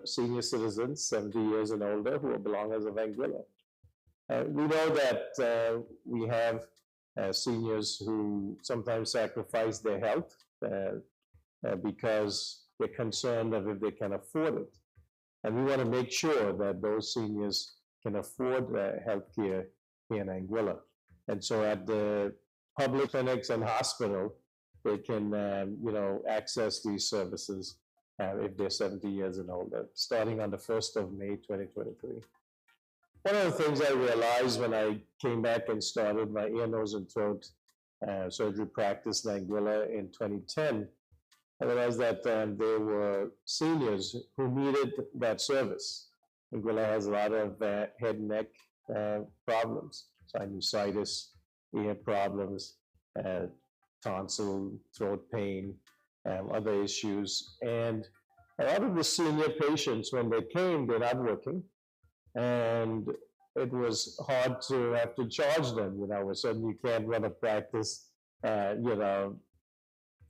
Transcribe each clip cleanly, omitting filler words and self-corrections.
senior citizens, 70 years and older, who are belongers of Anguilla. We know that we have seniors who sometimes sacrifice their health because they're concerned of if they can afford it. And we want to make sure that those seniors can afford health care here in Anguilla. And so at the public clinics and hospital, they can, access these services if they're 70 years and older, starting on the 1st of May, 2023. One of the things I realized when I came back and started my ear, nose, and throat surgery practice in Anguilla in 2010, I realized that there were seniors who needed that service. Anguilla has a lot of head and neck problems, sinusitis, ear problems, tonsil, throat pain, other issues. And a lot of the senior patients, when they came, they're not working. And it was hard to have to charge them, suddenly you can't run a practice,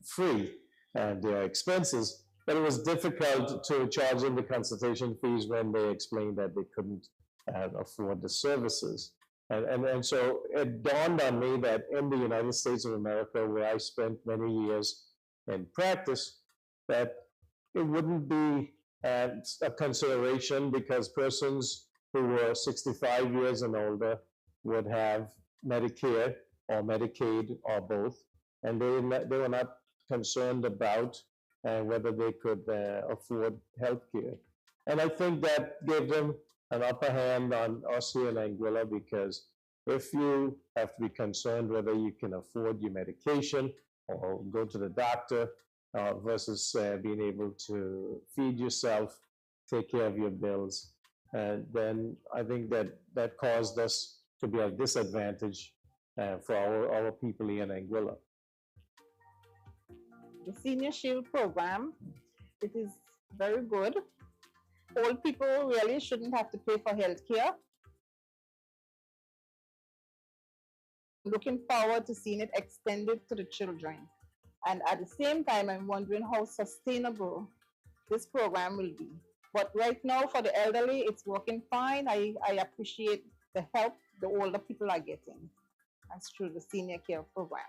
free, and their expenses. But it was difficult to charge them the consultation fees when they explained that they couldn't afford the services. And so it dawned on me that in the United States of America, where I spent many years in practice, that it wouldn't be a consideration because persons who were 65 years and older would have Medicare or Medicaid or both, and they were not concerned about whether they could afford health care. And I think that gave them an upper hand on us here in Anguilla, because if you have to be concerned whether you can afford your medication or go to the doctor versus being able to feed yourself, take care of your bills, then I think that caused us to be at disadvantage for our people here in Anguilla. The Senior Shield program, it is very good. Old people really shouldn't have to pay for health care. Looking forward to seeing it extended to the children. And at the same time, I'm wondering how sustainable this program will be. But right now, for the elderly, it's working fine. I appreciate the help the older people are getting. That's through the senior care program.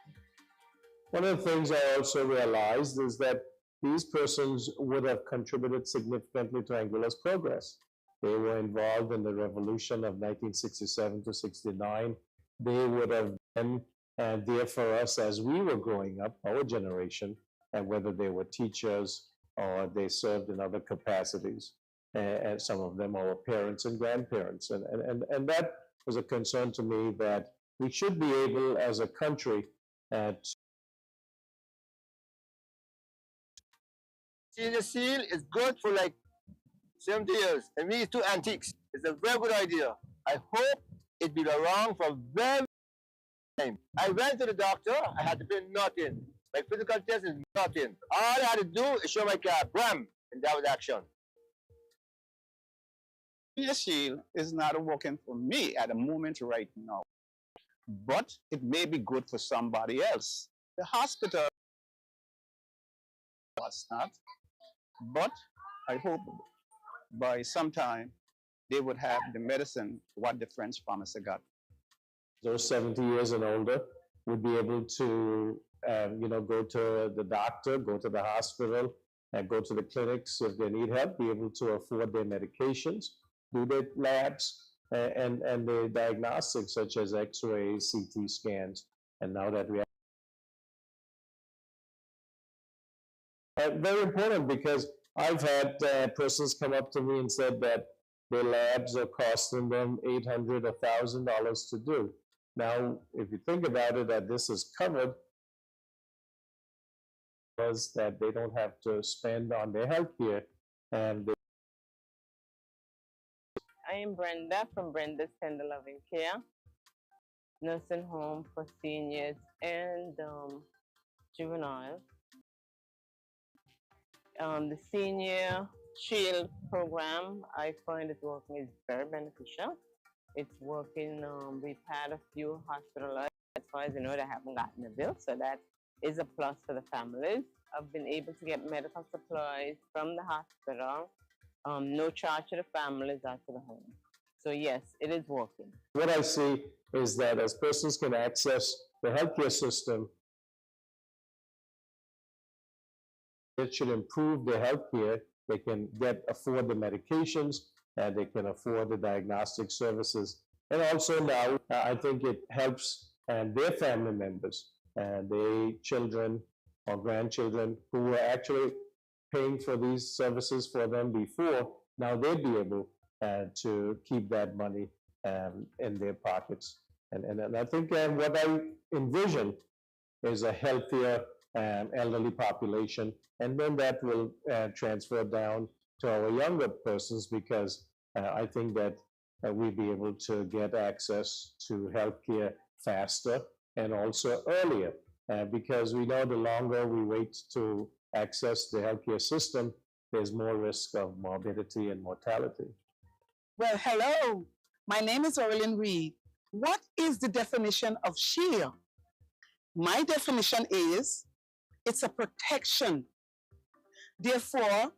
One of the things I also realized is that these persons would have contributed significantly to Anguilla's progress. They were involved in the revolution of 1967 to 69. They would have been there for us as we were growing up, our generation, and whether they were teachers or they served in other capacities. And some of them are parents and grandparents. And that was a concern to me, that we should be able, as a country, Senior Seal is good for like 70 years, and we two antiques. It's a very good idea. I hope it be around for very time. I went to the doctor, I had to pay nothing. My physical test is nothing. All I had to do is show my card, bam, and that was action. Senior Shield is not working for me at the moment right now, but it may be good for somebody else. The hospital was not, but I hope by some time they would have the medicine what the French pharmacy got. Those 70 years and older would be able to, go to the doctor, go to the hospital, and go to the clinics if they need help, be able to afford their medications, do their labs, and the diagnostics such as X-rays, CT scans, and now that we have very important, because I've had persons come up to me and said that their labs are costing them $800, $1,000 to do. Now, if you think about it, that this is covered, was that they don't have to spend on their health care. And I am Brenda from Brenda's Tender Loving Care, nursing home for seniors and juveniles. The Senior Shield program, I find it working is very beneficial. It's working, we've had a few hospitalized. As far as you know, they haven't gotten a bill, so that is a plus for the families. I've been able to get medical supplies from the hospital No charge to the families or to the home. So yes, it is working. What I see is that as persons can access the healthcare system, it should improve their healthcare. They can afford the medications, and they can afford the diagnostic services. And also now, I think it helps their family members and their children or grandchildren who were actually paying for these services for them before. Now they'd be able to keep that money in their pockets. And I think what I envision is a healthier elderly population, and then that will transfer down to our younger persons, because I think that we'll be able to get access to healthcare faster and also earlier, because we know the longer we wait to access the healthcare system, there's more risk of morbidity and mortality. Well, hello. My name is Reed. What is the definition of SHIELD? My definition is it's a protection. Therefore,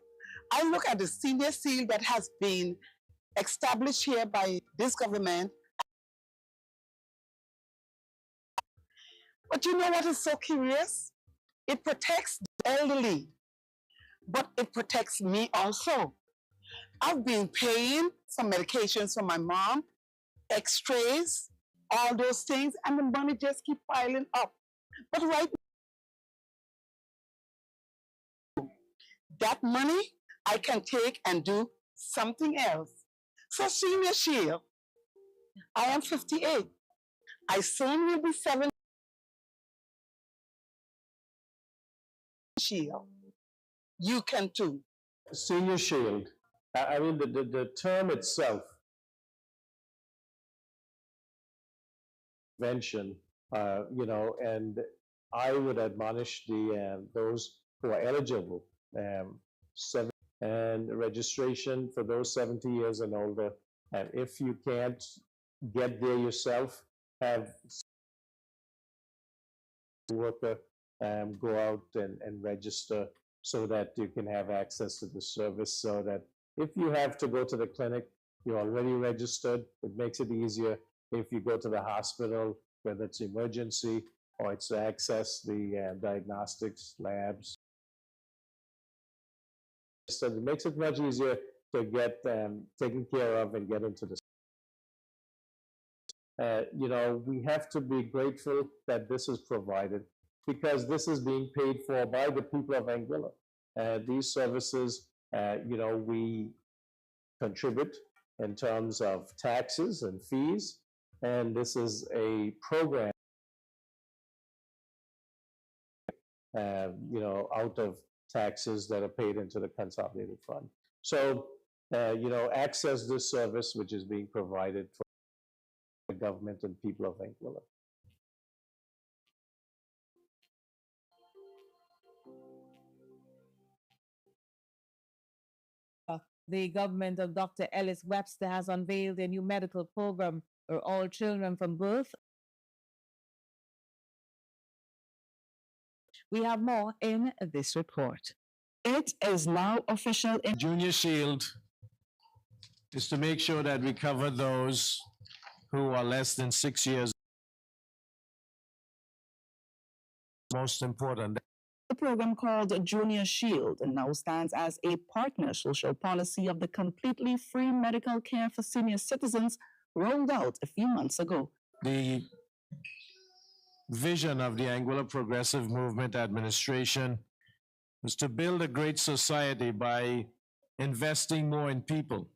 I look at the senior seal that has been established here by this government. But you know what is so curious? It protects the elderly, but it protects me also. I've been paying some medications for my mom, x-rays, all those things, and the money just keep piling up. But right now, that money I can take and do something else. So Senior Shield, I am 58. I soon will be 70. Shield, you can too. Senior Shield, I mean, the term itself, prevention, and I would admonish those who are eligible, and registration for those 70 years and older. And if you can't get there yourself, have a worker go out and register so that you can have access to the service, so that if you have to go to the clinic, you're already registered. It makes it easier if you go to the hospital, whether it's emergency or it's to access the diagnostics labs. So it makes it much easier to get taken care of and get into the. We have to be grateful that this is provided, because this is being paid for by the people of Anguilla. These services, we contribute in terms of taxes and fees, and this is a program, out of taxes that are paid into the consolidated fund. So, access this service, which is being provided for the government and people of Anguilla. The government of Dr. Ellis Webster has unveiled a new medical program for all children from birth. We have more in this report. It is now official. Junior Shield is to make sure that we cover those who are less than 6 years. Most important. The program called Junior Shield now stands as a partner social policy of the completely free medical care for senior citizens rolled out a few months ago. The vision of the Anguilla Progressive Movement Administration was to build a great society by investing more in people.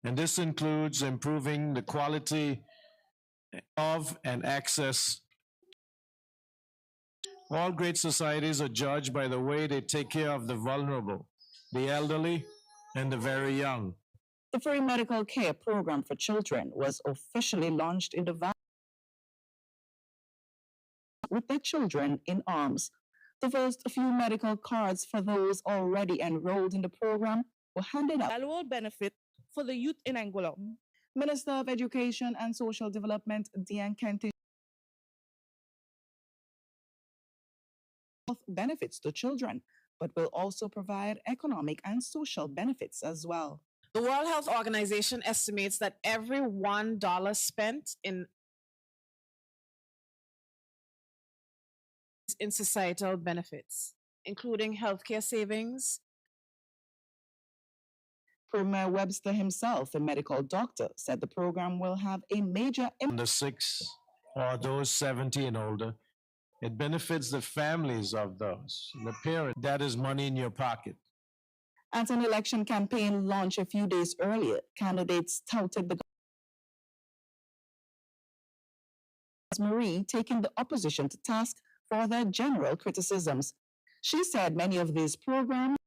And this includes improving the quality of and access. All great societies are judged by the way they take care of the vulnerable, the elderly, and the very young. The free medical care program for children was officially launched in the valley with their children in arms. The first few medical cards for those already enrolled in the program were handed out. Valuable benefit for the youth in Anguilla. Minister of Education and Social Development, Dean Kentish, benefits to children. but will also provide economic and social benefits as well. The World Health Organization estimates that every $1 spent in societal benefits, including healthcare savings. Premier Webster himself, a medical doctor, said the program will have a major impact. Under 6 or those 70 and older, it benefits the families of those, the parents. That is money in your pocket. At an election campaign launched a few days earlier, candidates touted the Marie taking the opposition to task for their general criticisms. She said many of these programs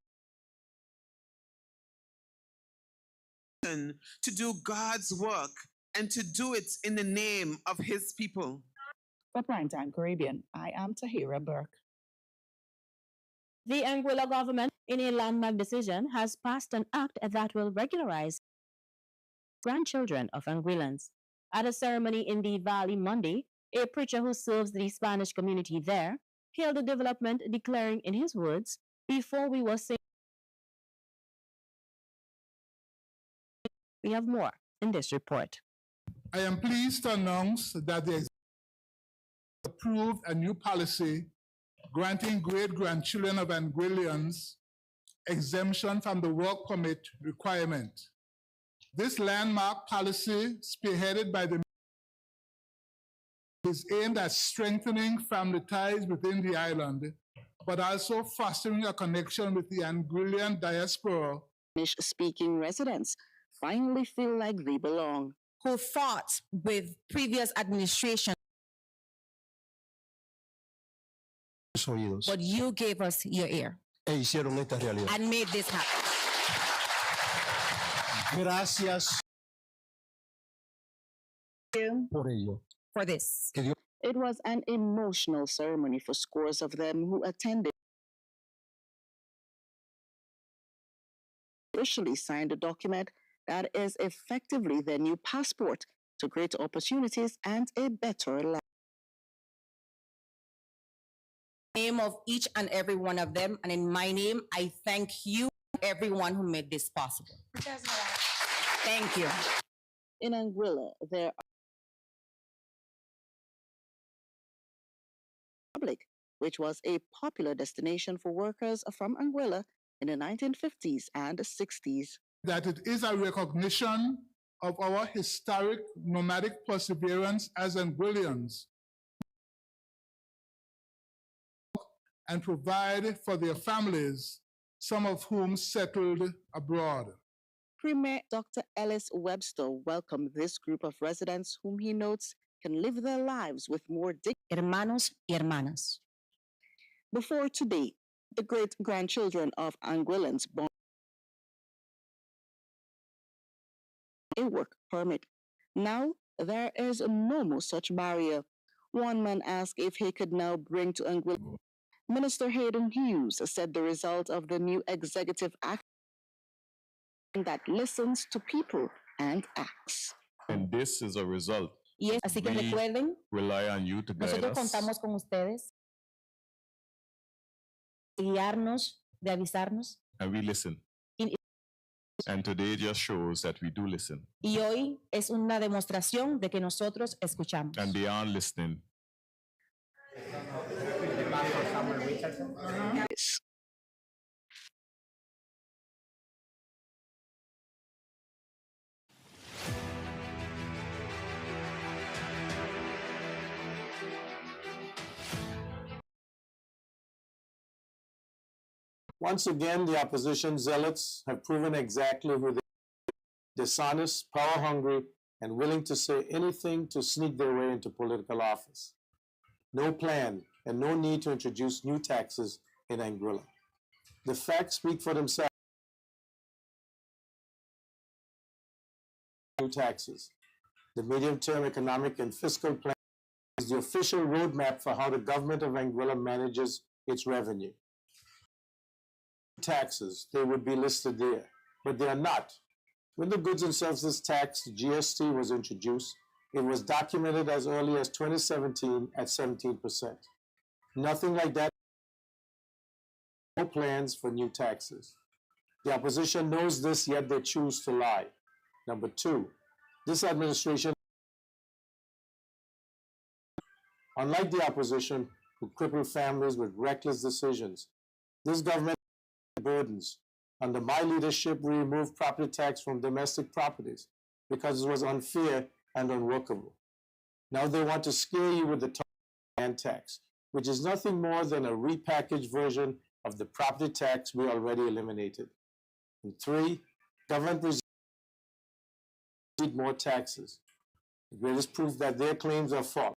to do God's work and to do it in the name of his people. For Primetime Caribbean, I am Tahira Burke. The Anguilla government, in a landmark decision, has passed an act that will regularize grandchildren of Anguillans. At a ceremony in the Valley Monday, a preacher who serves the Spanish community there hailed the development, declaring in his words, "Before we were saying..." We have more in this report. I am pleased to announce that the approved a new policy granting great-grandchildren of Anguillians exemption from the work permit requirement. This landmark policy, spearheaded by the is aimed at strengthening family ties within the island, but also fostering a connection with the Anguillan diaspora. Spanish-speaking residents finally feel like they belong. Who fought with previous administration, but you gave us your ear and made this happen. Gracias por ello. For this. It was an emotional ceremony for scores of them who attended. Officially signed a document that is effectively their new passport to greater opportunities and a better life. In the name of each and every one of them, and in my name, I thank you, everyone who made this possible. Thank you. In Anguilla, there are which was a popular destination for workers from Anguilla in the 1950s and 60s. That it is a recognition of our historic nomadic perseverance as Anguillians and provide for their families, some of whom settled abroad. Premier Dr. Ellis Webster welcomed this group of residents whom he notes can live their lives with more dignity. Hermanos y hermanas. Before today, the great-grandchildren of Anguillans born a work permit. Now, there is no more such barrier. One man asked if he could now bring to Anguilla. Minister Hayden Hughes said the result of the new executive act that listens to people and acts. And this is a result. Y así que recuerden, Rely on you to guide nosotros us. contamos con ustedes, de guiarnos, de avisarnos. And we listen. And today just shows that we do listen. Y hoy es una demostración de que nosotros escuchamos. And beyond listening. Once again, the opposition zealots have proven exactly who they are: dishonest, power-hungry, and willing to say anything to sneak their way into political office. No plan and no need to introduce new taxes in Anguilla. The facts speak for themselves. New taxes. The medium-term economic and fiscal plan is the official roadmap for how the government of Anguilla manages its revenue. Taxes, they would be listed there, but they are not. When the goods and services tax, GST, was introduced, it was documented as early as 2017 at 17%. Nothing like that no plans for new taxes. The opposition knows this, yet they choose to lie. Number two, this administration, unlike the opposition, who cripple families with reckless decisions, this government burdens. Under my leadership, we removed property tax from domestic properties because it was unfair and unworkable. Now they want to scare you with the land tax, which is nothing more than a repackaged version of the property tax we already eliminated. And three, government need more taxes. The greatest proof that their claims are false.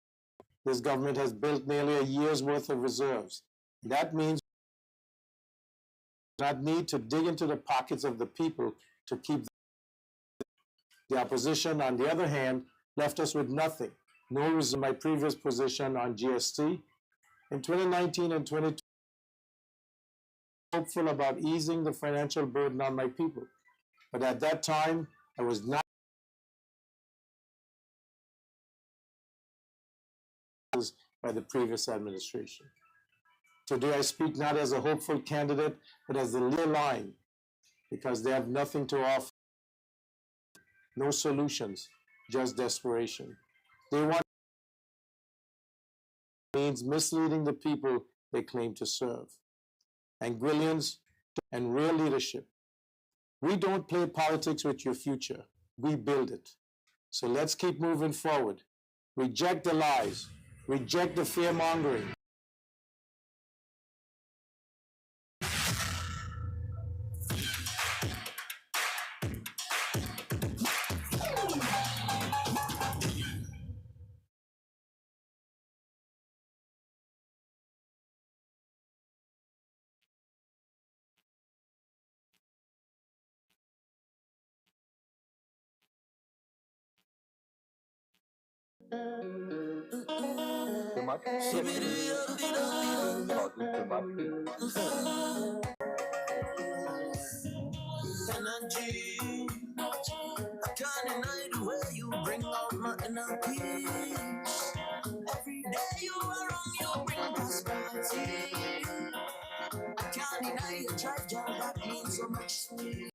This government has built nearly a year's worth of reserves. That means we do not need to dig into the pockets of the people to keep them. The opposition, on the other hand, left us with nothing. No reason my previous position on GST. In 2019 and 2020, hopeful about easing the financial burden on my people. But at that time, I was not by the previous administration. Today, I speak not as a hopeful candidate, but as the leader line, because they have nothing to offer. No solutions, just desperation. They want means misleading the people they claim to serve. Anguillians and real leadership. We don't play politics with your future. We build it. So let's keep moving forward. Reject the lies. Reject the fear-mongering. Too much? Energy, I can't deny the way you bring out my inner peace. Every day you are wrong, you bring prosperity. I can't deny your drive, job that means so much to me.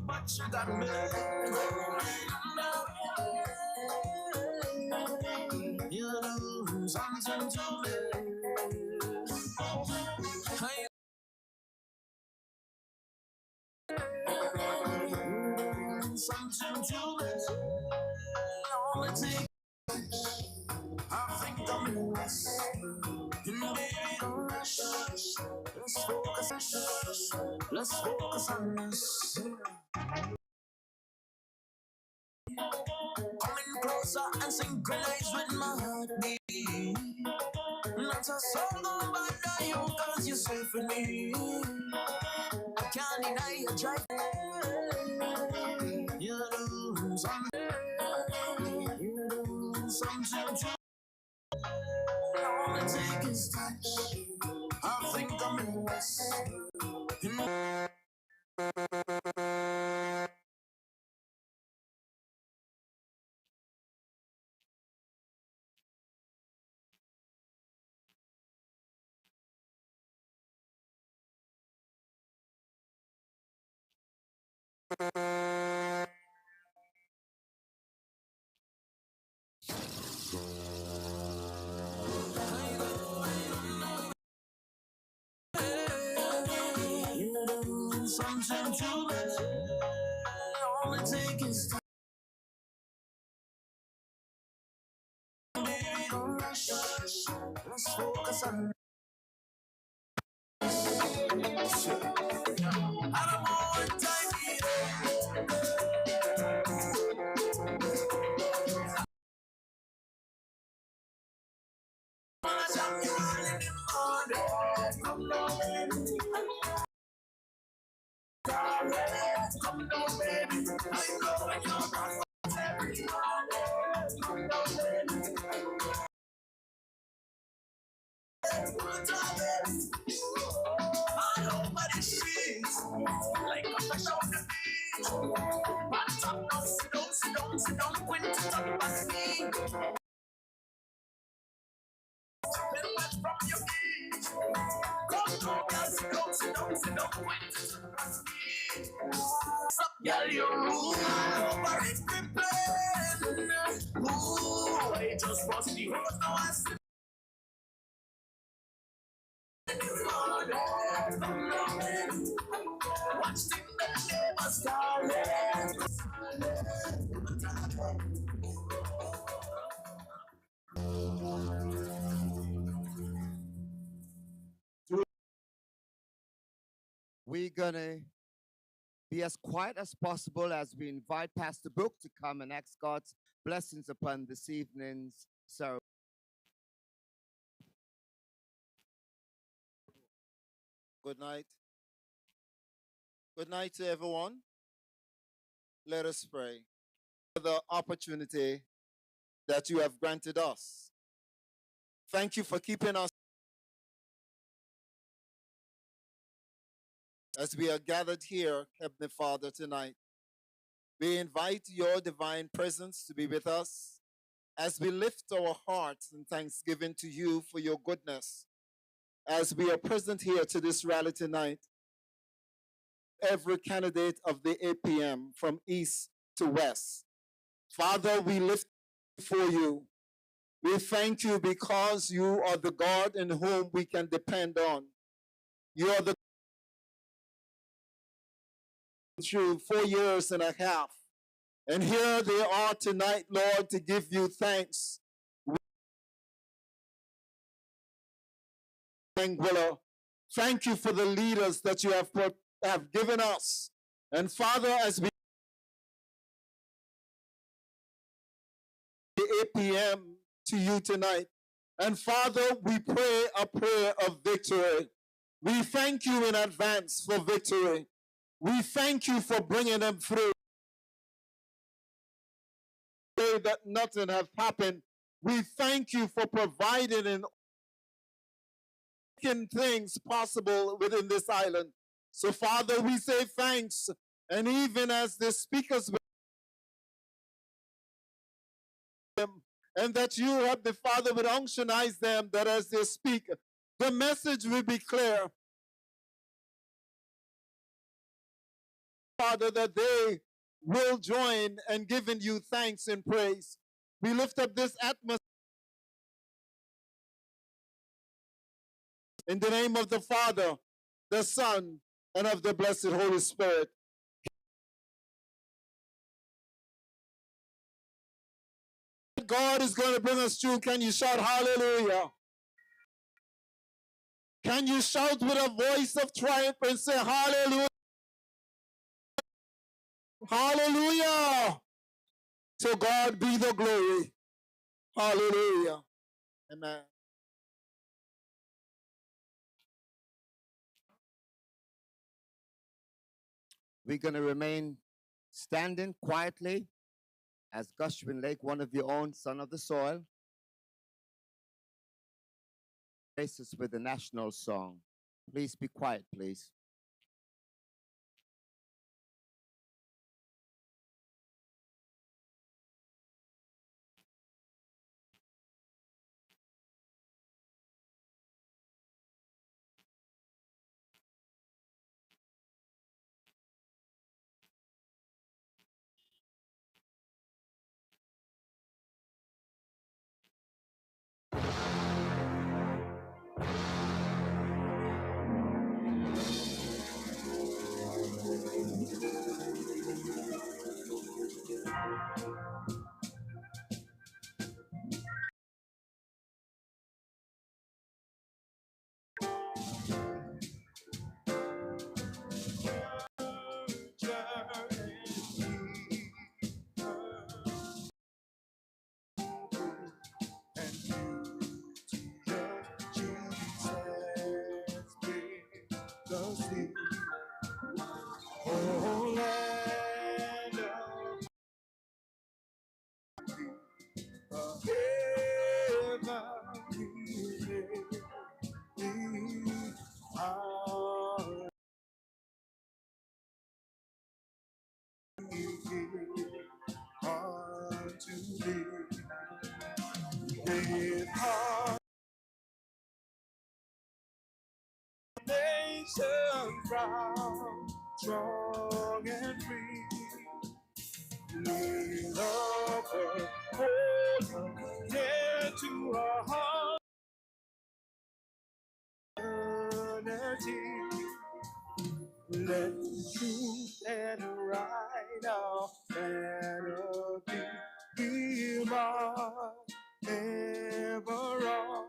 But you got me you do something to me. Something to me. All it takes, I think I'm in a mess. You know, baby, don't rush. Let's focus. Let's focus on this. Coming closer and synchronize with my heartbeat. Not a soul go bother you, cause you're safe with me. I can't deny your drive. You do something. You do something to all it takes is touch. I think I'm in the West. You know. Something to me. All it takes is time. Baby, don't rush. Let's focus on this. I don't know what time it is. Wanna jump you on in the morning. Come on, baby. Come down, baby. I know when you're gone. Every morning. Come down, baby. I know what it feels like a fresh on the beach. But top down, sit down, quit to talk about me. Then went from your feet. Girl, you rule all over every plan. Ooh, I just bust the hoes now I see you on it. Watch the neighbors call We're gonna be as quiet as possible as we invite Pastor Brooke to come and ask God's blessings upon this evening's ceremony. Good night. Good night to everyone. Let us pray for the opportunity that you have granted us. Thank you for keeping us as we are gathered here, Heavenly Father, tonight. We invite your divine presence to be with us as we lift our hearts in thanksgiving to you for your goodness. As we are present here to this rally tonight, every candidate of the APM from east to west, Father, we lift before you. We thank you because you are the God in whom we can depend on. You are the through 4 years and a half. And here they are tonight, Lord, to give you thanks. Anguilla, thank you for the leaders that you have given us. And Father, as we the APM to you tonight, and Father, we pray a prayer of victory. We thank you in advance for victory. We thank you for bringing them through. That nothing has happened. We thank you for providing and making things possible within this island. So, Father, we say thanks. And even as the speakers, and that you have the Father would unctionize them, that as they speak, the message will be clear. Father, that they will join and giving you thanks and praise. We lift up this atmosphere in the name of the Father, the Son, and of the blessed Holy Spirit. God is going to bring us through. Can you shout hallelujah? Can you shout with a voice of triumph and say hallelujah? Hallelujah! To God be the glory. Hallelujah. Amen. We're going to remain standing quietly as Gushwin Lake, one of your own, son of the soil, graces with the national song. Please be quiet, please. Nation proud, strong and free. We love her, hold her dear to our heart. Eternity. Let the truth and right now and be my ever on.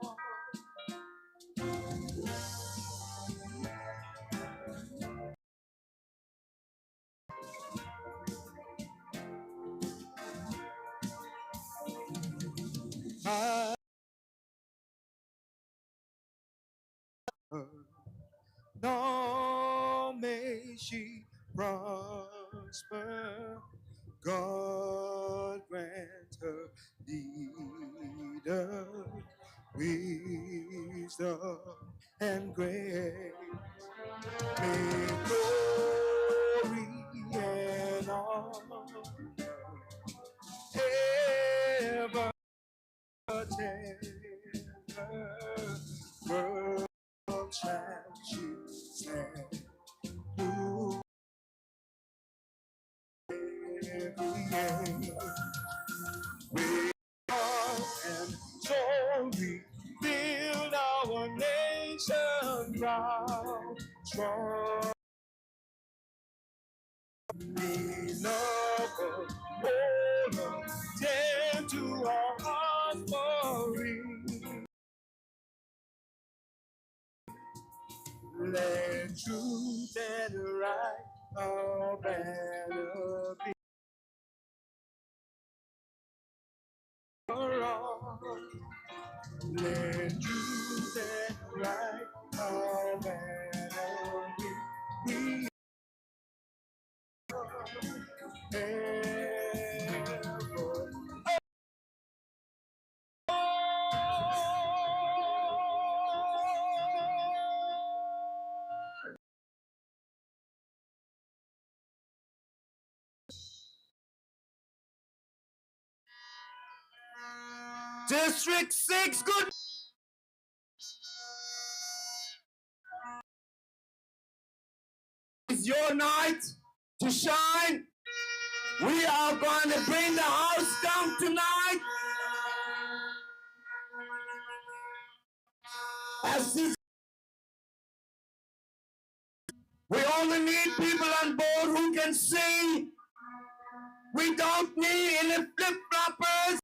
Now may she prosper. God grant her leader wisdom and grace. May glory and honor ever attend her. Firm shall she stand through every age. With heart and soul we build our nation proud, strong. We love her, hold her, dear to our hearts for real. Let truth and right our banner be for all. Let truth and right our banner be. We District 6, good. It's your night to shine. We are going to bring the house down tonight. As this, we only need people on board who can see. We don't need any flip-floppers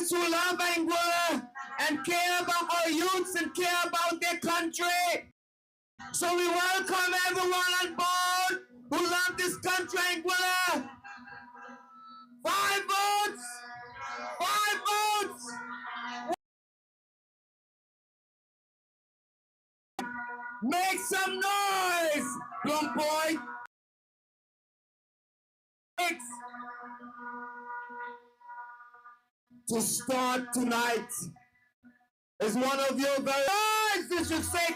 who love Anguilla and care about our youths and care about their country. So we welcome everyone on board who love this country, Anguilla. 5 votes! 5 votes! Make some noise, Plum Point! To start tonight is one of your very eyes, District 6.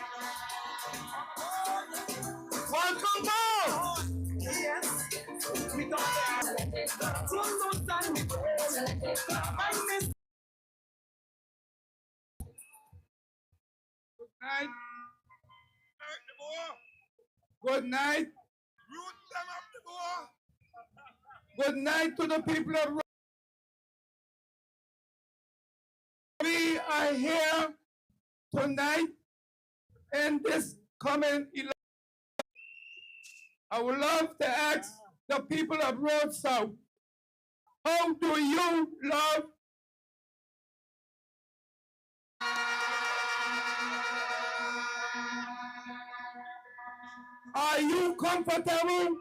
Welcome home. Good night. Good night to the people of. We are here tonight in this coming election. I would love to ask the people of Road South, how do you love? Are you comfortable?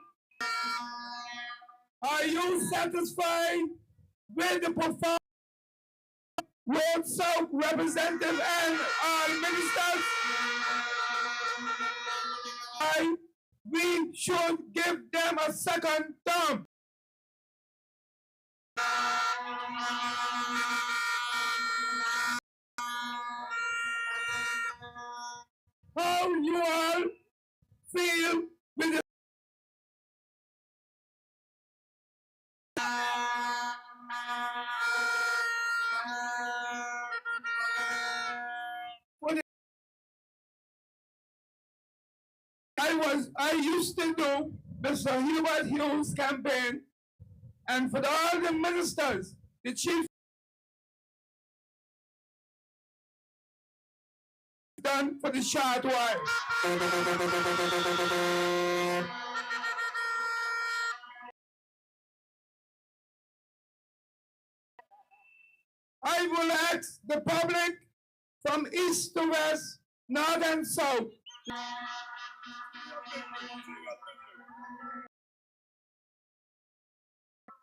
Are you satisfied with the performance? Road South representative and ministers? We should give them a second term. How you all feel with it? I used to do Mr. Hubert Hughes' campaign, and for all the ministers, the chief done for the short while. I will ask the public from east to west, north and south.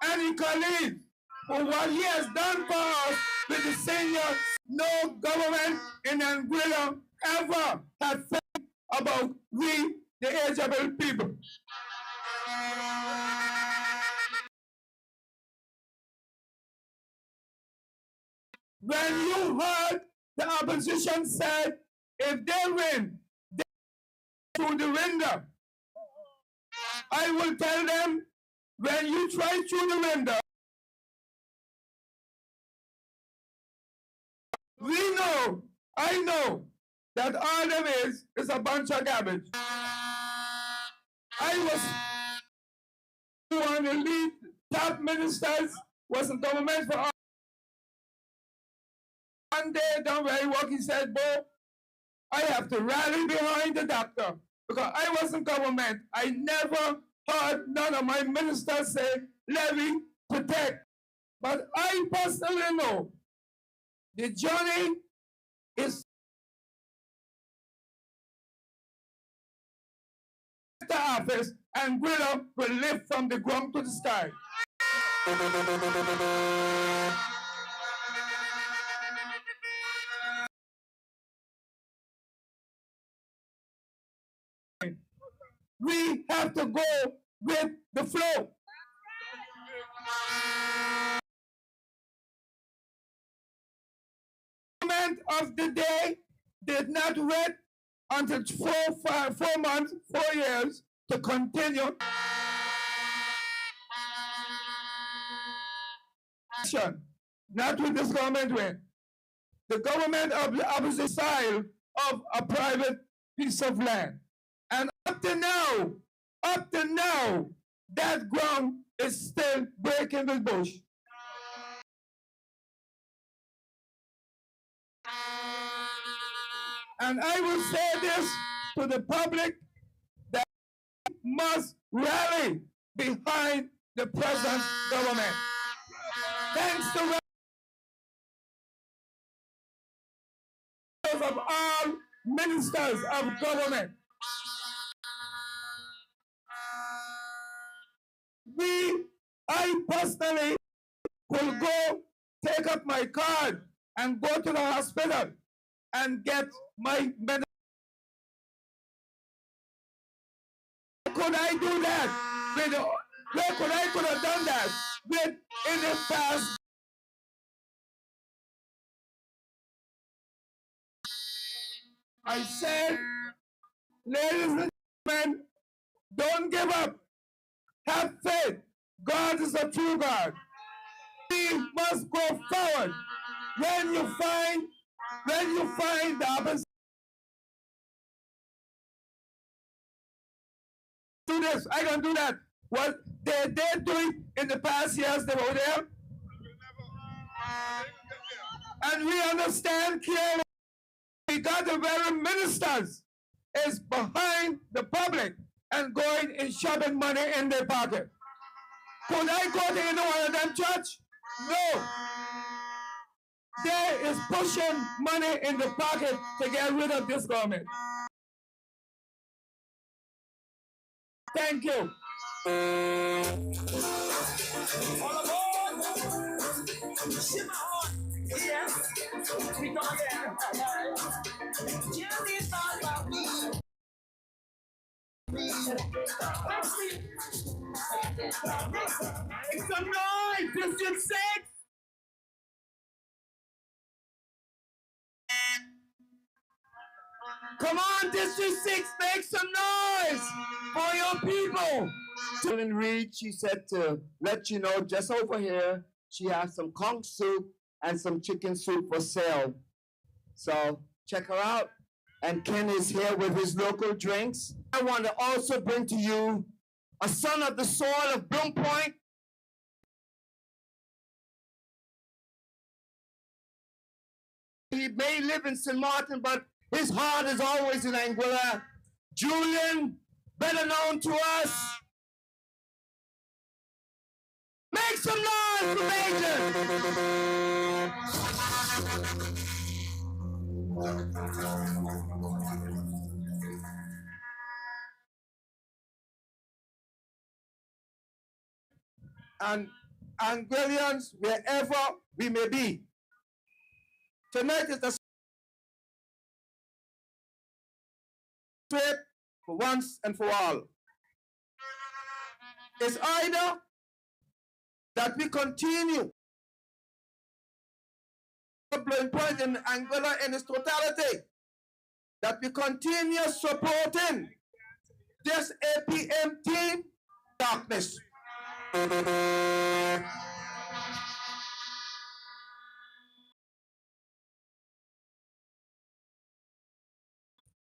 Any colleague for what he has done for us with the senior, no government in Anguilla ever had thought about we, the ageable people. When you heard the opposition said, if they win, they through the window, I will tell them, when you try through the window, we know, I know, that all them is a bunch of garbage. I was one of the lead top ministers, was in government for all. One day, done very work, he said, Bo, I have to rally behind the doctor because I was in government. I never heard none of my ministers say, levy, protect. But I personally know the journey is the office and Anguilla will lift from the ground to the sky. We have to go with the flow. Government of the day did not wait until 4 months, 4 years to continue. Not with this government way. The government of the opposite side of a private piece of land. And up to now, that ground is still breaking the bush. And I will say this to the public, that we must rally behind the present government. Thanks to of all ministers of government. I personally will go take up my card and go to the hospital and get my medicine. Could I do that? Where could I have done that with in the past? I said, ladies and gentlemen, don't give up. Have faith. God is a true God. We must go forward. When you find the opposite, do this, I can do that. What they did doing in the past years, they were there. And we understand clearly, we got the very ministers is behind the public and going and shoving money in their pocket. Could I go to any one of them, church? No. There is pushing money in the pocket to get rid of this government. Thank you. It's a noise, District 6. Come on, District 6, make some noise for your people. Reverend Reed, she said to let you know, just over here, she has some conch soup and some chicken soup for sale. So check her out. And Ken is here with his local drinks. I want to also bring to you a son of the soil of Bloom Point. He may live in St. Martin, but his heart is always in Anguilla. Julian, better known to us. Make some noise for Major. And Anguillians, wherever we may be, tonight is the straight for once and for all. It's either that we continue Bloom Point in Anguilla in its totality, that we continue supporting this APM team, darkness.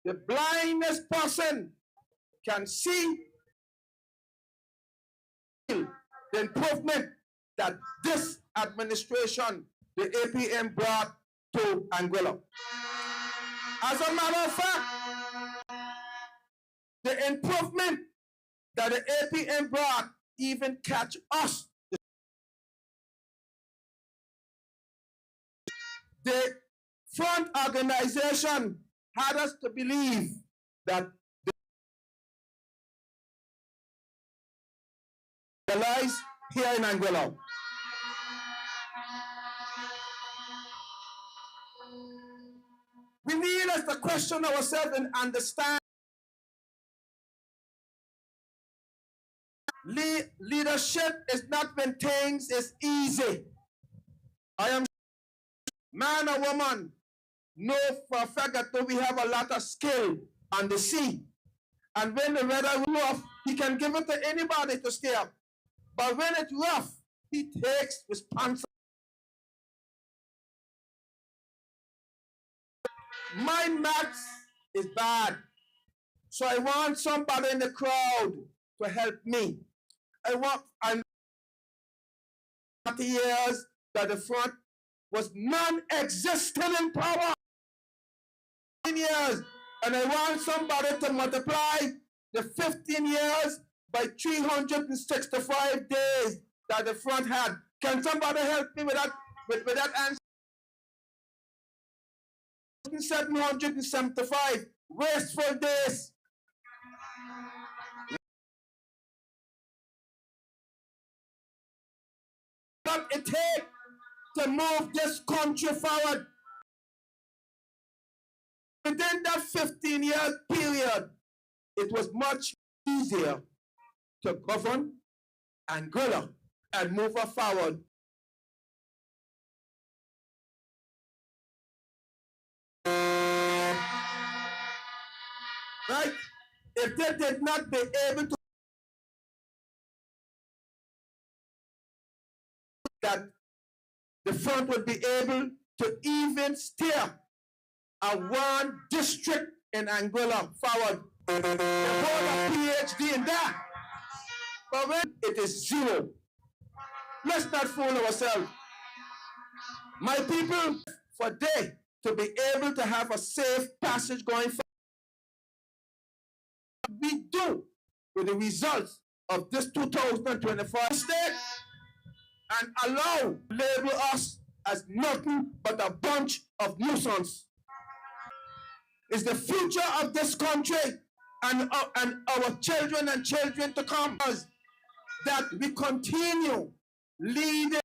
The blindest person can see the improvement that this administration, the APM, brought to Anguilla. As a matter of fact, the improvement that the APM brought even catch us. The front organization had us to believe that the lies here in Anguilla. We need us to question ourselves and understand leadership is not when things is easy. I am man or woman, know for a fact that we have a lot of skill on the sea. And when the weather is rough, he can give it to anybody to stay up. But when it's rough, he takes responsibility. My maths is bad. So I want somebody in the crowd to help me. I'm 30 years that the front was non-existent in power. 15 years, and I want somebody to multiply the 15 years by 365 days that the front had. Can somebody help me with that? With that answer? 775 wasteful days. What it takes to move this country forward. Within that 15-year period, it was much easier to govern Anguilla and move her forward. Right? If they did not be able to, that the front would be able to even steer a one district in Anguilla forward. And hold a PhD in that. But when it is zero, let's not fool ourselves. My people, for they to be able to have a safe passage going forward, we do with the results of this 2024 state and allow label us as nothing but a bunch of nuisance. It's the future of this country and our children and children to come that we continue leading.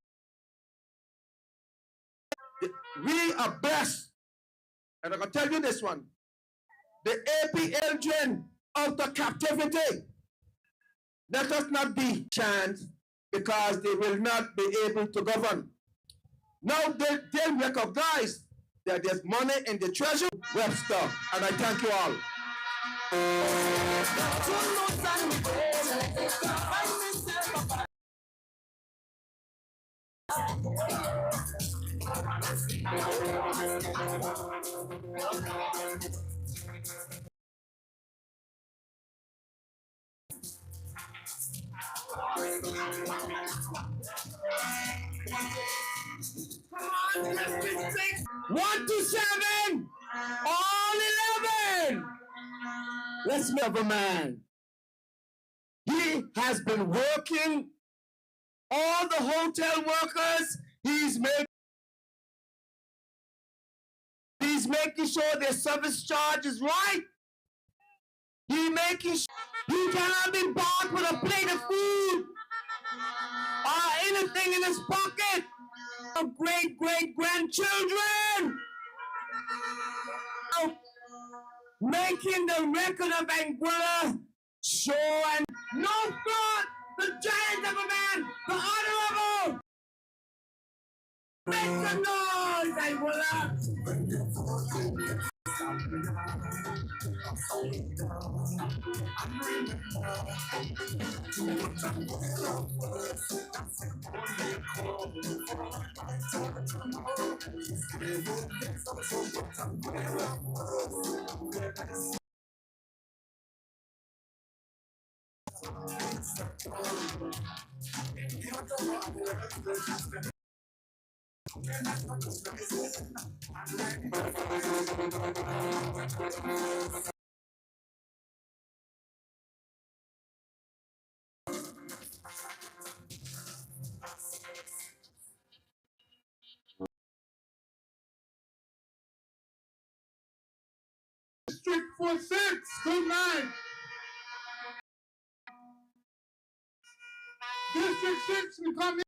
We are blessed. And I can tell you this one. The APL drain out of captivity. Let us not be chance because they will not be able to govern. Now they'll recognize that there's money in the treasury. Webster, and I thank you all. One to seven, all 11. Let's have a man. He has been working all the hotel workers. He's making sure their service charge is right. He's making sure he cannot be bought with a plate of food or anything in his pocket. Great-great-grandchildren making the record of Anguilla show, and no thought, the giant of a man, the honorable. Make some noise, Anguilla. District 46, good night. District 6, we come in.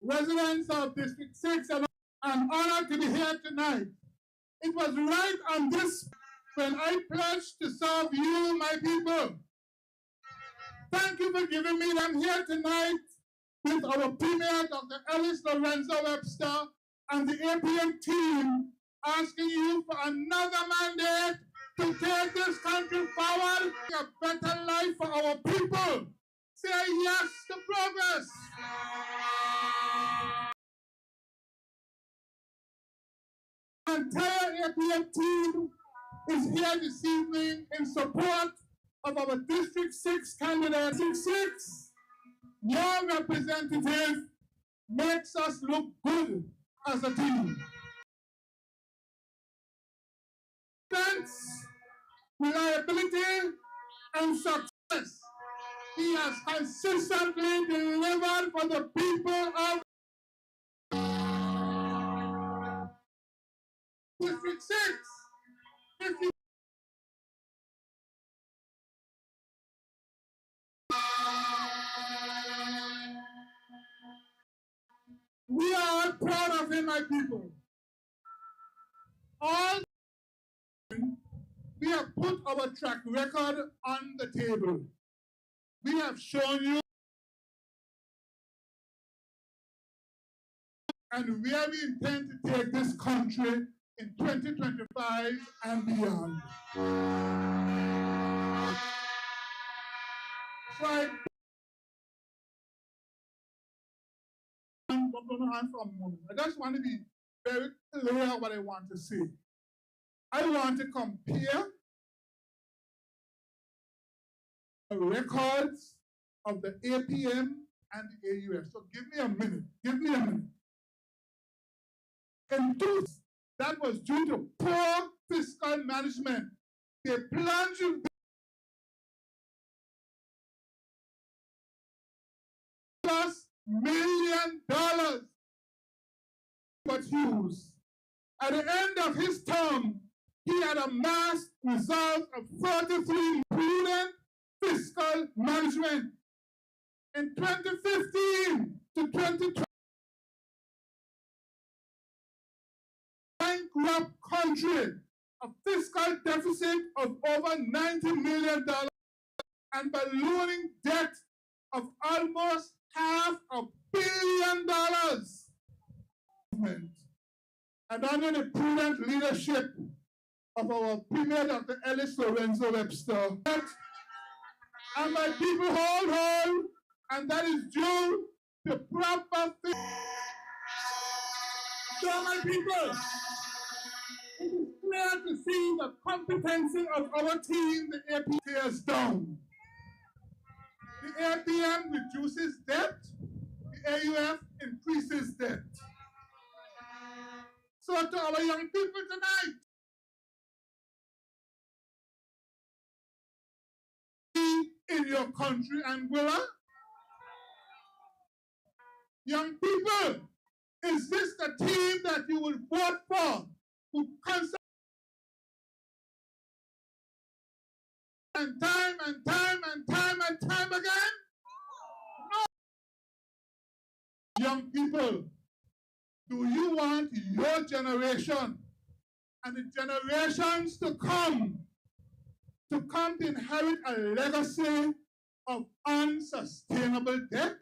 Residents of District 6, I'm honored to be here tonight. It was right on this when I pledged to serve you, my people. Thank you for giving me. I'm here tonight with our Premier, Dr. Ellis Lorenzo Webster, and the APM team, asking you for another mandate to take this country forward, a better life for our people. Say yes to progress. The entire APM team is here this evening in support of our District 6 candidate. District 6, your representative makes us look good as a team. Strength, reliability, and success. He has consistently delivered for the people of District 6. We are all proud of him, my people. All we have put our track record on the table. We have shown you and where we intend to take this country in 2025 and beyond. So I just want to be very clear what I want to say. I want to compare the records of the APM and the AUS. So give me a minute. Give me a minute. And that was due to poor fiscal management. They plunged $+ million but Hughes. At the end of his term, he had amassed results of 43 prudent fiscal management. In 2015 to 2020, bankrupt country, a fiscal deficit of over $90 million and ballooning debt of almost $500 million. And under the prudent leadership of our Premier, Dr. Ellis Lorenzo Webster, and my people hold, and that is due to proper things. So my people, glad to see the competency of our team, the AP tears down. The APM reduces debt, the AUF increases debt. So to our young people tonight, in your country, Anguilla, young people, is this the team that you would vote for, who constantly and time and time and time and time again? No. Young people, do you want your generation and the generations to come to inherit a legacy of unsustainable debt?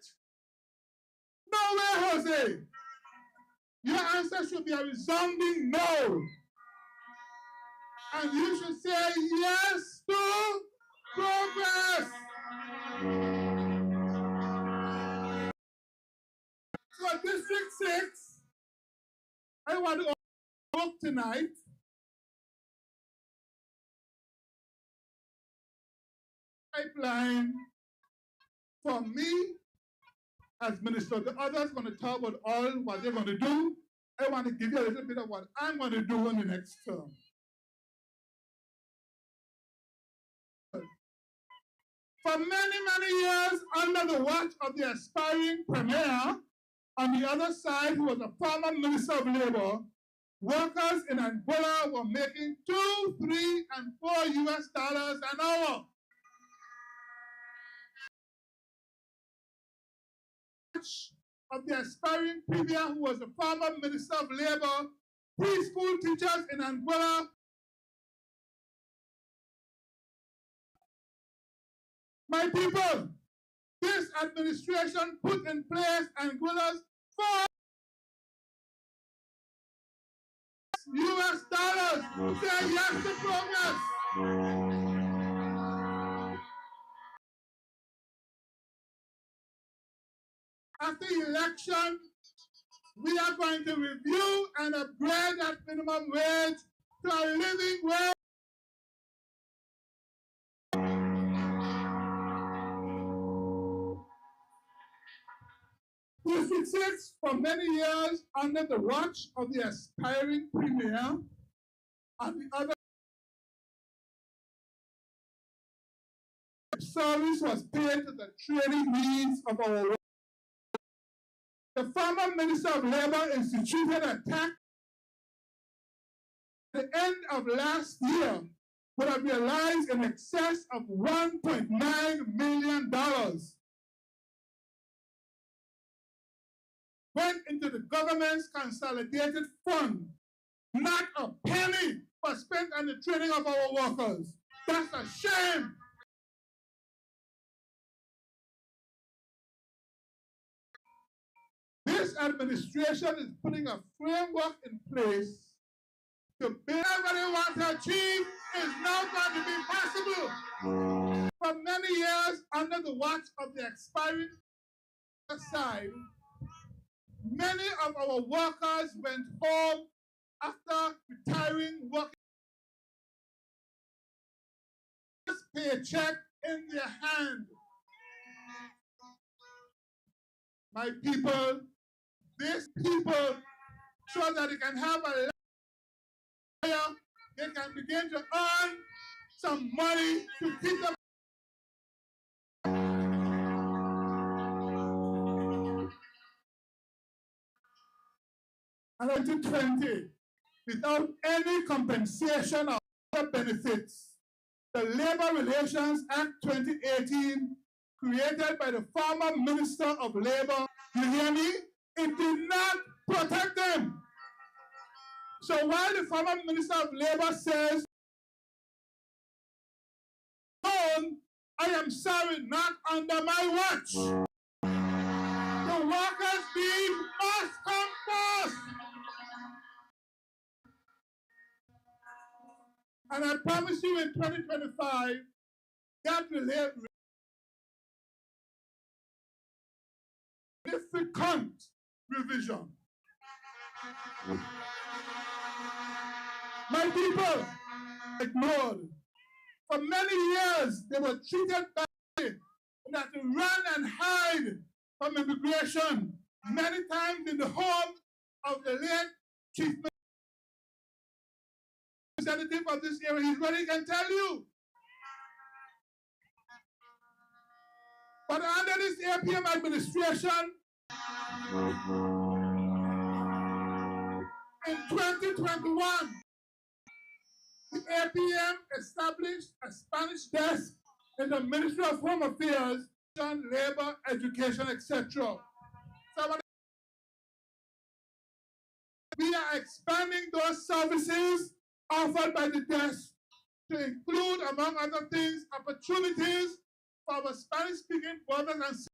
No way, Jose. Your answer should be a resounding no. And you should say yes to progress. So District 6, I want to talk tonight pipeline for me as minister. The others are going to talk about all what they're going to do. I want to give you a little bit of what I'm going to do in the next term. For many, many years, under the watch of the aspiring premier, on the other side, who was a former Minister of Labor, workers in Anguilla were making $2, $3, and $4 US an hour. Of the aspiring premier, who was a former Minister of Labor, preschool teachers in Anguilla. My people, this administration put in place Anguilla's $4 US. Say yes to progress. After the election, we are going to review and upgrade that minimum wage to a living wage. District 6, for many years, under the watch of the aspiring premier, and the other service was paid to the training needs of our workers. The former Minister of Labor instituted a tax at the end of last year would have realized in excess of $1.9 million. Went into the government's consolidated fund. Not a penny was spent on the training of our workers. That's a shame. This administration is putting a framework in place to build everybody wants to achieve is not going to be possible. For many years, under the watch of the expiring side, many of our workers went home after retiring, working paycheck in their hand. My people, these people, so that they can have a life, they can begin to earn some money to keep them. And 2020, without any compensation or other benefits, the Labor Relations Act 2018, created by the former Minister of Labor, you hear me? It did not protect them. So while the former Minister of Labor says, I am sorry, not under my watch. The workers' need must come first. And I promise you in 2025, that will have significant revision. My people ignored. For many years, they were treated badly and had to run and hide from immigration, many times in the home of the late chief representative of this area. He's ready, he can tell you. But under this APM administration, in 2021, the APM established a Spanish desk in the Ministry of Home Affairs, Labor, Education, etc. So we are expanding those services offered by the desk to include, among other things, opportunities for our Spanish-speaking brothers and sisters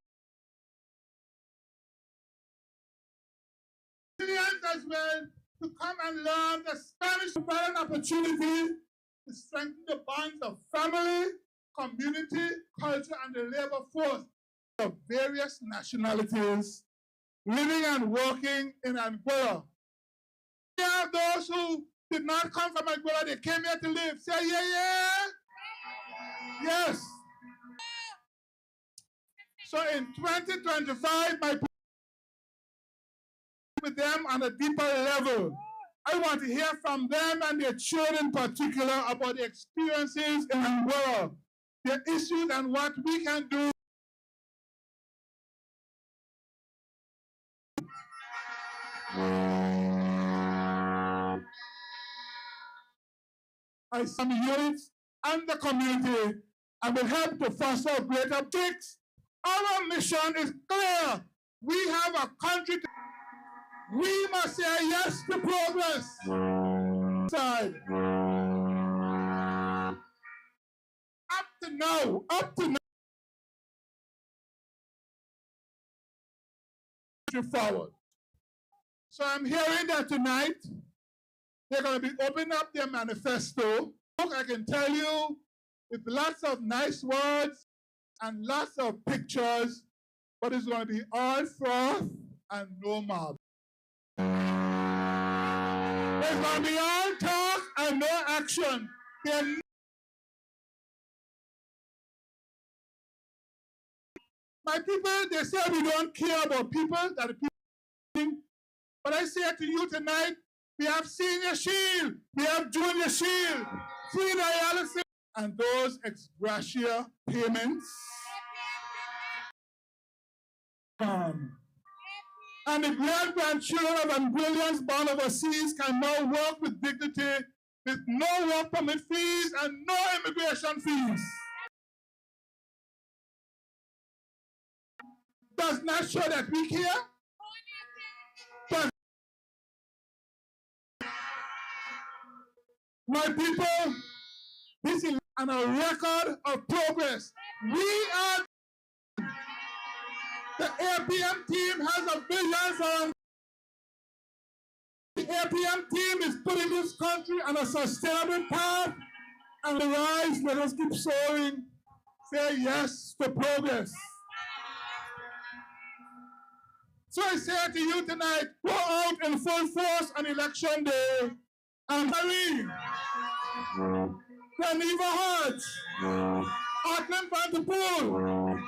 as well to come and learn the Spanish, provide an opportunity to strengthen the bonds of family, community, culture, and the labor force of various nationalities living and working in Anguilla. We have those who did not come from Anguilla, they came here to live. Say yeah, yeah. Yes. So in 2025, my people with them on a deeper level. I want to hear from them and their children in particular about the experiences in Anguilla, their issues and what we can do. I some youth and the community and will help to foster a greater peace. Our mission is clear. We have a country. We must say yes to progress. Side. Up to now, forward. So I'm hearing that tonight they're going to be opening up their manifesto. I can tell you, with lots of nice words and lots of pictures, but it's going to be all froth and no marble. There's going to be all talk and no action. My people, they say we don't care about people, that the people. But I say to you tonight, we have Senior Shield, we have Junior Shield, free dialysis, and those ex gratia payments. And the great-grandchildren of Anguillians born overseas can now work with dignity, with no work permit fees and no immigration fees. Does not show that we care. But my people, this is a record of progress. We are the APM team has a vision for the APM team is putting this country on a sustainable path and rise. Let us keep soaring. Say yes to progress. So I say to you tonight, go out in full force on election day and Marie, Geneva Hodge, Auckland Vanderpool,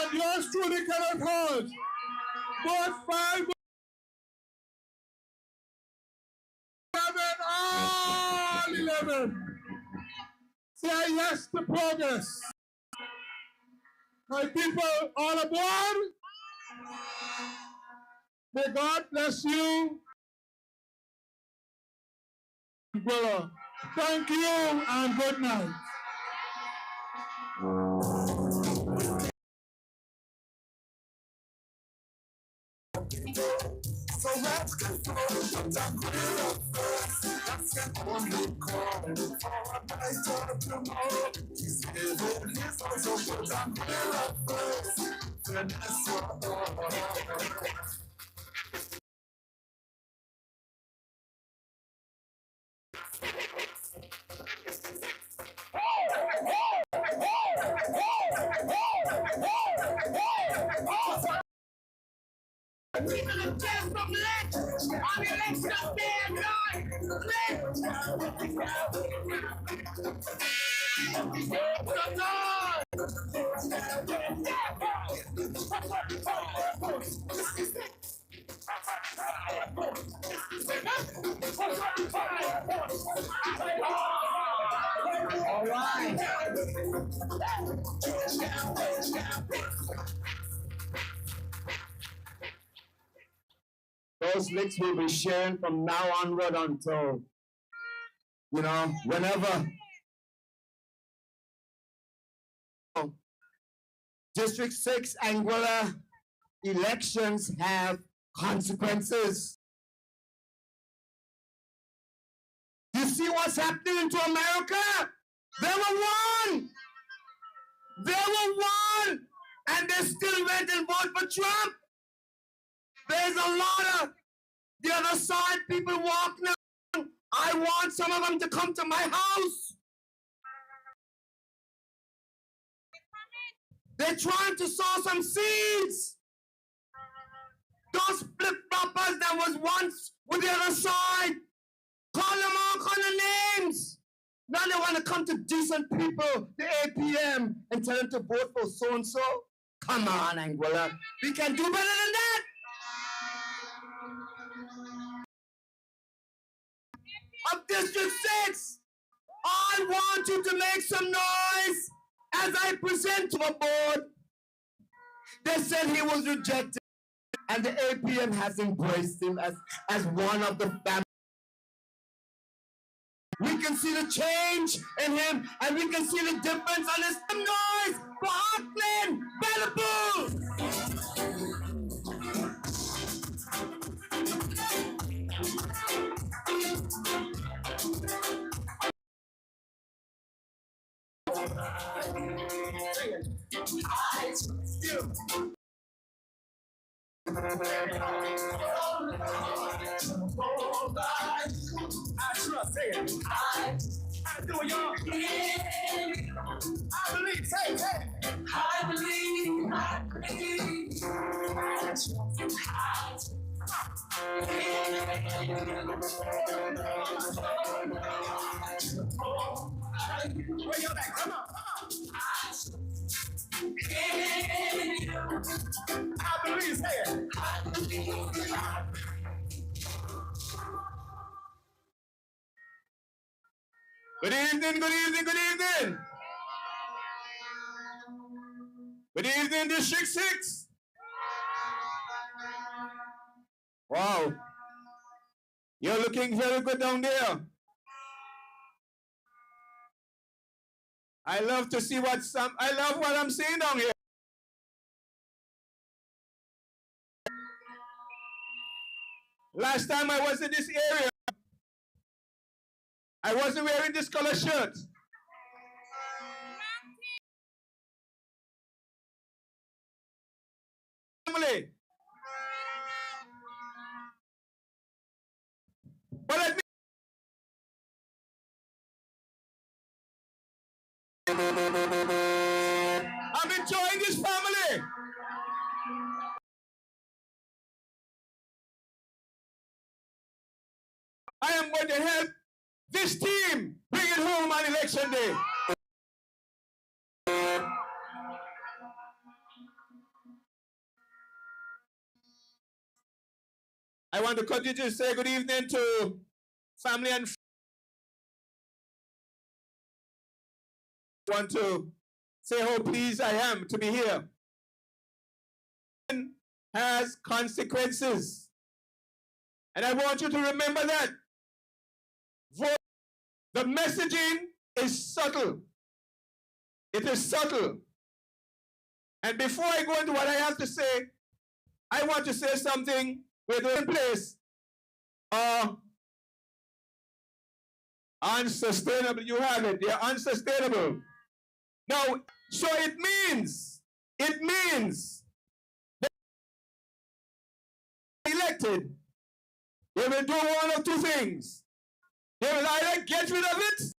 and yours truly, Kenneth Hodge. Both 5, 7, all 11. Say yes to progress. My people, all aboard. May God bless you. Thank you and good night. So let's go for the Anguilla first. That's the only call for a night or tomorrow. He's living his house of the Anguilla first. We gonna dance from legend. All right. Those licks will be sharing from now onward until, whenever. District 6 Anguilla elections have consequences. You see what's happening to America? They were one! They were one! And they still went and voted for Trump. There's a lot of the other side people walk now. I want some of them to come to my house. They're trying to sow some seeds. Those flip-floppers that was once with the other side, call them all kind of names. Now they want to come to decent people, the APM, and tell them to vote for so-and-so. Come on, Anguilla. We can do better than that. Of District 6, I want you to make some noise as I present to a board. They said he was rejected, and the APM has embraced him as one of the family. We can see the change in him, and we can see the difference on his noise for Auckland, Bellevue. I trust it. I do it, y'all. I believe. Say, hey. I believe. I trust. Where y'all at? Come on. I believe. Say it. I believe. Good evening, good evening, good evening. Good evening, District 6. Wow. You're looking very good down there. I love to see I love what I'm seeing down here. Last time I was in this area, I wasn't wearing this color shirt. Family. But let me I'm enjoying this family. I am going to help this team bring it home on election day. I want to continue to say good evening to family and friends. I want to say how pleased I am to be here. Has consequences. And I want you to remember that. The messaging is subtle. It is subtle. And before I go into what I have to say, I want to say something with in place. Unsustainable. You have it. They're unsustainable. Now, so it means that elected, they will do one of two things. They will either get rid of it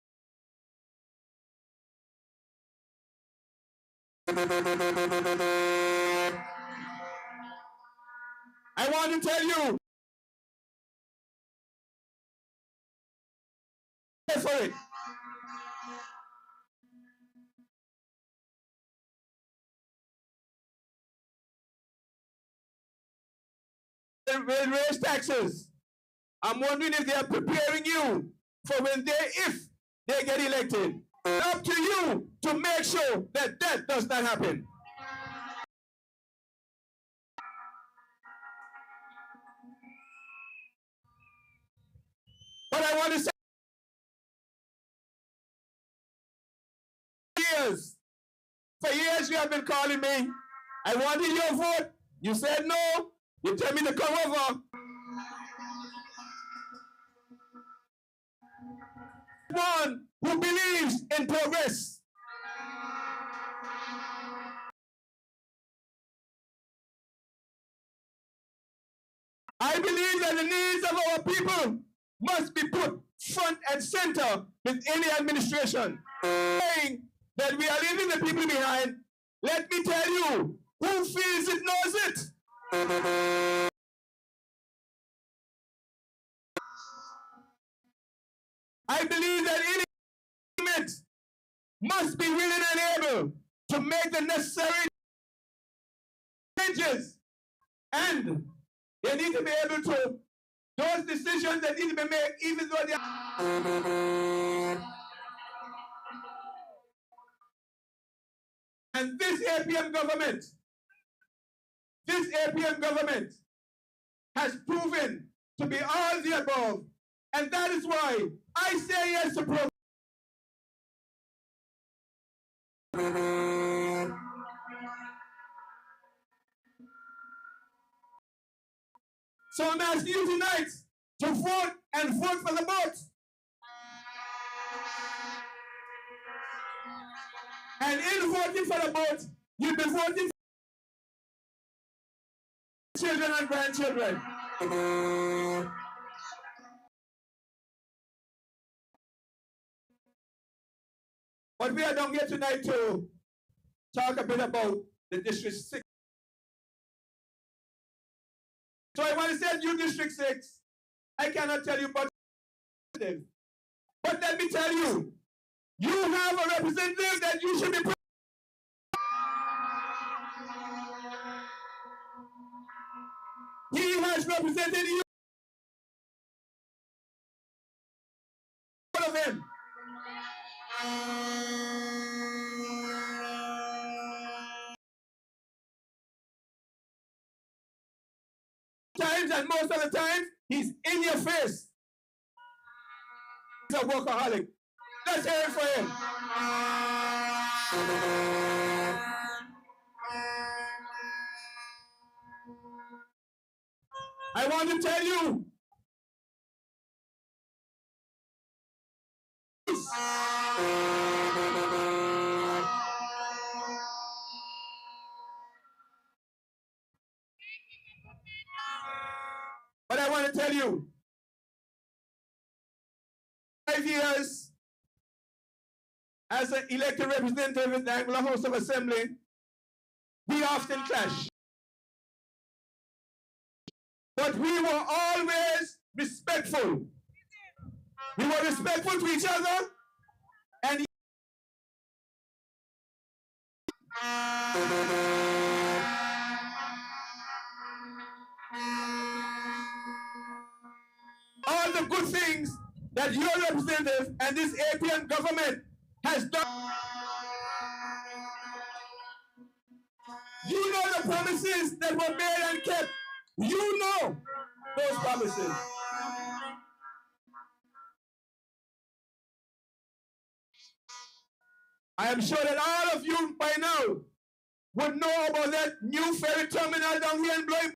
I want to tell you, Pay for it. They will raise taxes. I'm wondering if they are preparing you for when if they get elected. It's up to you to make sure that that does not happen. But I want to say, for years you have been calling me. I wanted your vote. You said no. You tell me to come over. One who believes in progress. I believe that the needs of our people must be put front and center within the administration. Saying that we are leaving the people behind, let me tell you, who feels it knows it. I believe that any government must be willing and able to make the necessary changes, and they need to be able to, those decisions that need to be made, even though they are. And this APM government has proven to be all the above, and that is why I say yes to progress. So I'm asking you tonight to vote and vote for the vote. And in voting for the vote, you'll be voting for children and grandchildren. But we are down here tonight to talk a bit about the District 6. So I want to say you District 6, I cannot tell you about them. But let me tell you, you have a representative that you should be. He has represented you. All of him. Times and most of the time, he's in your face. He's a workaholic. Let's hear it for him. I want to tell you, but I want to tell you, 5 years as an elected representative in the Anguilla House of Assembly, we often clash. But we were always respectful. We were respectful to each other, and all the good things that your representative and this APM government has done. You know the promises that were made and kept. You know those promises. I am sure that all of you by now would know about that new ferry terminal down here in Bloy.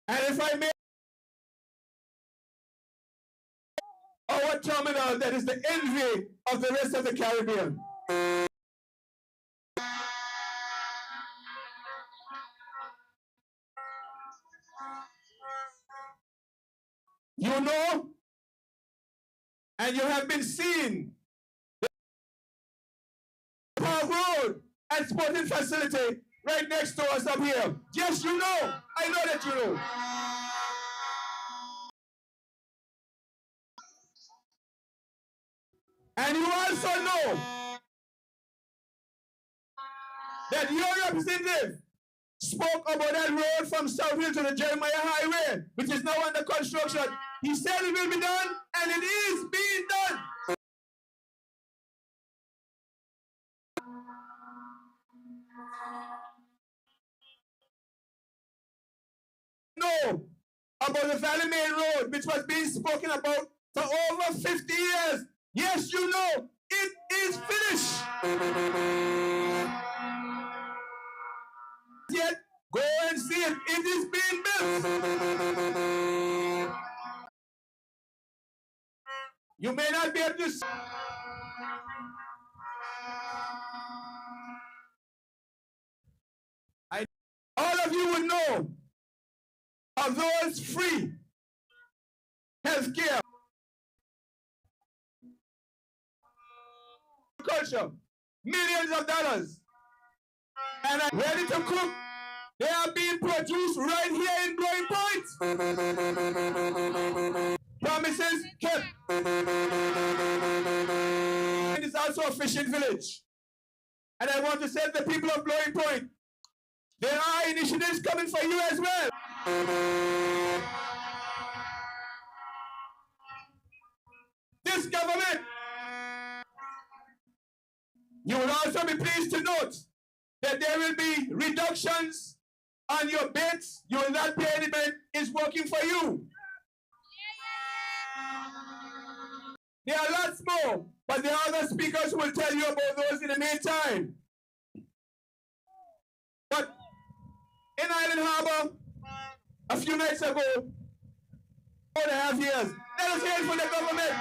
And if I may, our terminal that is the envy of the rest of the Caribbean. You know, and you have been seeing the Park Road and sporting facility right next to us up here. Yes, you know. I know that you know. And you also know that your representative spoke about that road from South Hill to the Jeremiah Highway, which is now under construction. He said it will be done, and it is being done. No, about the Valley Main Road, which was being spoken about for over 50 years. Yes, you know, it is finished. Yet, go and see it. It is being built. You may not be able to see. All of you would know of those free health care, culture, millions of dollars, and are ready to cook. They are being produced right here in Growing Point. Promises kept. It is also a fishing village. And I want to say to the people of Growing Point, there are initiatives coming for you as well. This government, you will also be pleased to note that there will be reductions on your bids. You will not pay any bid. It's working for you. There are lots more, but there are other speakers who will tell you about those in the meantime. But in Island Harbor, a few nights ago, 4.5 years, let us hear it from the government.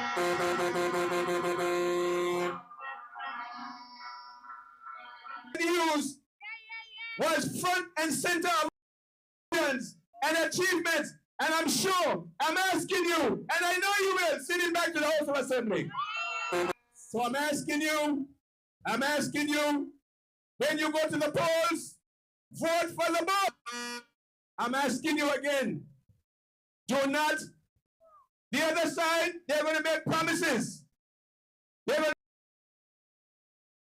The news was front and center of and achievements, and I'm sure, I'm asking you, and I know you will, sitting back to the House of Assembly. So I'm asking you, when you go to the polls, vote for the vote. I'm asking you again, do not, the other side, they're going to make promises. They will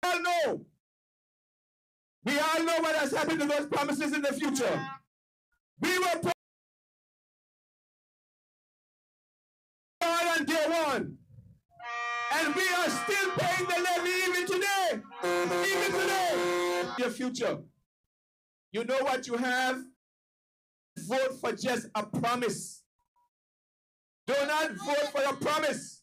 all know. We all know what has happened to those promises in the future. We were on day one, and we are still paying the levy even today. Even today. Your future. You know what you have? Vote for just a promise. Do not vote for a promise.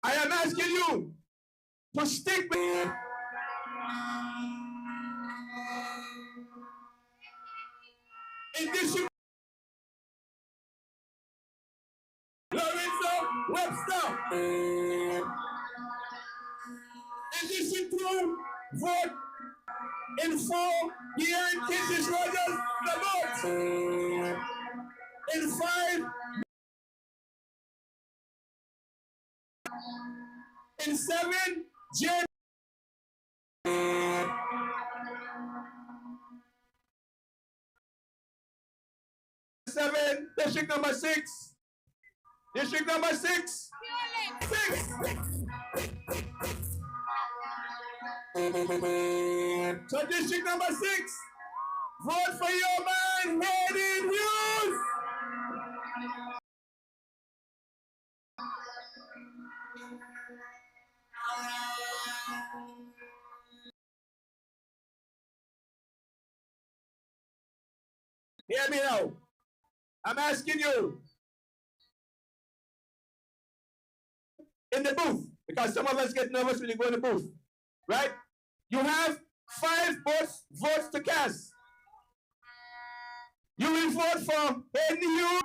I am asking you to stick with me. In this Webster. In this vote in four, behind Kinsey Rogers, the vote. In 5, in 7, J. 7, district number 6. District number 6. 6. So district number 6, vote for your man, Heading Hughes. Hear me now. I'm asking you in the booth, because some of us get nervous when you go in the booth, right? You have 5 votes to cast. You will vote for N.U.,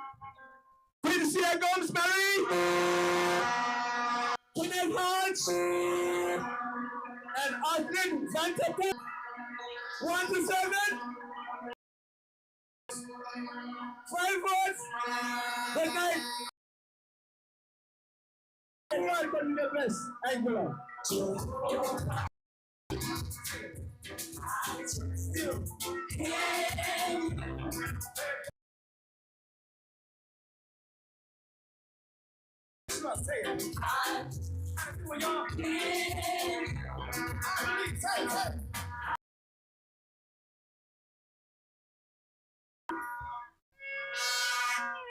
Quincy Gomesbury, Kenneth Hodge, and Austin Vanterpool. 1 to 7. 5 votes. Good night. Welcome to the best, Anguilla.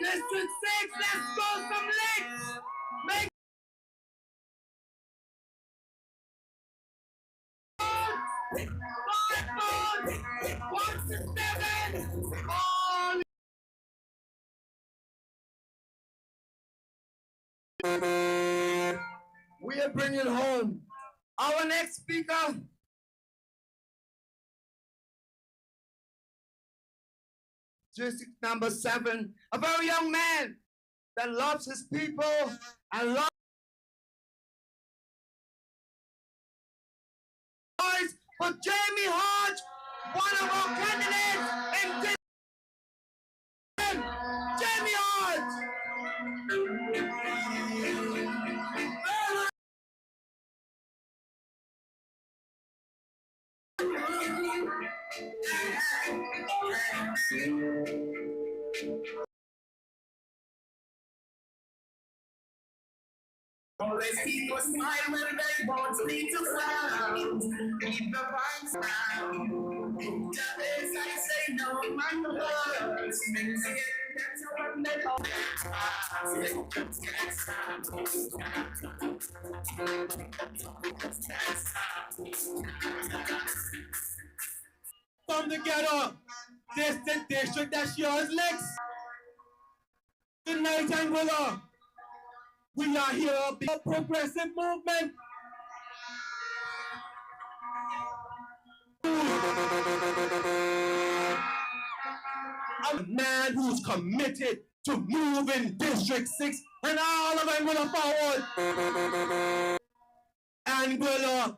District 6, let's go some licks! Make What's the 7? All we are bringing home our next speaker. District number 7, a very young man that loves his people and loves for Jamie Hodge, one of our candidates in this. Jamie Hodge. Always keep a smile when they want me to frown. Keep the vibes down. Just as I say no, mind the words. Things get better when they all. Come together. This the district that's yours, Lex. Good night, Anguilla. We are here for the progressive movement. A man who's committed to moving District 6 and all of Anguilla forward. Anguilla,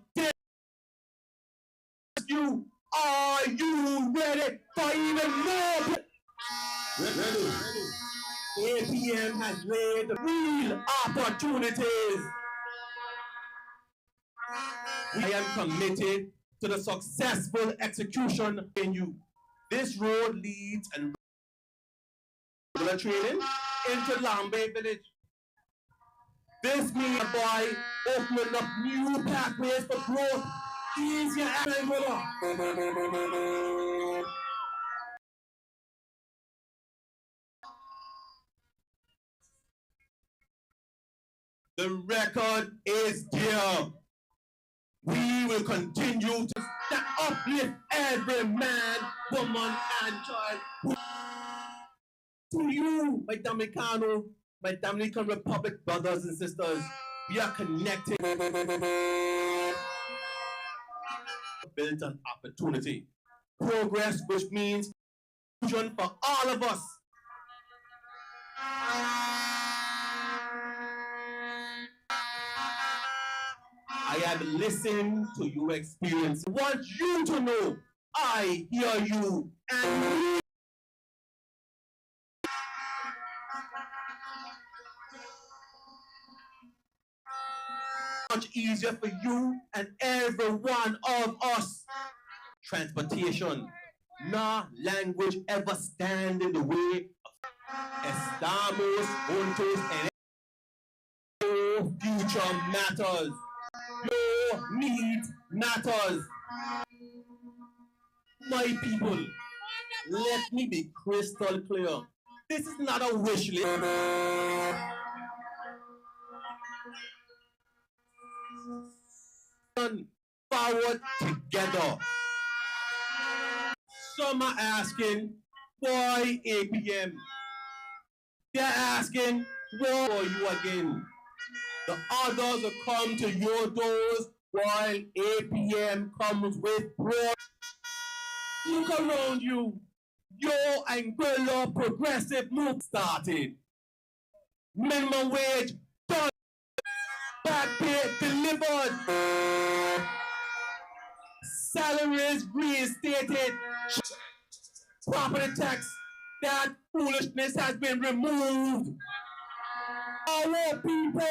are you ready for even more? Ready. APM has laid the real opportunities. I am committed to the successful execution in you. This road leads and regular training into Lambe Village. This means by opening up new pathways for growth, easier and the record is there. We will continue to uplift every man, woman, and child. To you, my Dominicano, my Dominican Republic brothers and sisters, we are connected. Built an opportunity. Progress, which means fusion for all of us. I have listened to your experience. I want you to know I hear you and much easier for you and every one of us. Transportation, no language ever stand in the way of Estamos juntos and your future matters. Your needs matters. My people, let me be crystal clear. This is not a wish list. Forward together. Some are asking, why APM? They're asking, why are you again? The others will come to your doors while APM comes with broad. Look around you. Your Anguilla progressive move started. Minimum wage done. Back pay delivered. Salaries reinstated. Property tax that foolishness has been removed. Our people.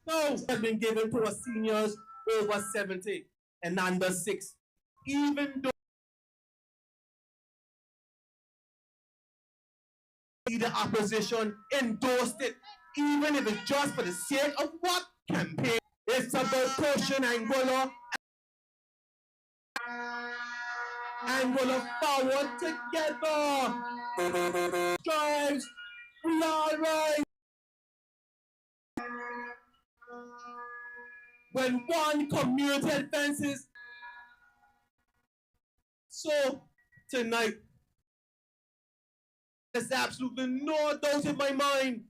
No, has been given to our seniors over 70 and under 6, even though the opposition endorsed it, even if it's just for the sake of what campaign. It's about pushing Anguilla forward together. Strives, we are right. When one community advances. So tonight, there's absolutely no doubt in my mind.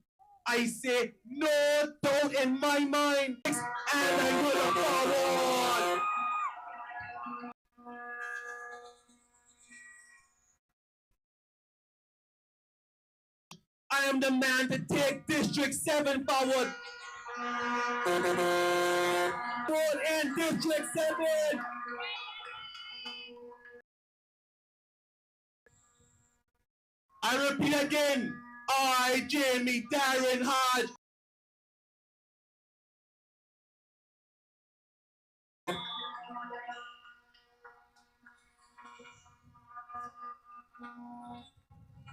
I say no doubt in my mind. And I'm gonna forward. I am the man to take District 7 forward. Vote in District 7. I repeat again, I, Jamie Darren Hodge,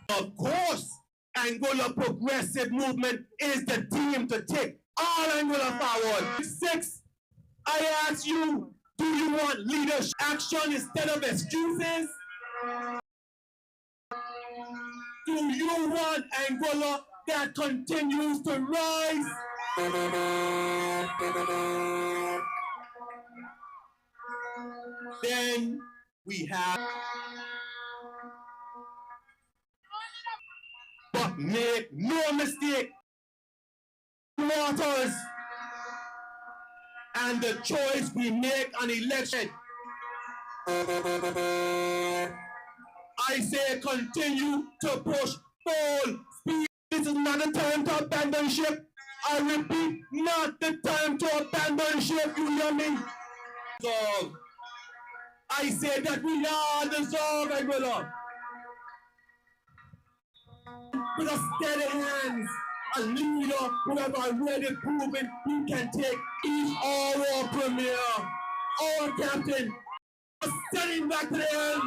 of course, Anguilla Progressive Movement is the team to take all Anguilla forward. 6, I ask you, do you want leadership action instead of excuses? Do you want Anguilla that continues to rise? Then we have, but make no mistake, waters, and the choice we make on election. I say continue to push full speed. This is not the time to abandon ship. I repeat, not the time to abandon ship, you hear me? So, I say that we are the Zog, Anguilla. With a steady hands, a leader who have already proven he can take each our premier, our captain, send him back to the end.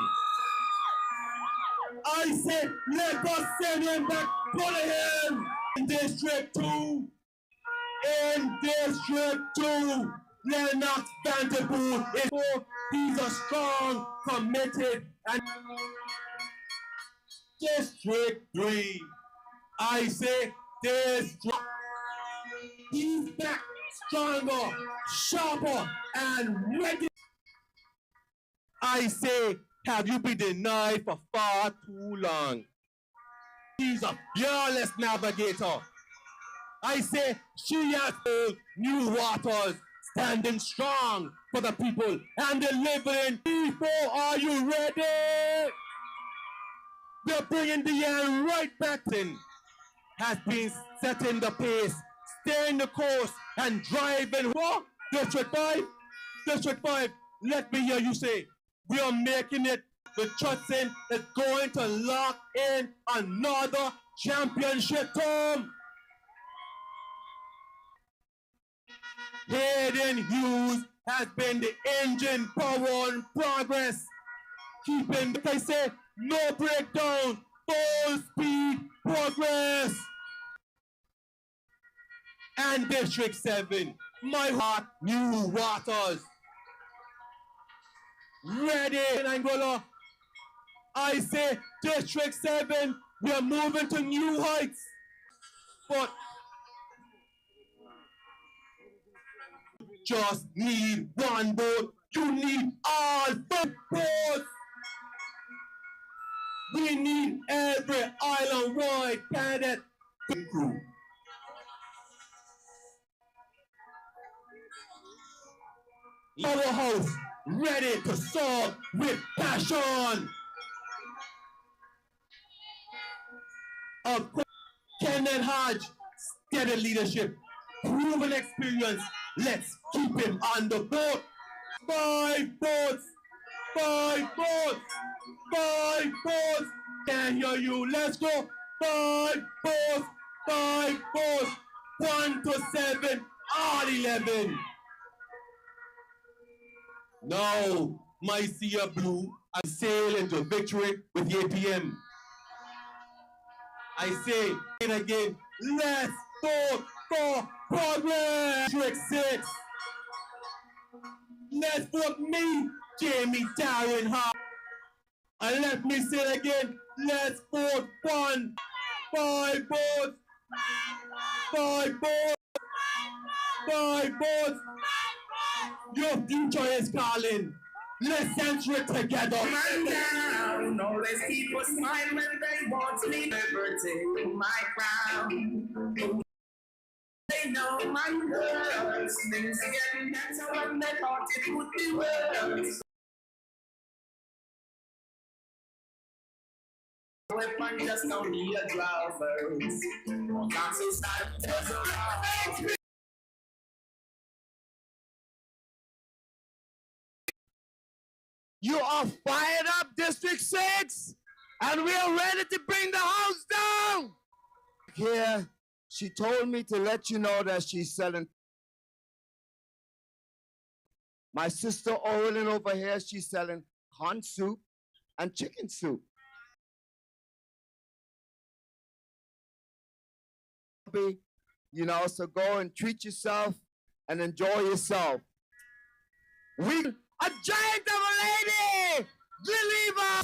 I say, let us send him back to the end. In District 2, Lennox Vanderpool is he's a strong, committed, and District 3, I say, he's back stronger, sharper, and ready. I say, have you been denied for far too long? She's a fearless navigator. I say, she has built new waters, standing strong for the people and delivering. People, are you ready? We're bringing the end right back in. Has been setting the pace, staying the course, and driving. What? District 5? District 5, let me hear you say, we are making it. The Chutsin is going to lock in another championship term. Hayden Hughes has been the engine, power, and progress. Keeping, like I say, no breakdown, full speed progress. And District 7, my heart, new waters. Ready in Anguilla. I say, District 7, we are moving to new heights. But just need one vote. You need all 5 votes. We need every island-wide candidate. Powerhouse, ready to serve with passion. Kenneth Hodge, steady leadership, proven experience. Let's keep him on the boat. 5 votes Five balls. Five balls. Can't hear you. Let's go. Five balls. Five balls. 1 to 7. All 11. Now, my sea of blue, I sail into victory with the APM. I say it again. Let's vote for progress. Trick 6. Let's vote me, Jamie Darren Hart. And let me say it again. Let's vote 1. 5 votes. 5 votes. 5 votes. Your future is calling. Let's enter it together. Man down, always keep a smile when they want me. Never take my crown. They know my girls. Things are getting better when they thought it would be worse. Weapon just only a drivers. I'm so sad. You are fired up, District 6, and we are ready to bring the house down. Here, she told me to let you know that she's selling. My sister Orlin over here, she's selling corn soup and chicken soup. You know, so go and treat yourself and enjoy yourself. A giant of a lady! Believer!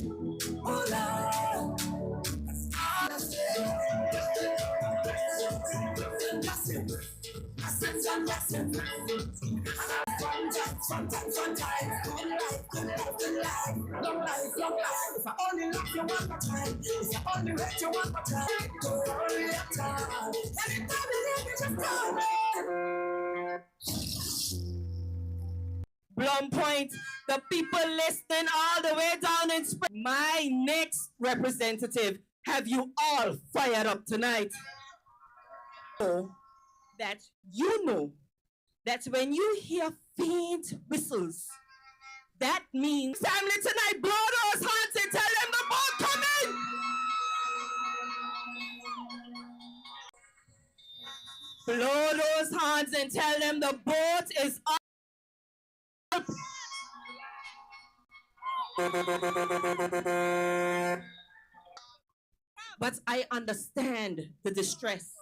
Blum Point, the people listening all the way down in Spring. My next representative, have you all fired up tonight? So that you know that when you hear faint whistles, that means family tonight, blow those hands and tell them the boat coming. Blow those hands and tell them the boat is up. But I understand the distress.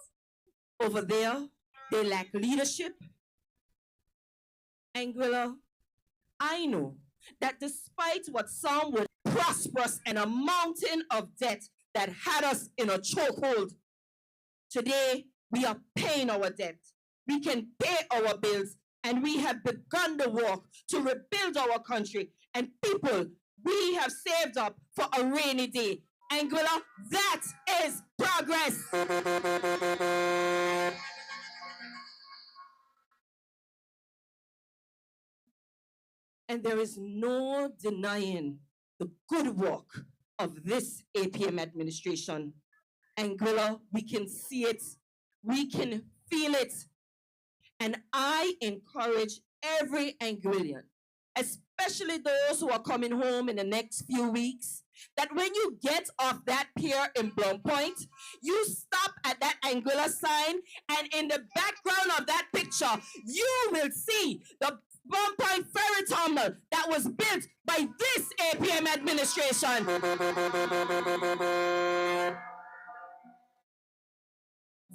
Over there, they lack leadership. Anguilla, I know that despite what some would prosperous and a mountain of debt that had us in a chokehold, today we are paying our debt. We can pay our bills, and we have begun the work to rebuild our country. And people, we have saved up for a rainy day. Anguilla, that is progress. And there is no denying the good work of this APM administration. Anguilla, we can see it, we can feel it. And I encourage every Anguillian, especially those who are coming home in the next few weeks, that when you get off that pier in Blum Point, you stop at that Anguilla sign, and in the background of that picture, you will see the Blum Point ferry terminal that was built by this APM administration.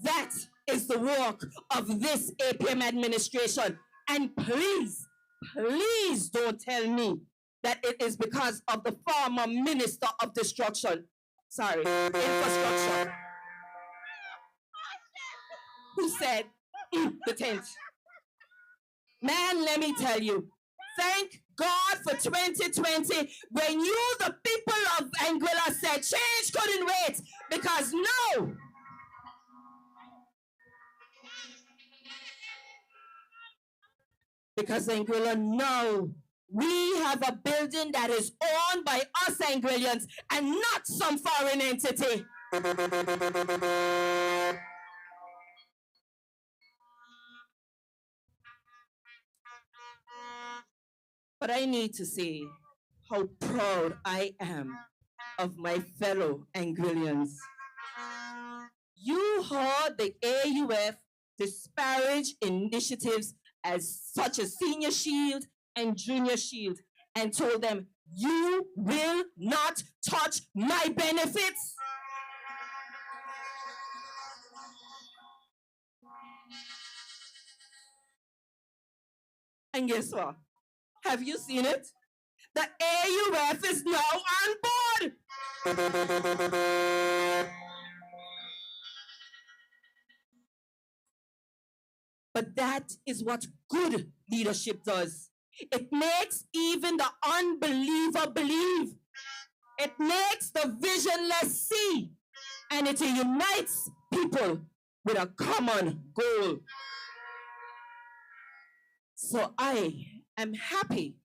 That is the work of this APM administration. And please, please don't tell me that it is because of the former Minister of Infrastructure, who said, the tent. Man, let me tell you, thank God for 2020 when you, the people of Anguilla, said change couldn't wait, because no. Because Anguilla, no. We have a building that is owned by us Anguillians and not some foreign entity. But I need to say, how proud I am of my fellow Anguillians. You heard the AUF disparage initiatives such as Senior Shield and Junior Shield and told them, you will not touch my benefits. And guess what? Have you seen it? The AUF is now on board. But that is what good leadership does. It makes even the unbeliever believe. It makes the visionless see. And it unites people with a common goal. So I am happy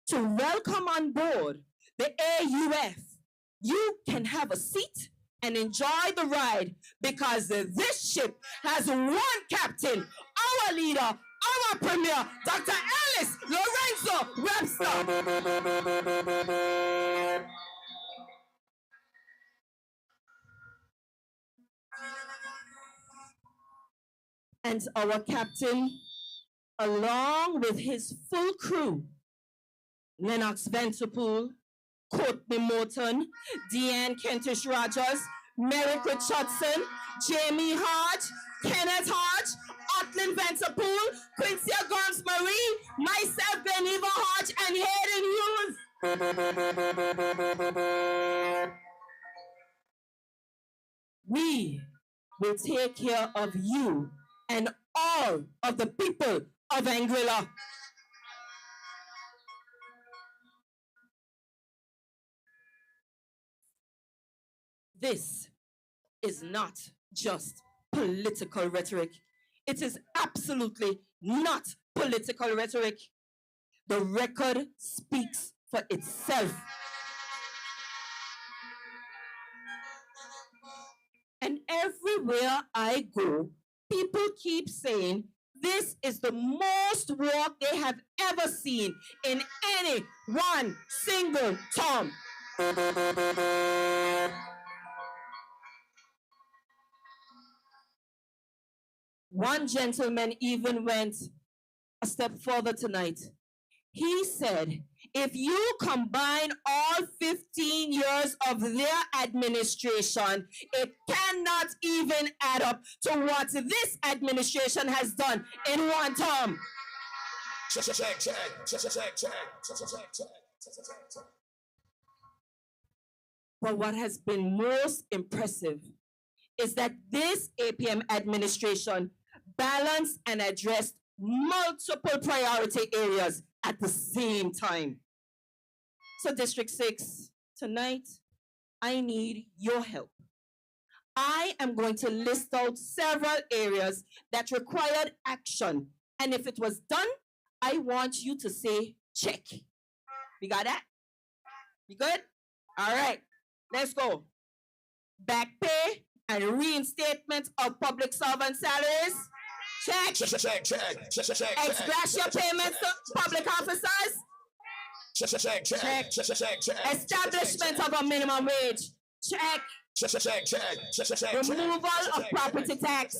to welcome on board the AUF. You can have a seat and enjoy the ride because this ship has one captain, our leader, our premier, Dr. Ellis Lorenzo Webster. And our captain, along with his full crew, Lennox Vanterpool, Courtney Morton, Deanne Kentish Rogers, Merrick Richardson, Jamie Hodge, Kenneth Hodge, Otlin Vanterpool, Quincy Gomes Marie, myself, Beneva Hodge, and Hayden Hughes. We will take care of you and all of the people of Anguilla. This is not just political rhetoric. It is absolutely not political rhetoric. The record speaks for itself. And everywhere I go, people keep saying this is the most work they have ever seen in any one single term. One gentleman even went a step further tonight. He said, if you combine all 15 years of their administration, it cannot even add up to what this administration has done in one term. But what has been most impressive is that this APM administration balanced and addressed multiple priority areas at the same time. So District 6, tonight, I need your help. I am going to list out several areas that required action. And if it was done, I want you to say check. We got that? You good? All right, let's go. Back pay and reinstatement of public servant salaries. Check. Ex-gratia payments to public officers. Check. Establishment of a minimum wage. Check. Removal of property tax.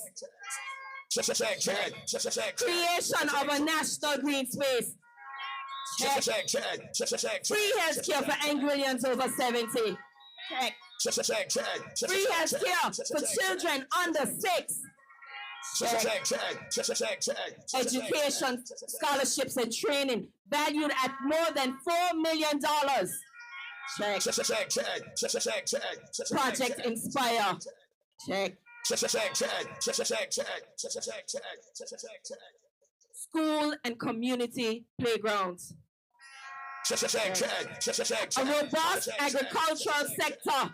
Creation of a national green space. Check. Free health care for Anguillians over 70. Check. Free health care for children under 6. Check. Education, scholarships, and training valued at more than $4 million. Check. Project Inspire. Check. School and community playgrounds. Check. A robust agricultural sector.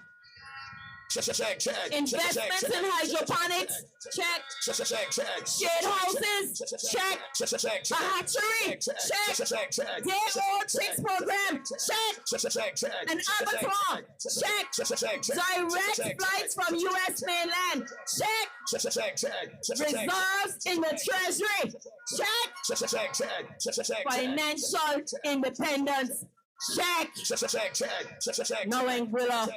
Investments in hydroponics, check. Shade houses, check. A hatchery, check. Day-old chicks program, check. An abattoir, check. Direct flights from U.S. mainland, check. Reserves in the treasury, check. Financial independence, Check. Now, Anguilla,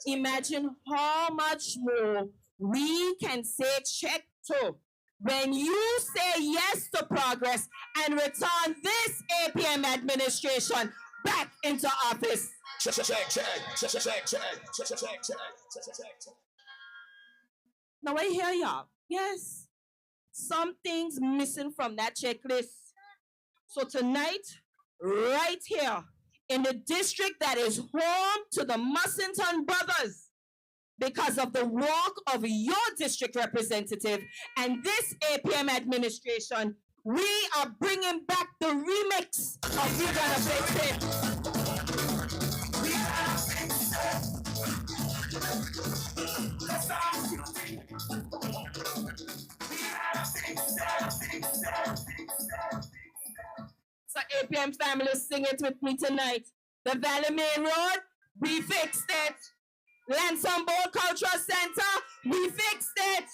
imagine how much more we can say check to when you say yes to progress and return this APM administration back into office. Now I hear y'all. Yes, something's missing from that checklist. So tonight, right here, in the district that is home to the Mussington brothers, because of the work of your district representative and this APM administration, we are bringing back the remix of We Gotta Fix It. We gotta fix it. That's all you think. We gotta fix it. So APM family, sing it with me tonight. The Valley Main Road, we fixed it. Lansing Bowl Cultural Center, we fixed it.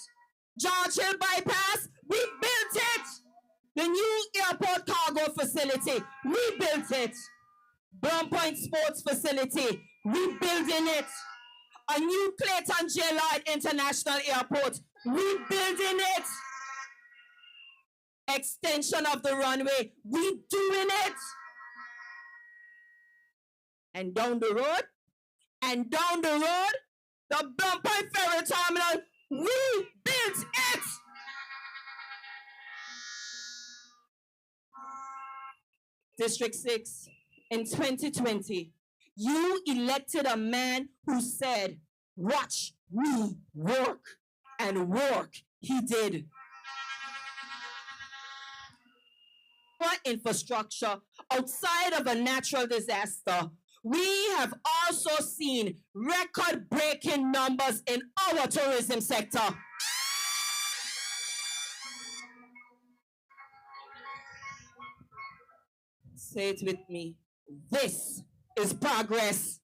George Hill Bypass, we built it. The new airport cargo facility, we built it. Brown Point Sports Facility, we building it. A new Clayton J. Lloyd International Airport, we building it. Extension of the runway, we doing it. And down the road, the Brown Point Ferry Terminal, we built it. District 6, in 2020, you elected a man who said, watch me work, and work he did. For infrastructure outside of a natural disaster, we have also seen record-breaking numbers in our tourism sector. Say it with me. This is progress.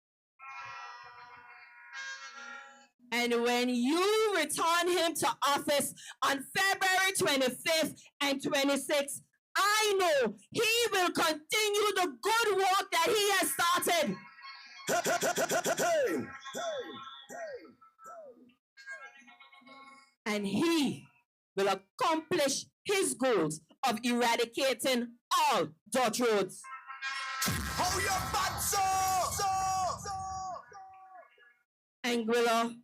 And when you return him to office on February 25th and 26th, I know he will continue the good work that he has started. And he will accomplish his goals of eradicating all dirt roads. Hold your butts up! Anguilla,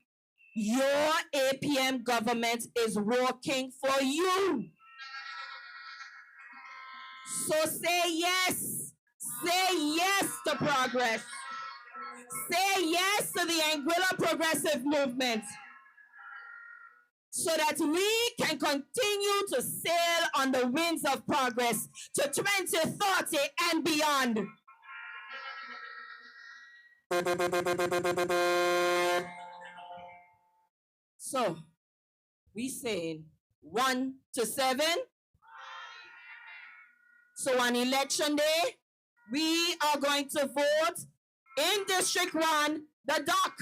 your APM government is working for you. So say yes. Say yes to progress. Say yes to the Anguilla progressive movement, so that we can continue to sail on the winds of progress to 2030 and beyond. So, we saying 1 to 7. So on election day, we are going to vote in District 1, the duck.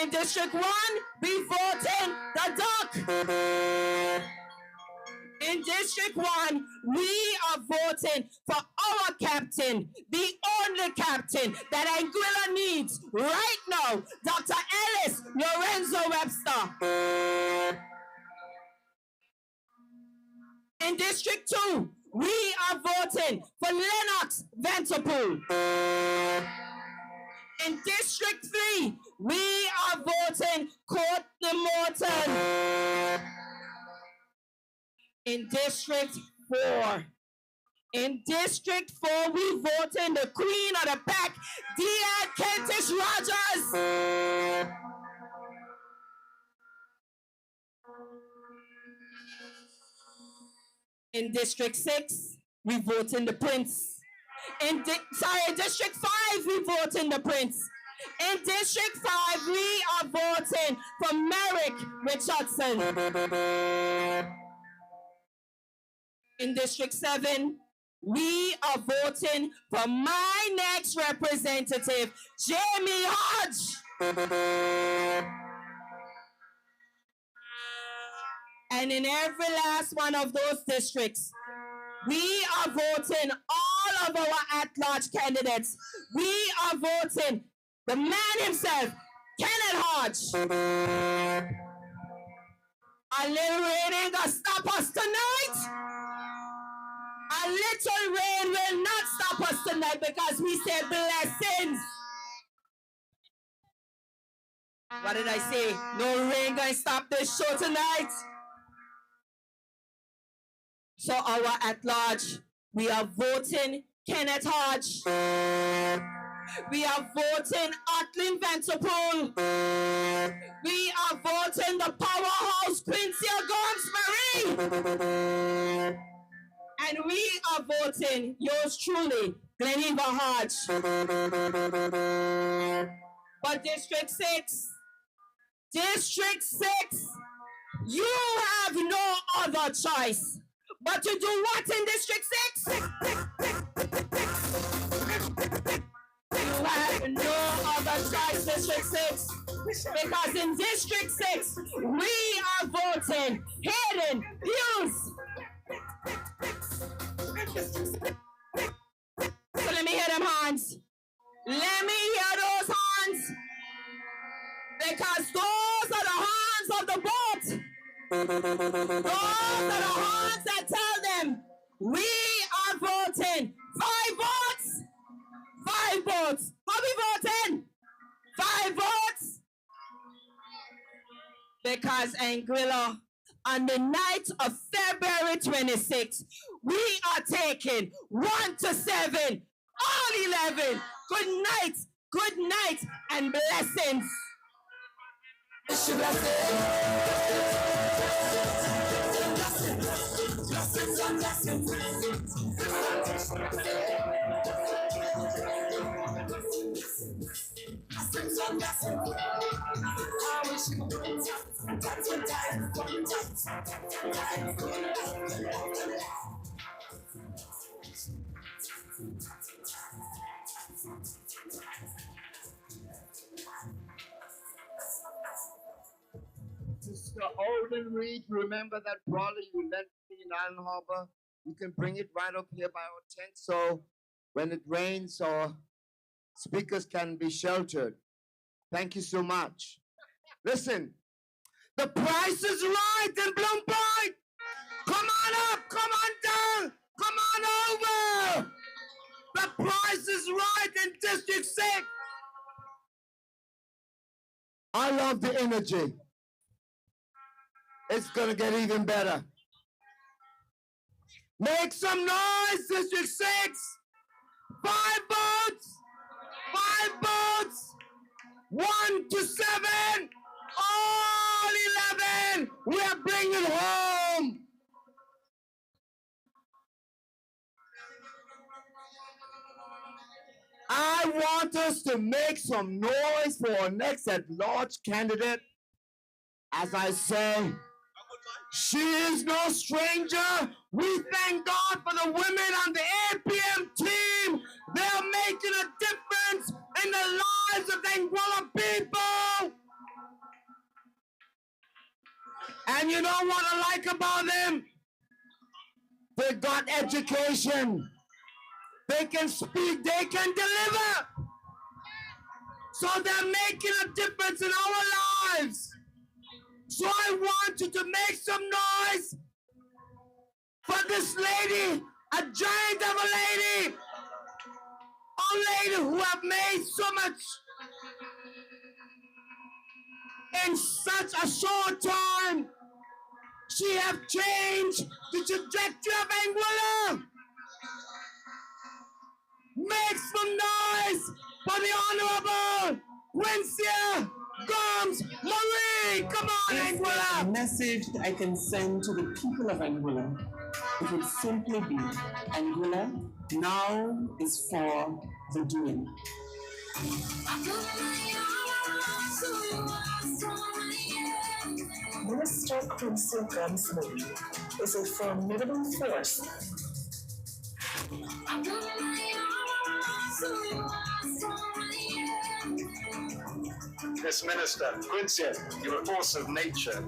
In District 1, we vote in the duck. In District 1, we are voting for our captain, the only captain that Anguilla needs right now, Dr. Ellis Lorenzo Webster. In District 2, we are voting for Lennox Vanterpool. In District 3, we are voting Courtney Morton. In District 4, we vote in the queen of the pack, Deanne Kentish Rogers. In District 6, we vote in the prince. In District 5, we vote in the prince. In District 5, we are voting for Merrick Richardson. In District 7, we are voting for my next representative, Jamie Hodge. And in every last one of those districts, we are voting all all of our at-large candidates. We are voting the man himself, Kenneth Hodge. A little rain ain't gonna stop us tonight. A little rain will not stop us tonight because we say blessings. What did I say? No rain gonna stop this show tonight. So our at-large, we are voting Kenneth Hodge. We are voting Atlin Vanterpool. We are voting the powerhouse Quincy Gomes-Marie. And we are voting yours truly, Gleneva Hodge. But District 6, you have no other choice but to do what in District 6? You have no other choice, District 6. Because in District 6, we are voting Hayden Hughes. So let me hear them hands. Let me hear those hands. Because those are the hands of the boat. Those are the hands that tell them we are voting 5 votes. 5 votes. How we voting? 5 votes. Because Anguilla, on the night of February 26th, we are taking 1 to 7, all 11. Good night, and blessings. Sister Olden Reed, remember that brother you lent me in Island Harbor? You can bring it right up here by our tent so when it rains or speakers can be sheltered. Thank you so much. Listen, the price is right in Bloom Point. Come on up, come on down, come on over. The price is right in District 6. I love the energy. It's gonna get even better. Make some noise, District 6. 5 votes. 5 votes. 1 to 7. All 11. We are bringing home. I want us to make some noise for our next at-large candidate. As I say, she is no stranger. We thank God for the women on the APM team. They're making a difference in the lives of the Anguilla people. And you know what I like about them? They got education. They can speak, they can deliver. So they're making a difference in our lives. So I want you to make some noise for this lady, a giant of a lady who have made so much in such a short time. She have changed the trajectory of Anguilla. Make some noise for the Honorable Quincy Gomes-Marie. Come on, Anguilla. A message I can send to the people of Anguilla, it would simply be, Anguilla, now is for the doing. Minister Quincy Gomes-Marie is a formidable force. Yes, Minister, Quincy, you're a force of nature.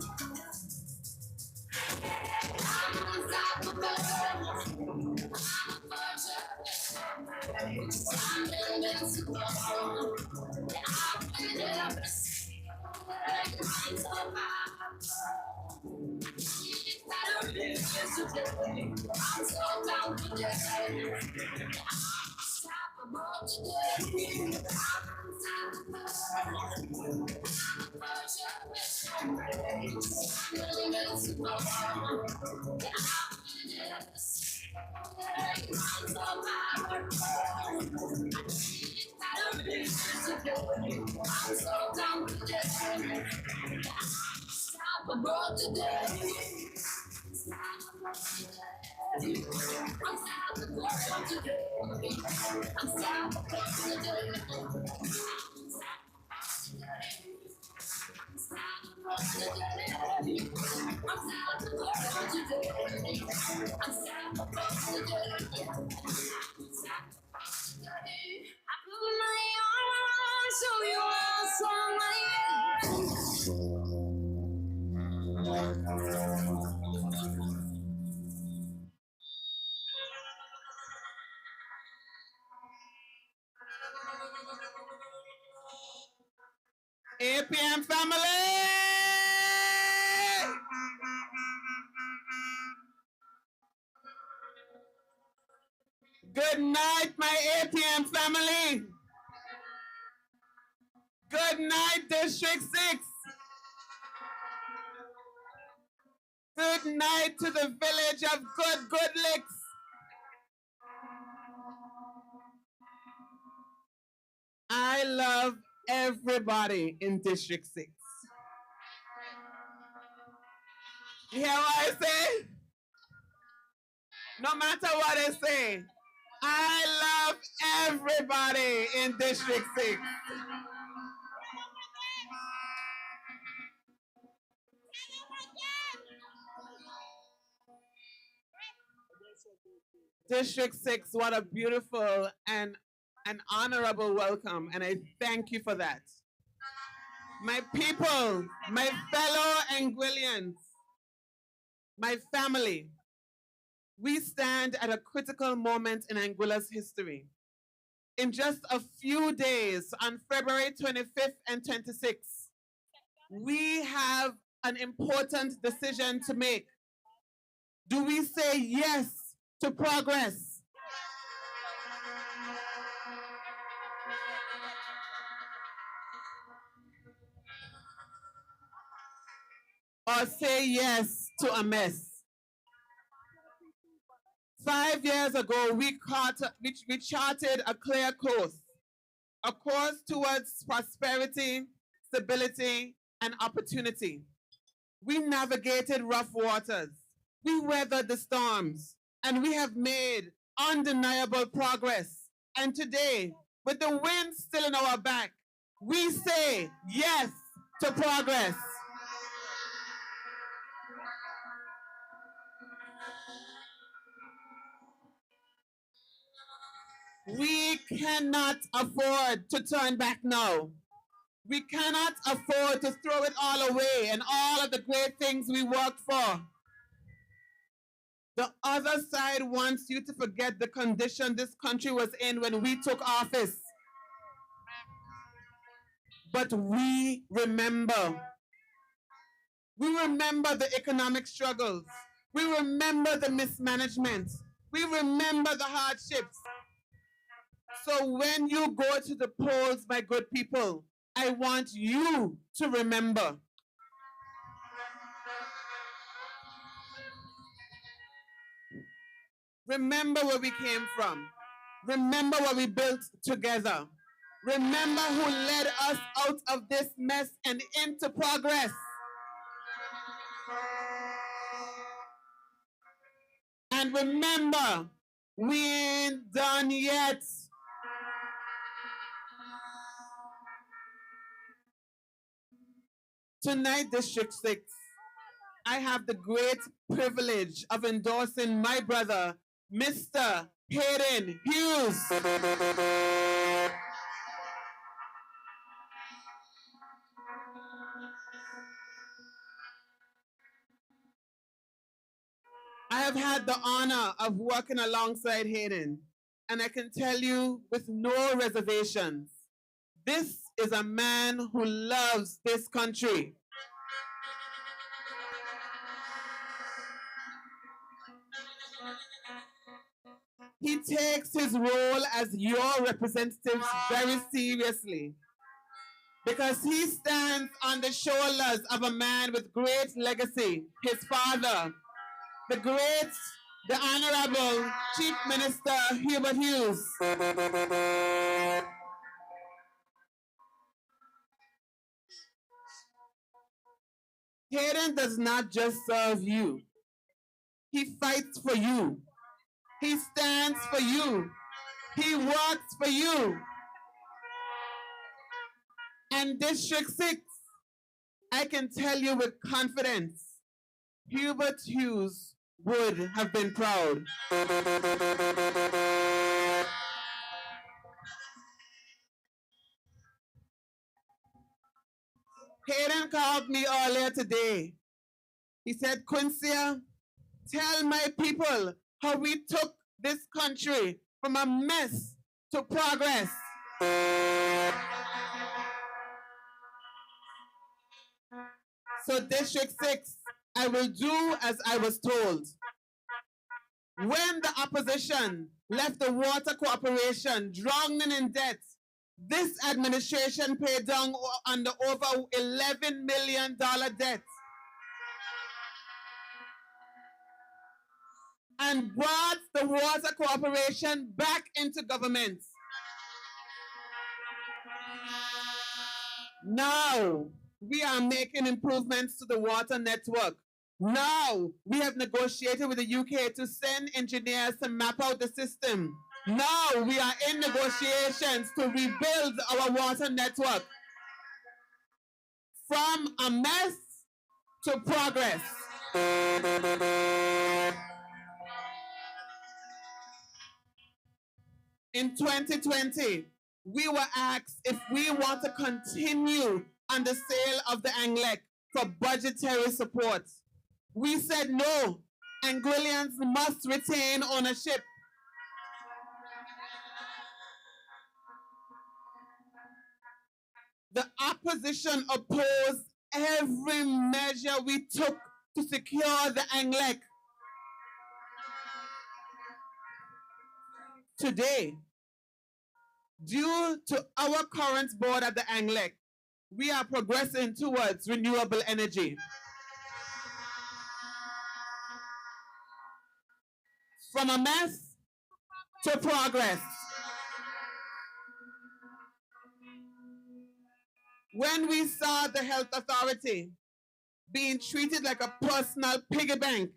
APM family! Good night, my APM family. Good night, District 6. Good night to the village of Good Licks. I love everybody in District 6. You hear what I say? No matter what I say, I love everybody in District 6. District 6, what a beautiful and an honorable welcome, and I thank you for that. My people, my fellow Anguillians, my family, we stand at a critical moment in Anguilla's history. In just a few days, on February 25th and 26th, we have an important decision to make. Do we say yes to progress? Or say yes to a mess? 5 years ago, we charted a clear course, a course towards prosperity, stability, and opportunity. We navigated rough waters, we weathered the storms, and we have made undeniable progress. And today, with the wind still in our back, we say yes to progress. We cannot afford to turn back now. We cannot afford to throw it all away and all of the great things we worked for. The other side wants you to forget the condition this country was in when we took office. But we remember. We remember the economic struggles. We remember the mismanagement. We remember the hardships. So when you go to the polls, my good people, I want you to remember. Remember where we came from. Remember what we built together. Remember who led us out of this mess and into progress. And remember, we ain't done yet. Tonight, District 6, I have the great privilege of endorsing my brother, Mr. Hayden Hughes. I have had the honor of working alongside Hayden, and I can tell you with no reservations, this is a man who loves this country. He takes his role as your representative very seriously because he stands on the shoulders of a man with great legacy, his father, the Honorable Chief Minister Hubert Hughes. Hayden does not just serve you. He fights for you. He stands for you. He works for you. And District 6, I can tell you with confidence, Hubert Hughes would have been proud. Hayden called me earlier today. He said, Quincy, tell my people how we took this country from a mess to progress. So District 6, I will do as I was told. When the opposition left the Water Corporation drowning in debt, this administration paid down under over $11 million debt and brought the Water Corporation back into government. Now we are making improvements to the water network. Now we have negotiated with the UK to send engineers to map out the system. Now we are in negotiations to rebuild our water network from a mess to progress. In 2020, we were asked if we want to continue on the sale of the Anglec for budgetary support. We said no, Anguillians must retain ownership. The opposition opposed every measure we took to secure the Anglec. Today, due to our current board at the Anglec, we are progressing towards renewable energy. From a mess to progress. When we saw the health authority being treated like a personal piggy bank,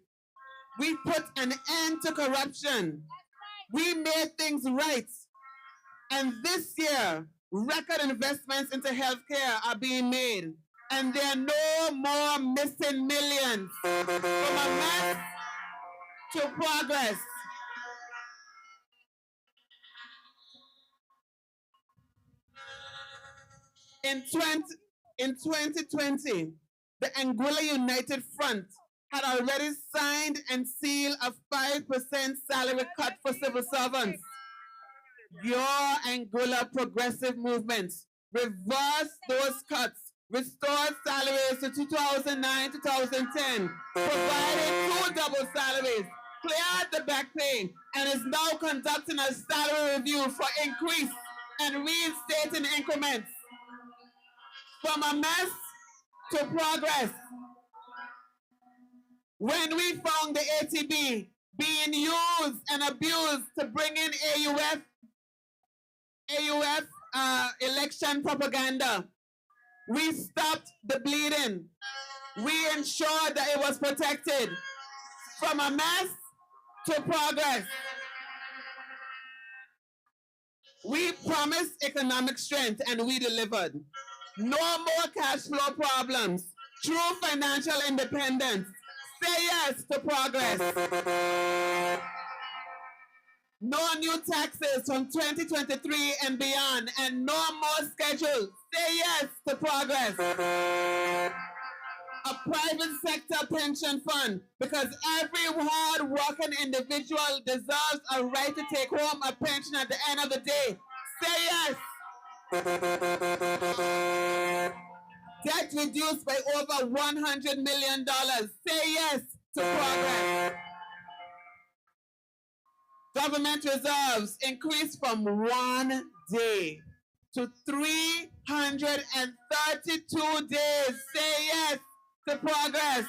we put an end to corruption. We made things right. And this year, record investments into healthcare are being made. And there are no more missing millions. From a mess to progress. In 2020, the Anguilla United Front had already signed and sealed a 5% salary cut for civil servants. Your Anguilla Progressive Movement reversed those cuts, restored salaries to 2009-2010, provided 2 double salaries, cleared the back pay, and is now conducting a salary review for increase and reinstating increments. From a mess to progress. When we found the ATB being used and abused to bring in AUF election propaganda, we stopped the bleeding. We ensured that it was protected. From a mess to progress. We promised economic strength and we delivered. No more cash flow problems. True financial independence. Say yes to progress. No new taxes from 2023 and beyond, and no more schedules. Say yes to progress. A private sector pension fund, because every hard-working individual deserves a right to take home a pension at the end of the day. Say yes. Debt reduced by over $100 million. Say yes to progress. Government reserves increased from 1 day to 332 days. Say yes to progress.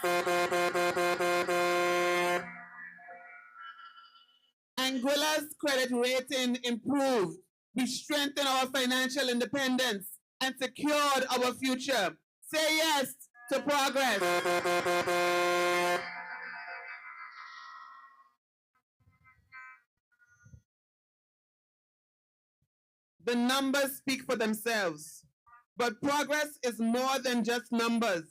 Anguilla's credit rating improved. We strengthened our financial independence and secured our future. Say yes to progress. The numbers speak for themselves, but progress is more than just numbers.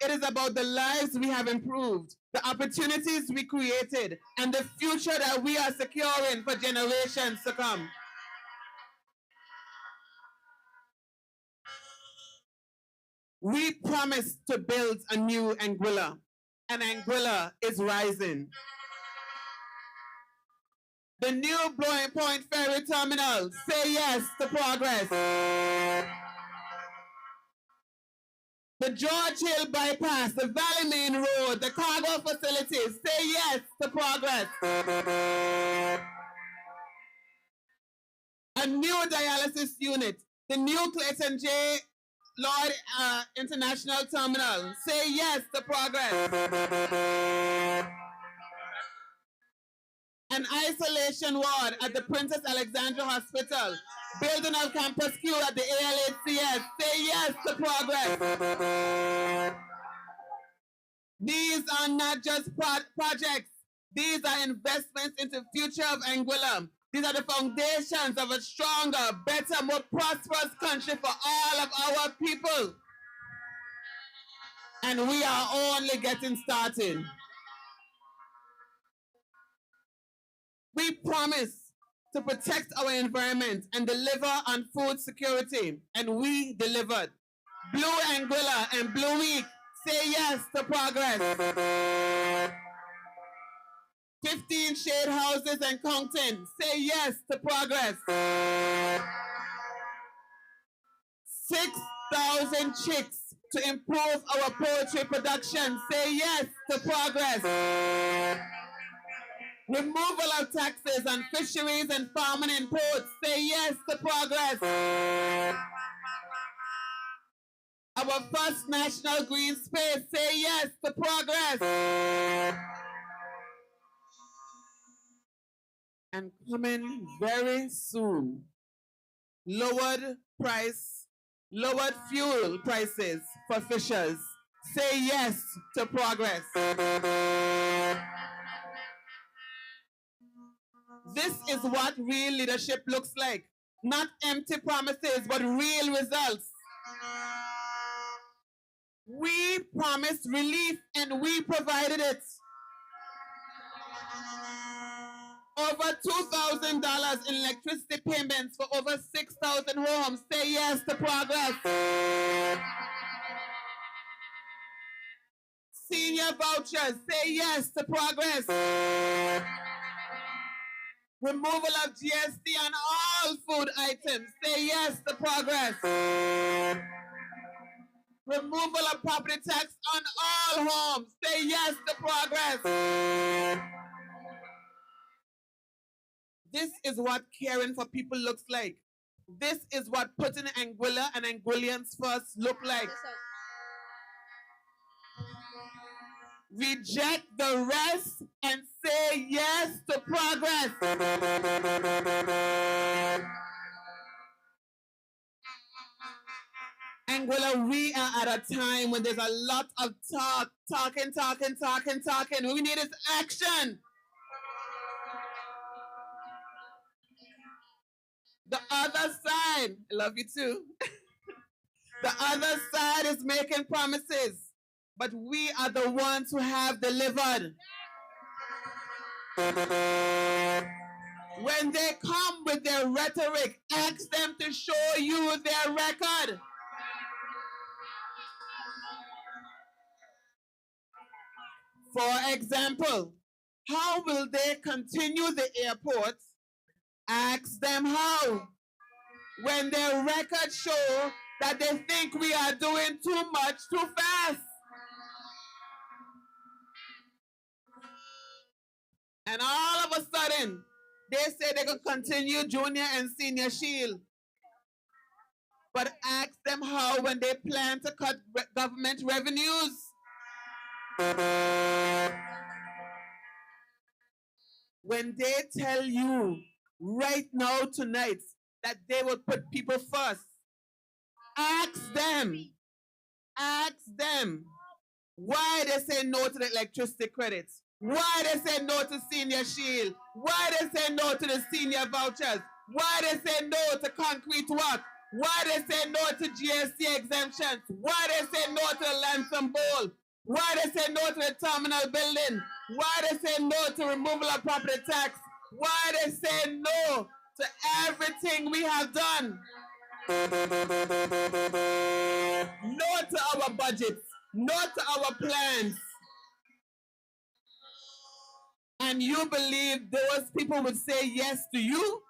It is about the lives we have improved, the opportunities we created, and the future that we are securing for generations to come. We promised to build a new Anguilla, and Anguilla is rising. The new Blowing Point Ferry Terminal, say yes to progress. The George Hill Bypass, the Valley Main Road, the cargo facilities, say yes to progress. A new dialysis unit, the new Clayton J. Lloyd International Terminal, say yes to progress. An isolation ward at the Princess Alexandra Hospital, building of Campus Q at the ALHCS, say yes to progress. These are not just projects, these are investments into the future of Anguilla. These are the foundations of a stronger, better, more prosperous country for all of our people. And we are only getting started. We promise to protect our environment and deliver on food security, and we delivered. Blue Anguilla and Blue Week, say yes to progress. 15 shade houses and counting, say yes to progress. 6,000 chicks to improve our poultry production, say yes to progress. Removal of taxes on fisheries and farming and ports, say yes to progress. Our first national green space, say yes to progress. And coming very soon, lowered fuel prices for fishers, say yes to progress. This is what real leadership looks like. Not empty promises, but real results. We promised relief and we provided it. Over $2,000 in electricity payments for over 6,000 homes. Say yes to progress. Senior vouchers. Say yes to progress. Removal of GST on all food items. Say yes to progress. Removal of property tax on all homes. Say yes to progress. This is what caring for people looks like. This is what putting Anguilla and Anguillians first look like. Reject the rest and say yes to progress. Anguilla, we are at a time when there's a lot of talking. We need is action. The other side, I love you too. The other side is making promises, but we are the ones who have delivered. When they come with their rhetoric, ask them to show you their record. For example, how will they continue the airports? Ask them how. When their records show that they think we are doing too much too fast. And all of a sudden, They say they could continue junior and senior shield. But ask them how when they plan to cut government revenues. When they tell you right now tonight that they will put people first, ask them why they say no to the electricity credits, why they say no to senior shield, why they say no to the senior vouchers, why they say no to concrete work, why they say no to GST exemptions, why they say no to the Lansom Bowl, why they say no to the terminal building, why they say no to removal of property tax, why they say no to everything we have done. No to our budgets, no to our plans. And you believe those people would say yes to you?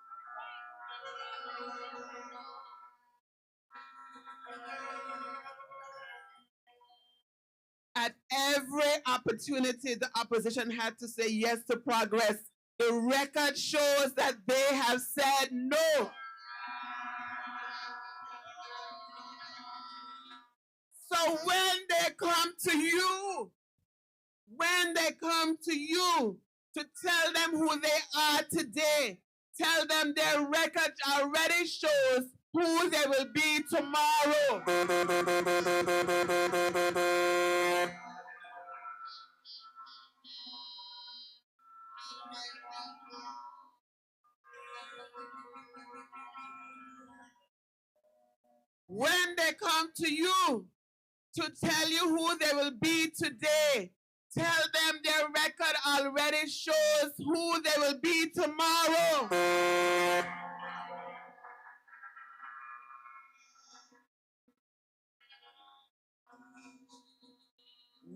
At every opportunity, the opposition had to say yes to progress. The record shows that they have said no. So when they come to you to tell them who they are today, tell them their record already shows who they will be tomorrow. When they come to you to tell you who they will be today, tell them their record already shows who they will be tomorrow.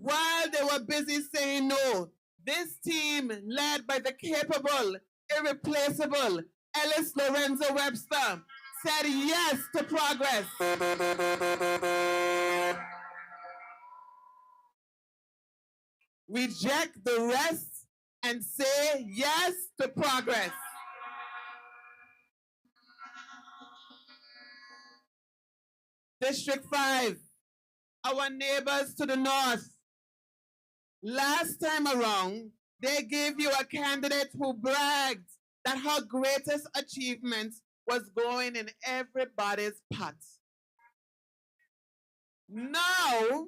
While they were busy saying no, this team, led by the capable, irreplaceable Ellis Lorenzo Webster, said yes to progress. Reject the rest and say yes to progress. District 5, our neighbors to the north. Last time around, they gave you a candidate who bragged that her greatest achievement was going in everybody's pot. Now,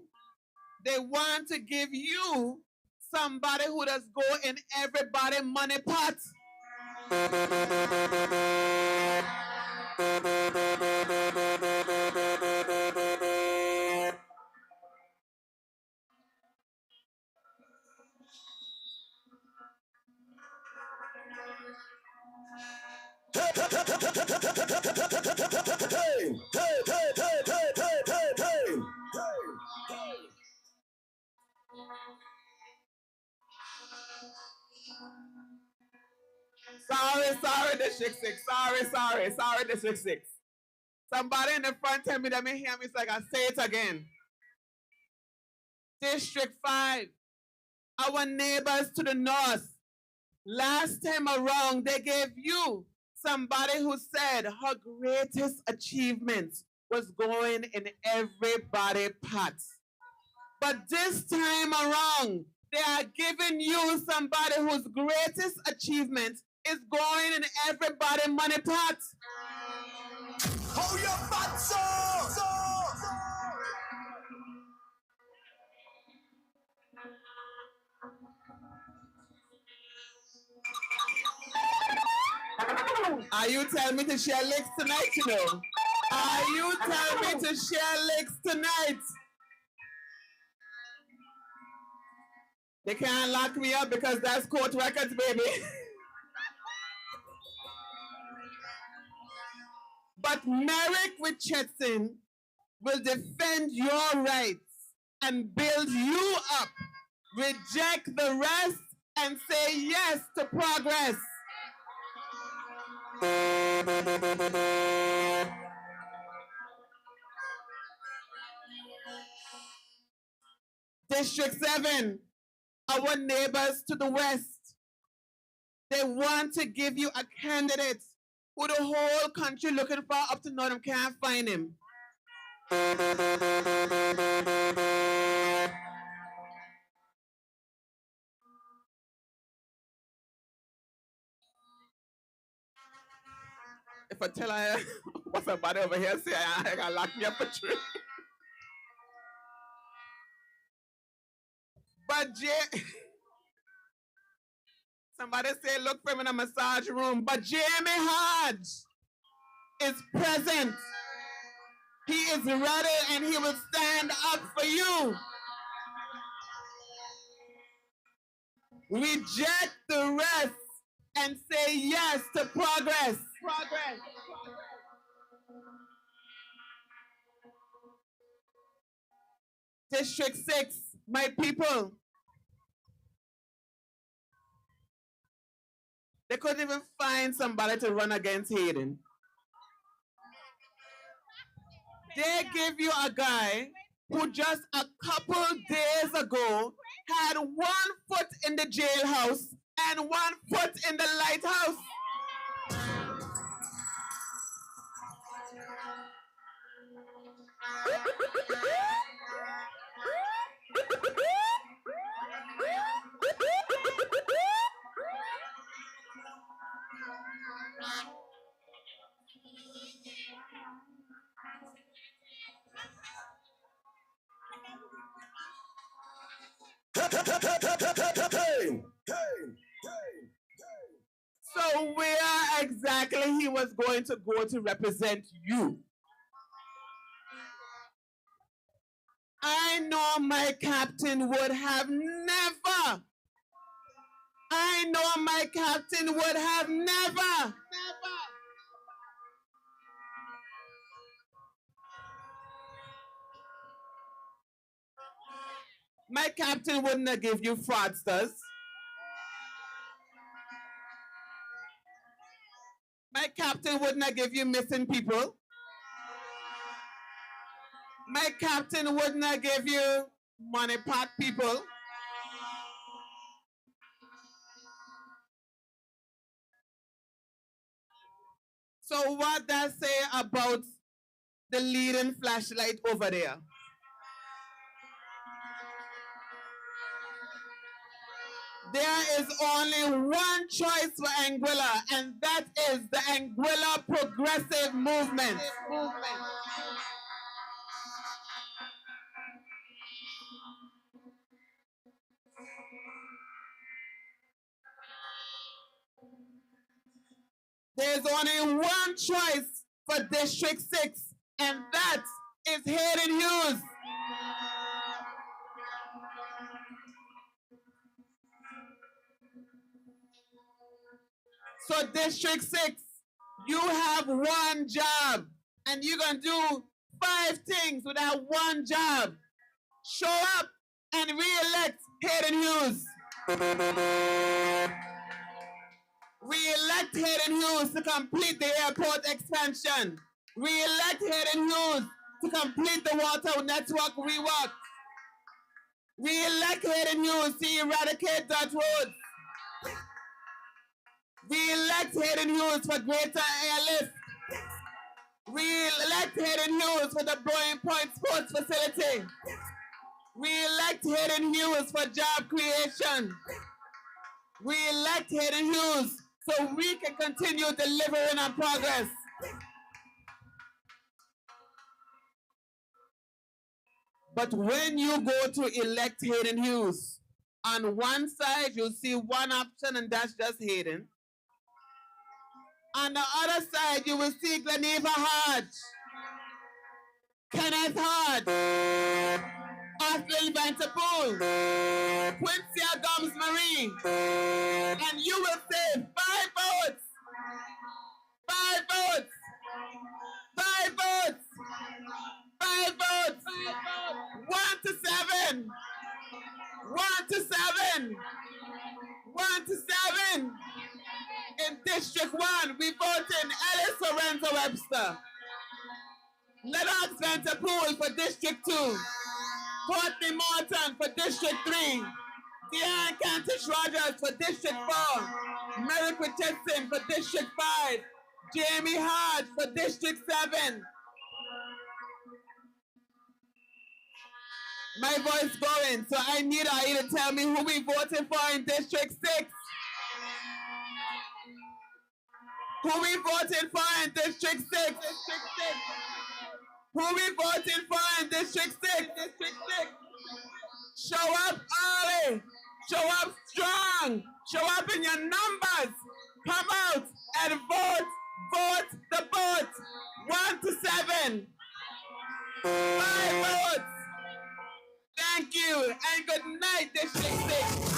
they want to give you somebody who does go in everybody's money pot. Sorry, District 6. Sorry, District 6. Somebody in the front tell me that may hear me, so I can say it again. District 5, our neighbors to the north. Last time around, they gave you somebody who said her greatest achievement was going in everybody's pot. But this time around, they are giving you somebody whose greatest achievement is going in everybody's money pot. Hold your butts up! Are you telling me to share licks tonight, you know? Are you telling me to share licks tonight? They can't lock me up because that's court records, baby. But Merrick Richardson will defend your rights and build you up. Reject the rest and say yes to progress. District 7, our neighbors to the west. They want to give you a candidate who the whole country looking for up to now them can't find him. If I tell her what's somebody over here say, I gotta lock me up for true. But somebody say, look for him in a massage room. But Jamie Hodge is present. He is ready and he will stand up for you. Reject the rest and say yes to progress. Progress. District 6, my people. They couldn't even find somebody to run against Hayden. They give you a guy who just a couple days ago had 1 foot in the jailhouse and 1 foot in the lighthouse. So where exactly he was going to go to represent you? I know my captain would have never. I know my captain would have never. My captain wouldn't have give you fraudsters. My captain wouldn't have give you missing people. My captain wouldn't have give you money pot people. So what does say about the leading flashlight over there? There is only one choice for Anguilla, and that is the Anguilla Progressive Movement. There's only one choice for District 6, and that is Hayden Hughes. So District 6, you have one job, and you're gonna do 5 things with that one job. Show up and re-elect Hayden Hughes. Re-elect Hayden Hughes to complete the airport expansion. Re-elect Hayden Hughes to complete the water network rework. Re-elect Hayden Hughes to eradicate dirt roads. Re-elect Hayden Hughes for greater airlift. Re-elect Hayden Hughes for the Boeing Point Sports Facility. Re-elect Hayden Hughes for job creation. Re-elect Hayden Hughes so we can continue delivering on progress. But when you go to elect Hayden Hughes, on one side you'll see one option, and that's just Hayden. On the other side, you will see Gleneva Hodge, Kenneth Hodge, Austin Vanterpool, Quincy Adams Marie, and you will say 5 votes, 5 votes, 5 votes, 5 votes, 1 to 7, 1 to 7, 1 to 7. In District 1, we vote in Ellis Lorenzo Webster. Lennox Vanterpool for District 2. Courtney Morton for District 3. Diane Cantish Rogers for District 4. Merrick Richardson for District 5. Jamie Hodge for District 7. My voice going, so I need you to tell me who we voted for in District 6. Who we voted for in District 6? Who we voted for in District 6? Show up early. Show up strong. Show up in your numbers. Come out and vote. Vote the vote. 1 to 7. 5 votes. Thank you and good night, District 6.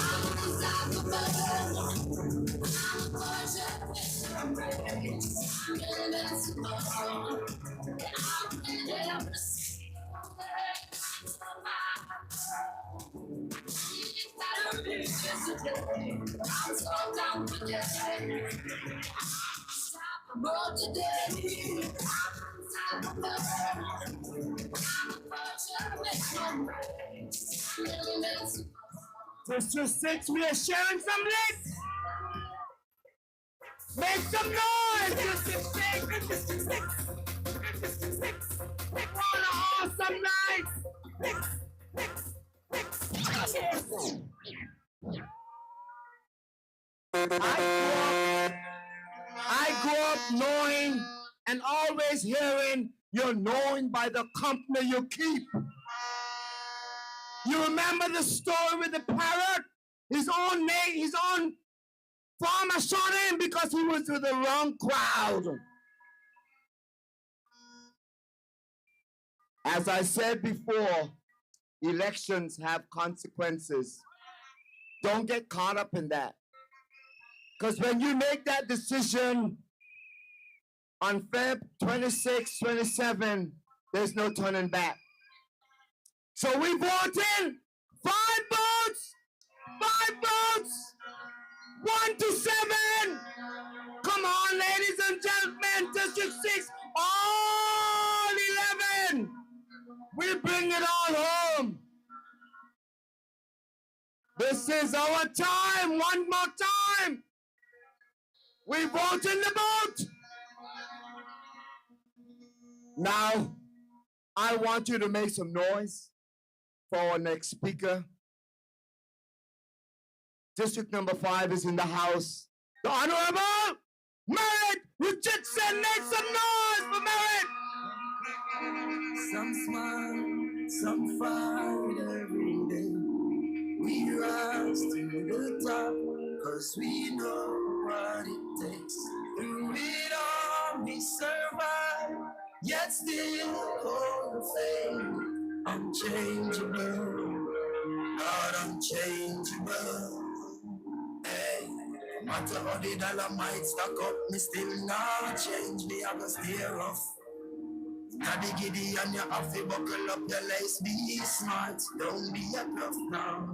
District 6, we are sharing some links. Make some noise! District 6, District 6, District 6. We want an awesome night. I grew up knowing and always hearing you're known by the company you keep. You remember the story with the parrot? His own farmer shot him because he was with the wrong crowd. As I said before, elections have consequences. Don't get caught up in that. Because when you make that decision on Feb 26, 27, there's no turning back. So we voted 5 votes, 5 votes, 1 to 7. Come on, ladies and gentlemen, District 6, all 11. We bring it all home. This is our time, one more time. We vote in the vote. Now, I want you to make some noise for our next speaker. District number 5 is in the house. The Honorable Merrick Richardson. Make some noise for Merrick. Some smile, some fight every day. We rise to the top, cause we know what it takes. Through it all, we survive, yet still hold the faith. Unchangeable, God unchangeable. Hey, no matter how the dollar might stack up, me still not change. Me have a steer off. Now the giddy and you have to buckle up your lace. Be smart, don't be a bluff now.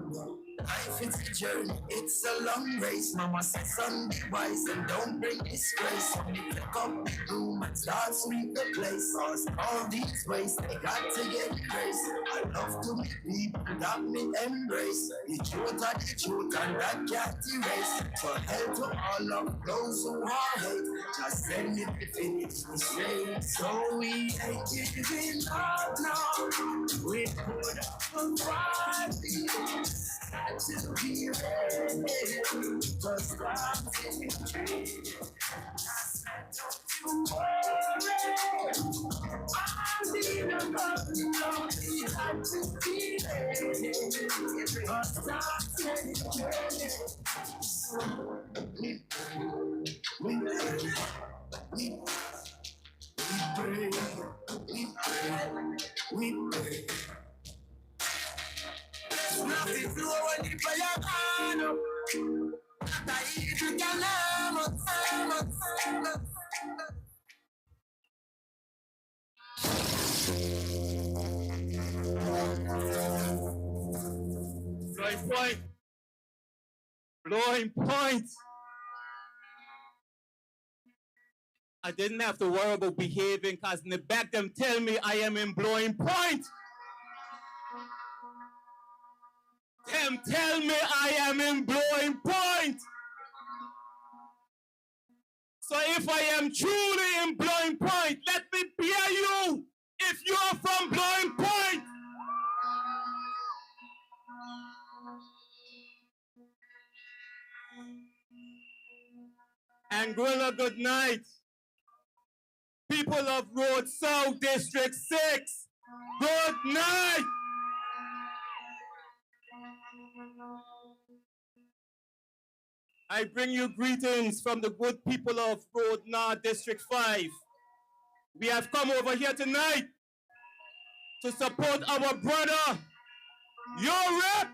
Life is a journey, it's a long race. Mama said, son, be wise and don't bring disgrace. Only pick up the broom and start sweep the place. Cause all these ways, they got to get grace. I love to meet people that me embrace. The truth are the truth and that can't erase. For help to all of those who are hate, just send me to finish the straight. So we ain't giving up now. We put up a fight. Got to be ready for starting change. Don't you worry, I'll be the one. You have to be ready for starting change. We pray, we pray. Nothing flow when you put your hand up. You can blowing point. Blowing point. I didn't have to worry about behaving because in the back them tell me I am in blowing point. can tell me I am in Blowing Point. So if I am truly in Blowing Point, let me hear you if you are from Blowing Point. Anguilla, good night. People of Road South District 6, good night. I bring you greetings from the good people of Road North District 5. We have come over here tonight to support our brother, your rep,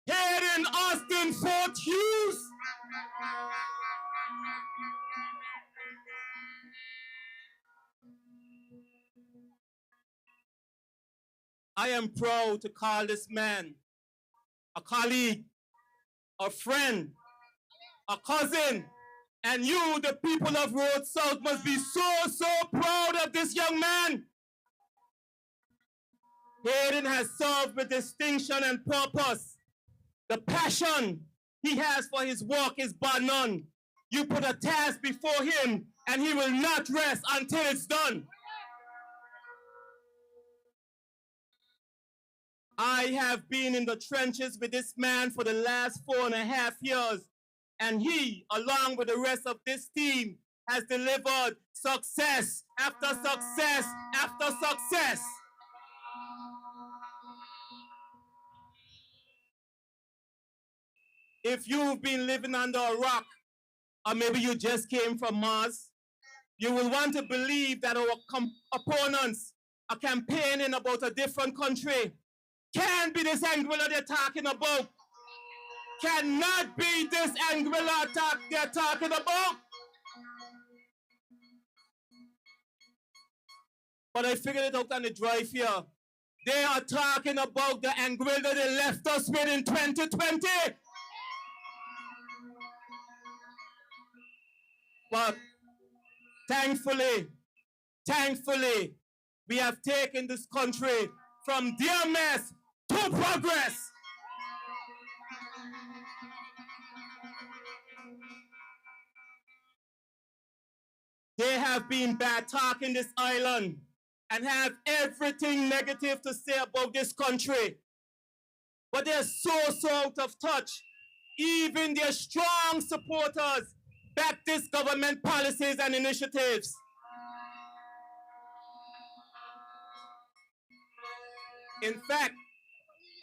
Hayden Austin Fort Hughes. I am proud to call this man a colleague, a friend, a cousin, and you, the people of Road South, must be so proud of this young man. Hayden has served with distinction and purpose. The passion he has for his work is bar none. You put a task before him and he will not rest until it's done. I have been in the trenches with this man for the last 4.5 years, and he, along with the rest of this team, has delivered success after success after success. If you've been living under a rock, or maybe you just came from Mars, you will want to believe that our opponents are campaigning about a different country. Can't be this Anguilla they're talking about. Cannot be this Anguilla they're talking about. But I figured it out on the drive here. They are talking about the Anguilla they left us with in 2020. But thankfully, we have taken this country from dear mess to progress. They have been bad talking this island and have everything negative to say about this country. But they're so out of touch. Even their strong supporters back this government policies and initiatives.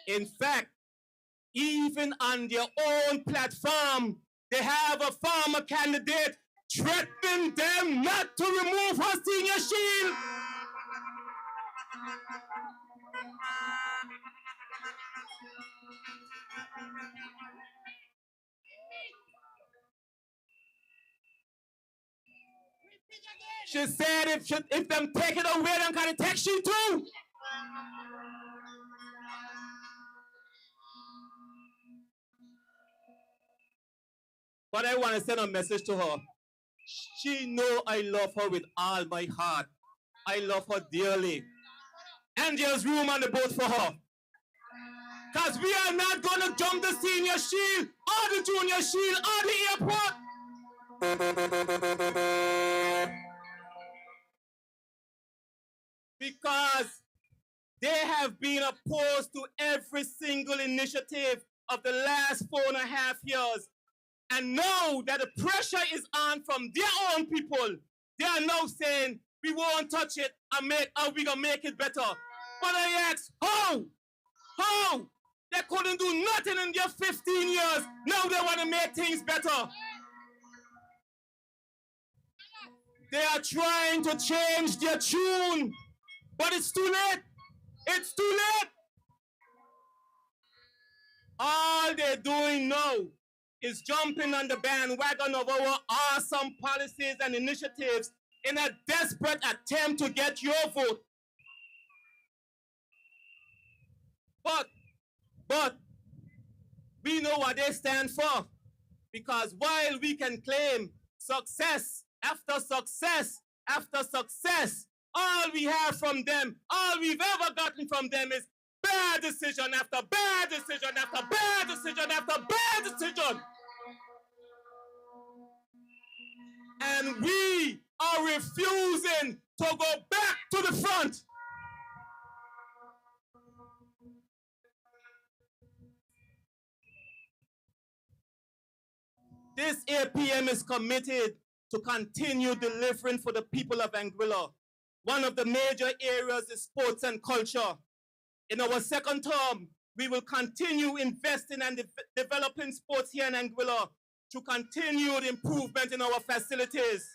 In fact, even on their own platform, they have a former candidate threatening them not to remove her senior shield. She said if them take it away, them can take she too. But I want to send a message to her. She know I love her with all my heart. I love her dearly. And there's room on the boat for her. Because we are not going to jump the senior shield or the junior shield or the airport. Because they have been opposed to every single initiative of the last 4.5 years. And now that the pressure is on from their own people, they are now saying, we won't touch it and we gonna make it better. But I ask, how? They couldn't do nothing in their 15 years. Now they want to make things better. They are trying to change their tune, but it's too late. It's too late. All they're doing now is jumping on the bandwagon of our awesome policies and initiatives in a desperate attempt to get your vote. But we know what they stand for, because while we can claim success after success after success, all we have from them, all we've ever gotten from them is bare bad decision after bad decision after bad decision after bad decision. And we are refusing to go back to the front. This APM is committed to continue delivering for the people of Anguilla. One of the major areas is sports and culture. In our second term, we will continue investing and developing sports here in Anguilla to continued improvement in our facilities.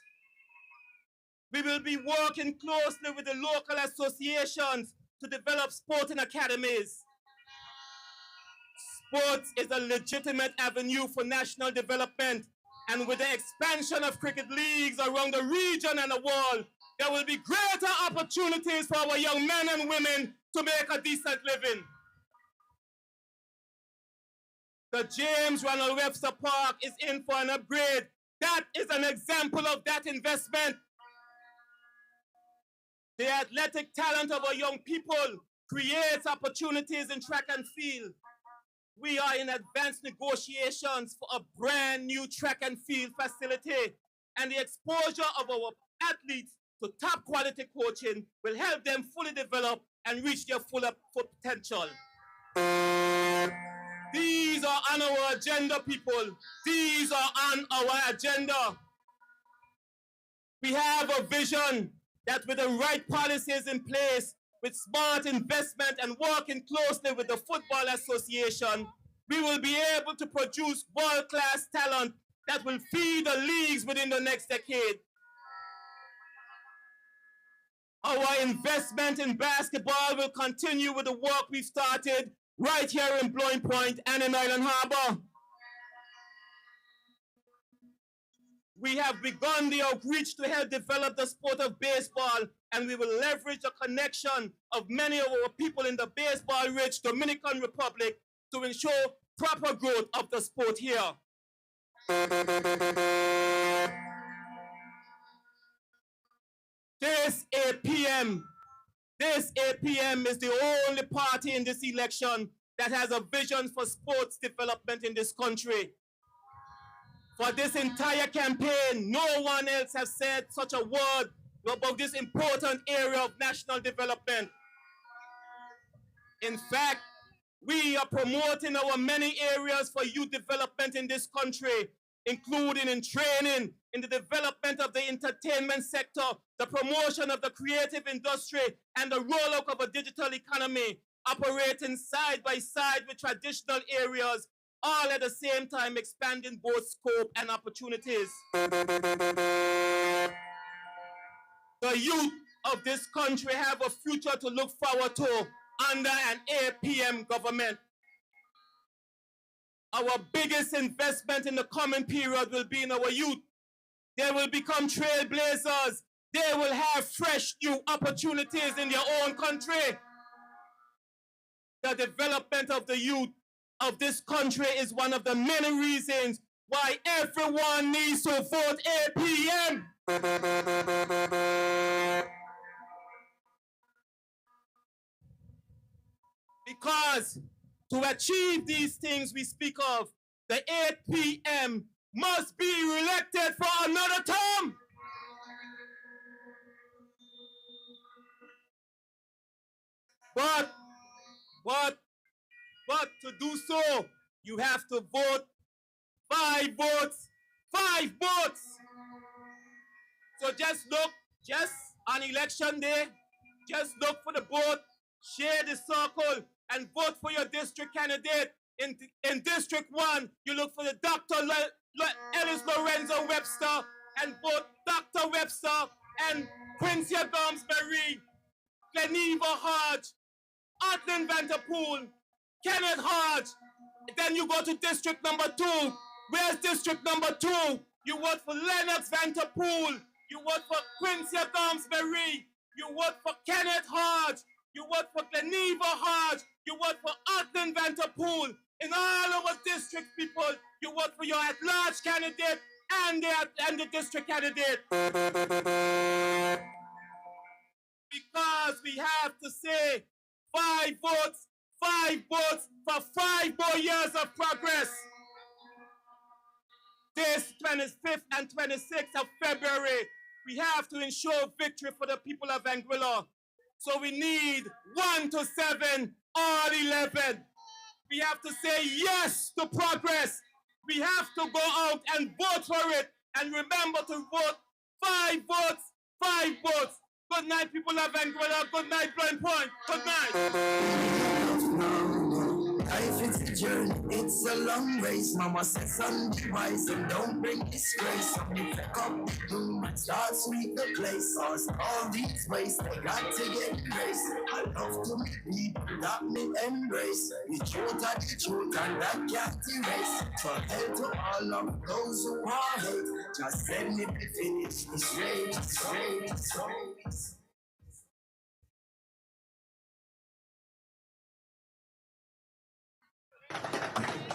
We will be working closely with the local associations to develop sporting academies. Sports is a legitimate avenue for national development, and with the expansion of cricket leagues around the region and the world, there will be greater opportunities for our young men and women to make a decent living. The James Ronald Webster Park is in for an upgrade. That is an example of that investment. The athletic talent of our young people creates opportunities in track and field. We are in advanced negotiations for a brand new track and field facility, and the exposure of our athletes to top quality coaching will help them fully develop and reach their full potential. These are on our agenda, people. These are on our agenda. We have a vision that with the right policies in place, with smart investment and working closely with the Football Association, we will be able to produce world-class talent that will feed the leagues within the next decade. Our investment in basketball will continue with the work we started right here in Blowing Point and in Island Harbor. We have begun the outreach to help develop the sport of baseball, and we will leverage the connection of many of our people in the baseball-rich Dominican Republic to ensure proper growth of the sport here. This APM is the only party in this election that has a vision for sports development in this country. For this entire campaign, no one else has said such a word about this important area of national development. In fact, we are promoting our many areas for youth development in this country, including in training, in the development of the entertainment sector, the promotion of the creative industry, and the rollout of a digital economy, operating side by side with traditional areas, all at the same time expanding both scope and opportunities. The youth of this country have a future to look forward to under an APM government. Our biggest investment in the coming period will be in our youth. They will become trailblazers. They will have fresh new opportunities in their own country. The development of the youth of this country is one of the many reasons why everyone needs to vote APM. Because to achieve these things we speak of, the APM must be reelected for another term. But to do so, you have to vote 5 votes. 5 votes. So just on election day, just look for the vote, share the circle, and vote for your district candidate. In District 1, you look for the Dr. Ellis Lorenzo Webster, and vote Dr. Webster and Quincy Gomsbury, Geneva Hodge, Atlin Vanderpool, Kenneth Hodge. Then you go to District number 2. Where's District number 2? You vote for Lennox Vanderpool. You vote for Quincy Gomsbury. You vote for Kenneth Hodge. You vote for Geneva Hodge. You vote for Atlin Vanderpool. In all our district people, you vote for your at-large candidate and the district candidate. Because we have to say 5 votes, 5 votes for 5 more years of progress. This 25th and 26th of February, we have to ensure victory for the people of Anguilla. So we need 1 to 7, all 11. We have to say yes to progress. We have to go out and vote for it. And remember to vote 5 votes, 5 votes. Good night, people of Anguilla. Good night, Blind Point. Good night. Life is a journey, it's a long race. Mama said, son, be wise and don't bring disgrace. So we pick up the room and start sweep the place. Cause all these ways, they got to get erased. I love to meet people that me embrace. The truth are the truth and that can't erase. For hell to all of those who are hate. Just send me to finish this race.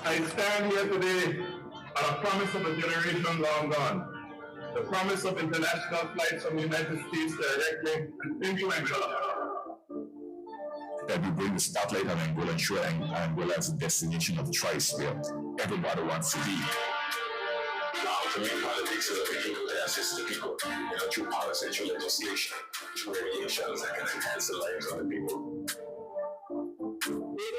I stand here today on a promise of a generation long gone. The promise of international flights from the United States directly into Anguilla. That we bring the spotlight on Anguilla and show Anguilla as a destination of choice where everybody wants to be. To make politics of the people, the access to the people, through policy, through legislation, through regulations that can enhance the lives of the people.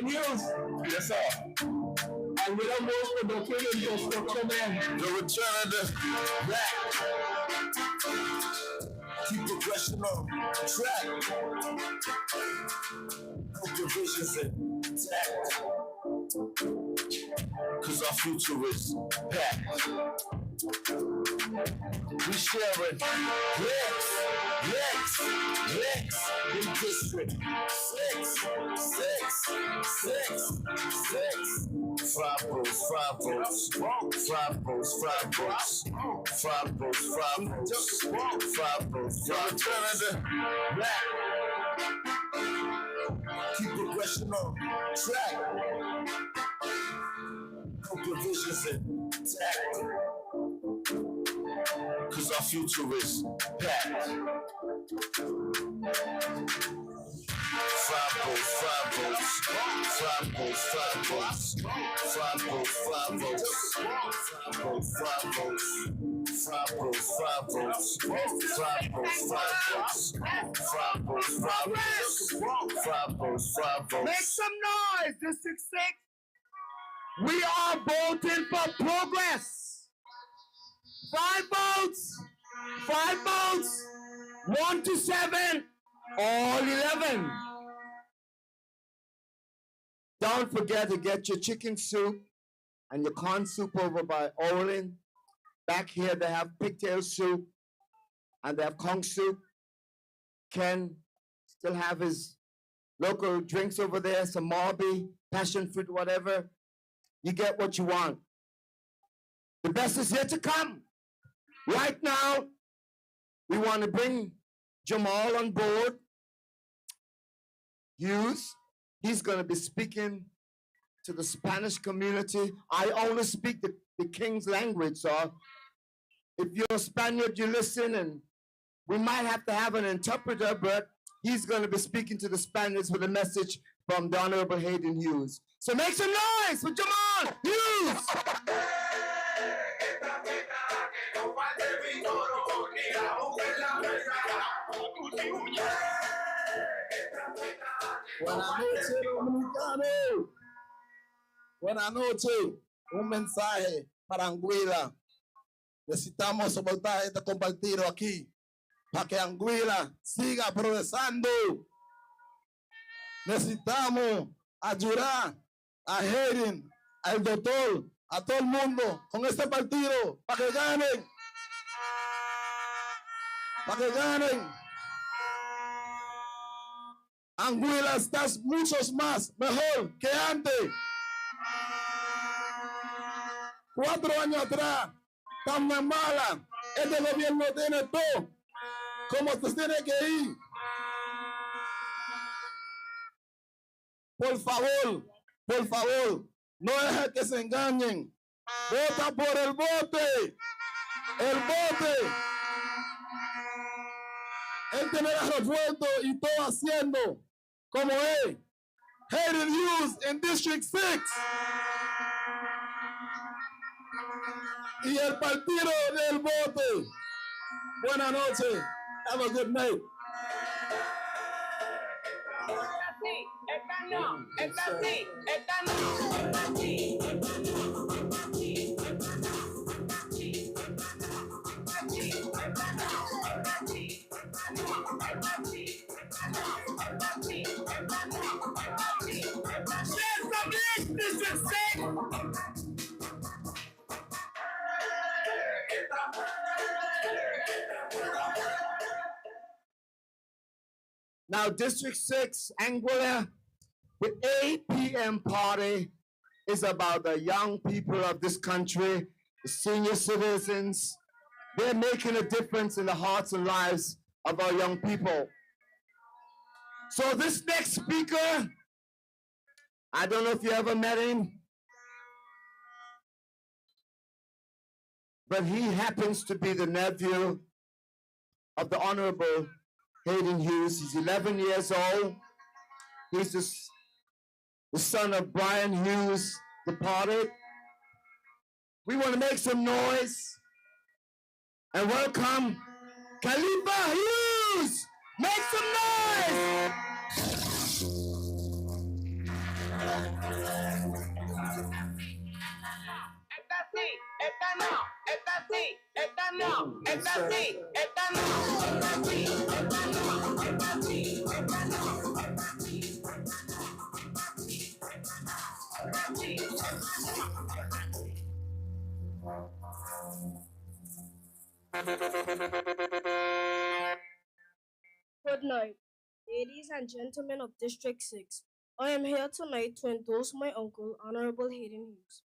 News. Yes, sir. And with the most productive infrastructure man. The return of the black. Keep progression on track. Hope your vision's intact. Cause our future is packed. We share it. Lex, in district. 6. 5 votes. 5 votes. 5 votes. 5 votes. 5 votes. 5 votes. 5 votes. Return of the black. Keep progression on track. Hope your vision's intact. Cause our future is packed. 5 votes. 5 votes. 5 votes. 5 votes. 5 votes. 5 votes. 5 votes. 5 votes. 5 votes. 5 votes. 5 votes. 5 votes. 5 votes. 5 votes. Make some noise, District 6. We are voting for progress. 5 votes. 5 votes. 1 to 7. All 11. Don't forget to get your chicken soup and your corn soup over by Olin. Back here they have pigtail soup and they have conch soup. Ken still have his local drinks over there, some Marby, passion fruit, whatever. You get what you want. The best is yet to come. Right now, we want to bring Jamal on board. Hughes, he's going to be speaking to the Spanish community. I only speak the King's language, so if you're a Spaniard, you listen, and we might have to have an interpreter, but he's going to be speaking to the Spaniards with a message from the Honorable Hayden Hughes. So make some noise for Jamal Hughes! Buenas noches, dominicano. Buenas noches. Un mensaje para Anguilla. Necesitamos soportar este compartido aquí para que Anguilla siga progresando. Necesitamos ayudar a Hayden, al doctor, a todo el mundo con este partido para que ganen. Para que ganen. Anguilla está muchos más mejor que antes. 4 años atrás, tan mala. Este gobierno tiene todo como se tiene que ir. Por favor, no deje que se engañen. Vota por el bote. El bote. Él tiene el refuerzo y todo haciendo como es. Hayden Hughes in District 6. Y el Partido del Voto. Buenas noches. Have a good night. Now, District 6, Anguilla, the 8 p.m. party is about the young people of this country, the senior citizens. They're making a difference in the hearts and lives of our young people. So this next speaker, I don't know if you ever met him, but he happens to be the nephew of the Honorable Hayden Hughes. He's 11 years old. He's the son of Brian Hughes, departed. We want to make some noise and welcome Khalifa Hughes. Make some noise. Good night, ladies and gentlemen of District 6. I am here tonight to endorse my uncle, Honorable Hayden Hughes.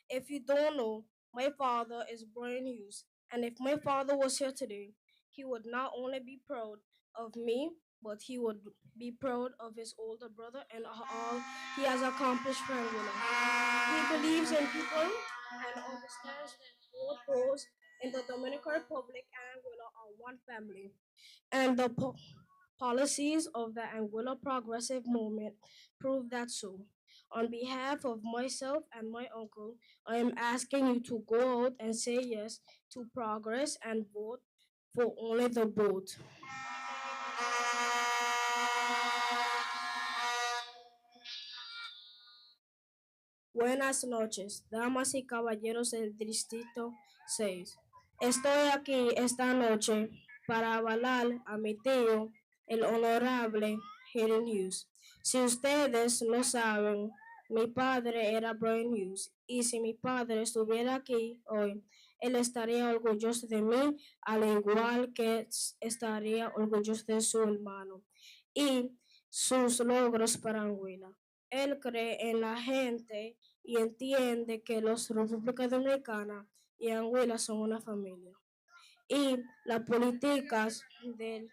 If you don't know, my father is Brian Hughes, and if my father was here today, he would not only be proud of me, but he would be proud of his older brother and all he has accomplished for Anguilla. He believes in people and understands that both those in the Dominican Republic and Anguilla are one family. And the policies of the Anguilla Progressive Movement prove that so. On behalf of myself and my uncle, I am asking you to go out and say yes to progress and vote for only the vote. Buenas noches, damas y caballeros del Distrito 6. Estoy aquí esta noche para avalar a mi tío, el honorable Hayden Hughes. Si ustedes no saben, mi padre era Brian Hughes, y si mi padre estuviera aquí hoy, él estaría orgulloso de mí, al igual que estaría orgulloso de su hermano y sus logros para Anguilla. Él cree en la gente y entiende que los República Dominicana y Anguilla son una familia. Y las políticas del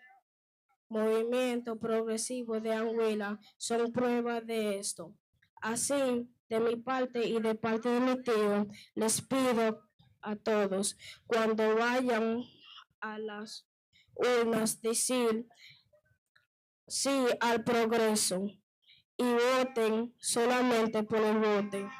movimiento progresivo de Anguilla son prueba de esto. Así, de mi parte y de parte de mi tío, les pido a todos, cuando vayan a las urnas, decir sí al progreso y voten solamente por el voto.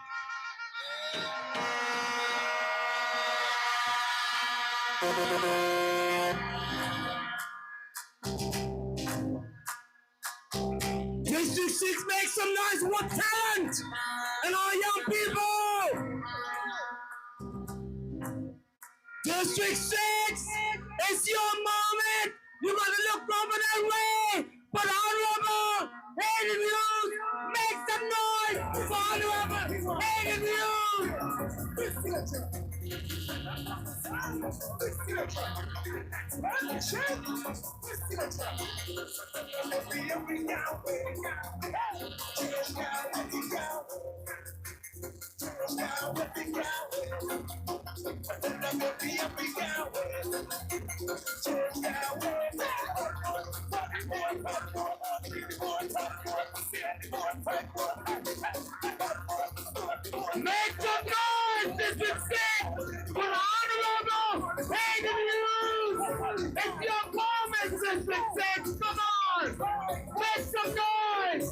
District 6, make some noise with talent and our young people. District 6, it's your moment. You gotta look over that way. But Honorable Hayden Hughes, make some noise for Honorable Hayden Hughes. Make some noise, District 6, for Honorable Hayden Hughes. It's your moment, District 6. Come on, make some noise.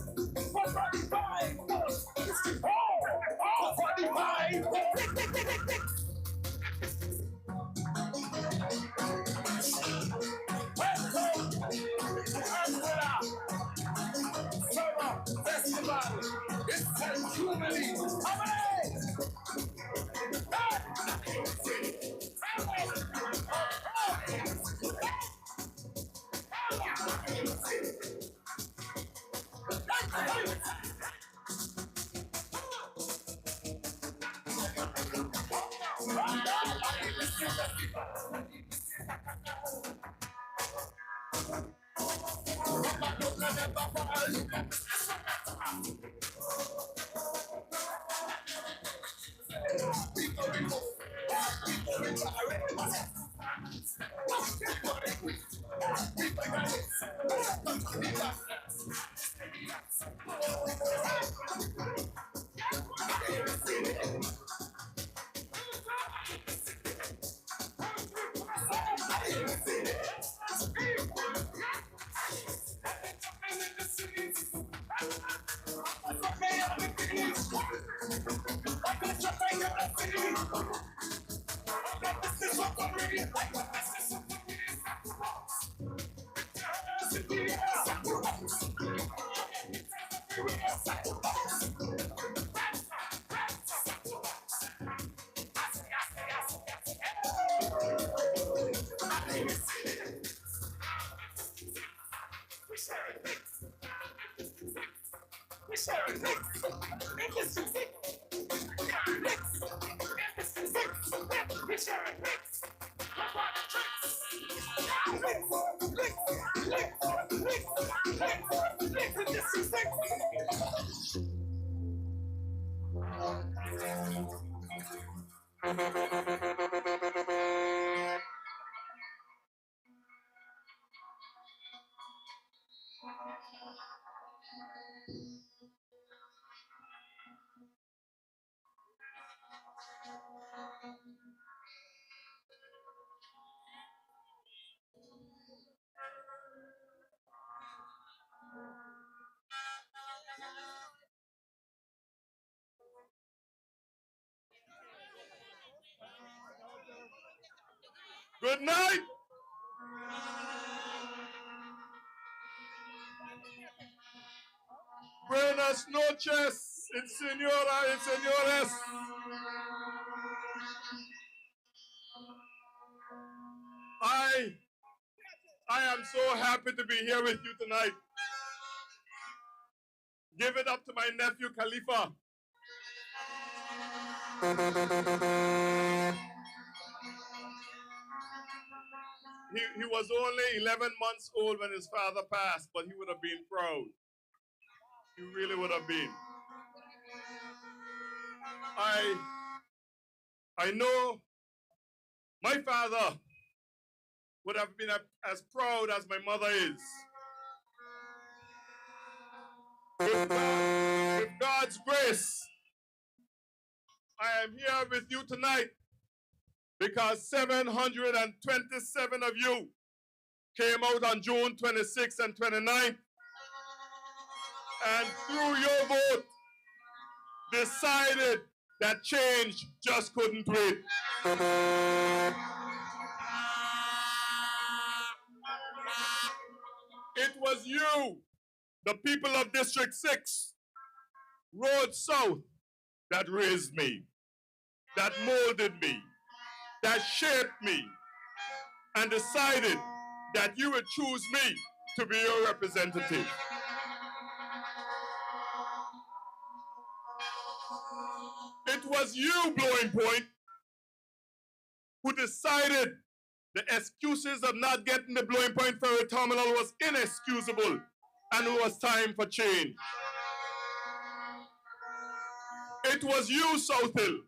Good night. Buenas noches, señora y señores. I am so happy to be here with you tonight. Give it up to my nephew Khalifa. He was only 11 months old when his father passed, but he would have been proud. He really would have been. I know my father would have been as proud as my mother is. With God's grace, I am here with you tonight because 727 of you came out on June 26th and 29th, and through your vote, decided that change just couldn't wait. It was you, the people of District 6, Road South, that raised me, that molded me, that shaped me, and decided that you would choose me to be your representative. It was you, Blowing Point, who decided the excuses of not getting the Blowing Point ferry terminal was inexcusable and it was time for change. It was you, South Hill,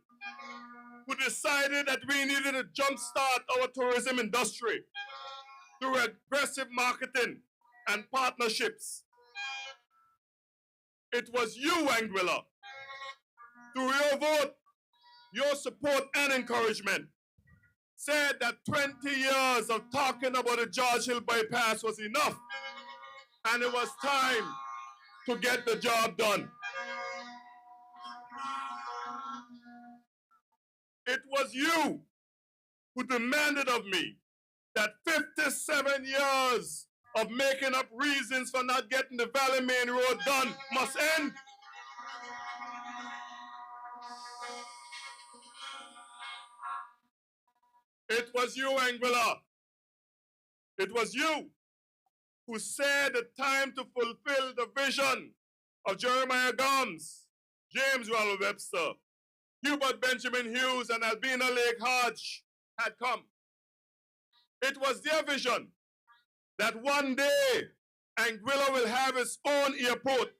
who decided that we needed to jumpstart our tourism industry through aggressive marketing and partnerships. It was you, Anguilla, through your vote, your support and encouragement, said that 20 years of talking about the George Hill bypass was enough, and it was time to get the job done. It was you who demanded of me that 57 years of making up reasons for not getting the Valley Main Road done must end. It was you, Anguilla. It was you who said the time to fulfill the vision of Jeremiah Gomes, James Rollo Webster, Hubert Benjamin Hughes, and Albina Lake Hodge had come. It was their vision that one day Anguilla will have its own airport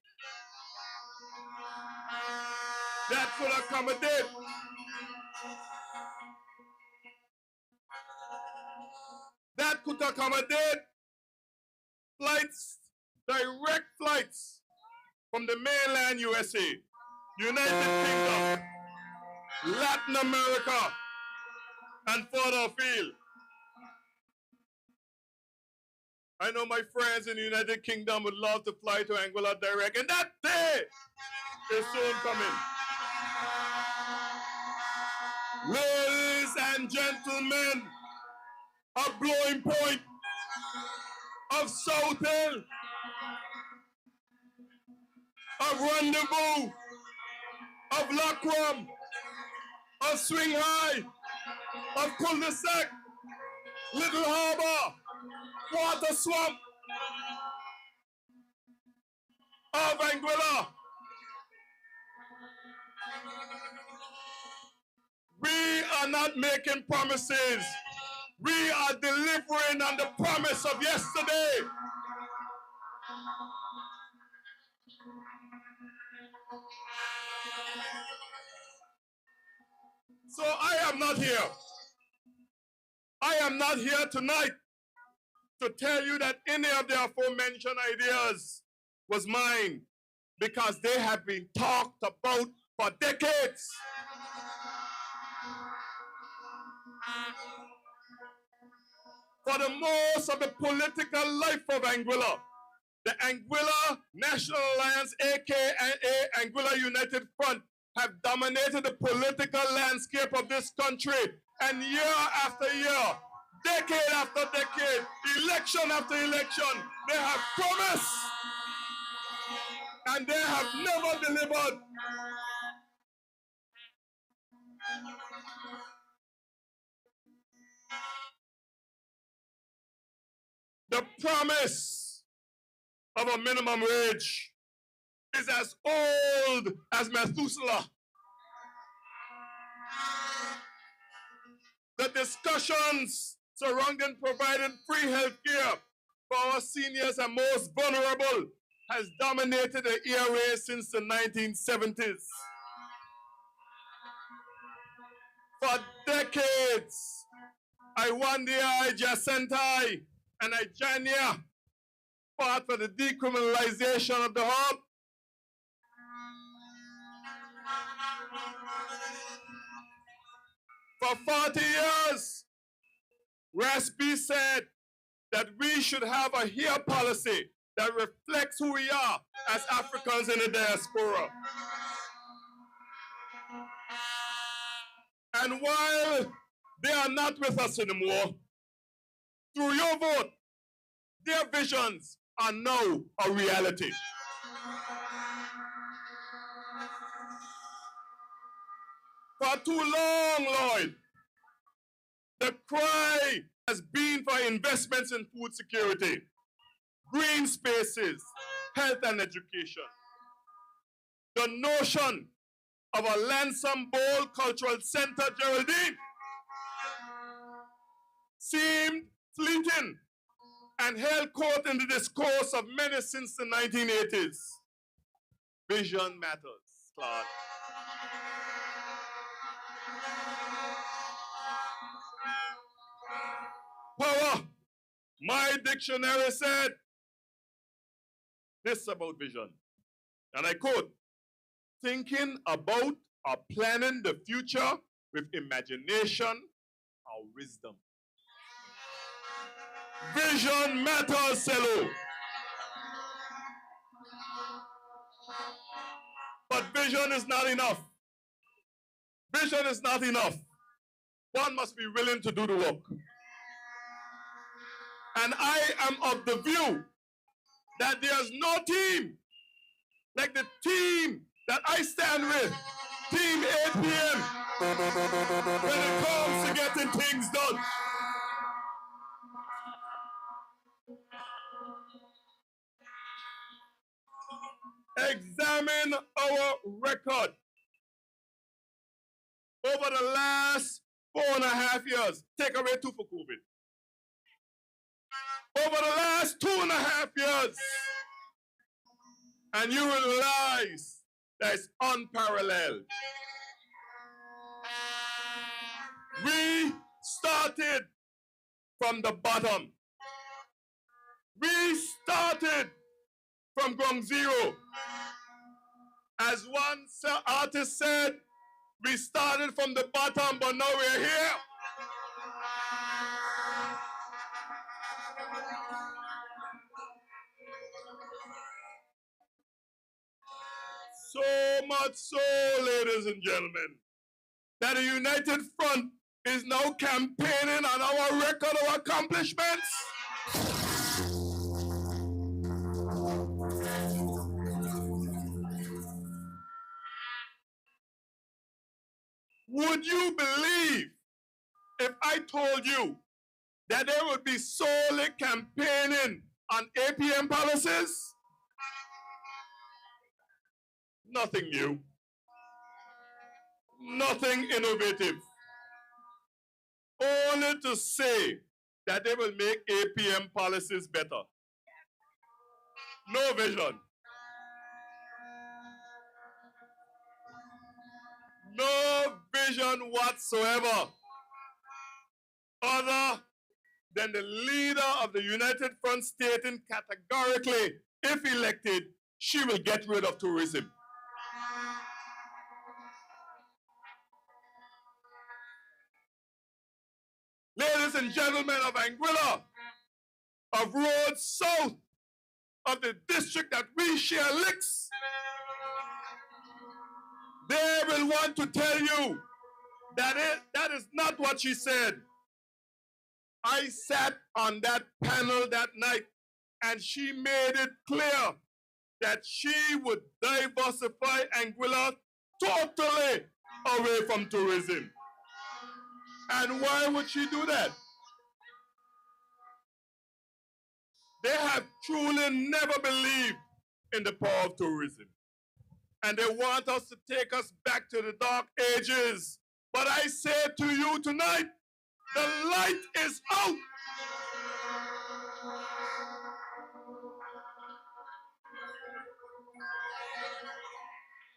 that could accommodate flights, direct flights from the mainland USA, United Kingdom, Latin America, and further afield. I know my friends in the United Kingdom would love to fly to Anguilla direct, and that day is soon coming. Ladies and gentlemen, a blowing point of South Hill, of Rendezvous, of Lacrum, of Swing High, of Cul-de-sac, Little Harbor, Water Swamp, of Anguilla. We are not making promises. We are delivering on the promise of yesterday. So I am not here. I am not here tonight to tell you that any of the aforementioned ideas was mine, because they have been talked about for decades. For the most of the political life of Anguilla, the Anguilla National Alliance, aka Anguilla United Front, have dominated the political landscape of this country. And year after year, decade after decade, election after election, they have promised and they have never delivered. The promise of a minimum wage is as old as Methuselah. The discussions surrounding providing free health care for our seniors and most vulnerable has dominated the airways since the 1970s. For decades, I won the Jacentai and Ijania fought for the decriminalization of the hub. For 40 years, RASP said that we should have a HERE policy that reflects who we are as Africans in the diaspora. And while they are not with us anymore, through your vote, their visions are now a reality. For too long, Lloyd, the cry has been for investments in food security, green spaces, health and education. The notion of a Lansam Bowl Cultural Center, Geraldine, seemed fleeting and held court in the discourse of many since the 1980s. Vision matters, Claude. Power. My dictionary said this about vision, and I quote, thinking about or planning the future with imagination or wisdom. Vision matters, Selu. But vision is not enough. Vision is not enough. one must be willing to do the work. And I am of the view that there's no team like the team that I stand with, Team APM, when it comes to getting things done. Examine our record over the last 4.5 years. Take away 2 for COVID. Over the last 2.5 years, and you will realize that it's unparalleled. We started from the bottom. We started from ground zero. As one artist said, we started from the bottom, but now we're here. So much so, ladies and gentlemen, that the United Front is now campaigning on our record of accomplishments. Would you believe if I told you that they would be solely campaigning on APM policies? Nothing new. Nothing innovative. Only to say that they will make APM policies better. No vision. No vision whatsoever, other than the leader of the United Front stating categorically, if elected, she will get rid of tourism. Ladies and gentlemen of Anguilla, of Road South, of the district that we share licks, they will want to tell you that that is not what she said. I sat on that panel that night and she made it clear that she would diversify Anguilla totally away from tourism. And why would she do that? They have truly never believed in the power of tourism. And they want us to take us back to the dark ages. But I say to you tonight, the light is out.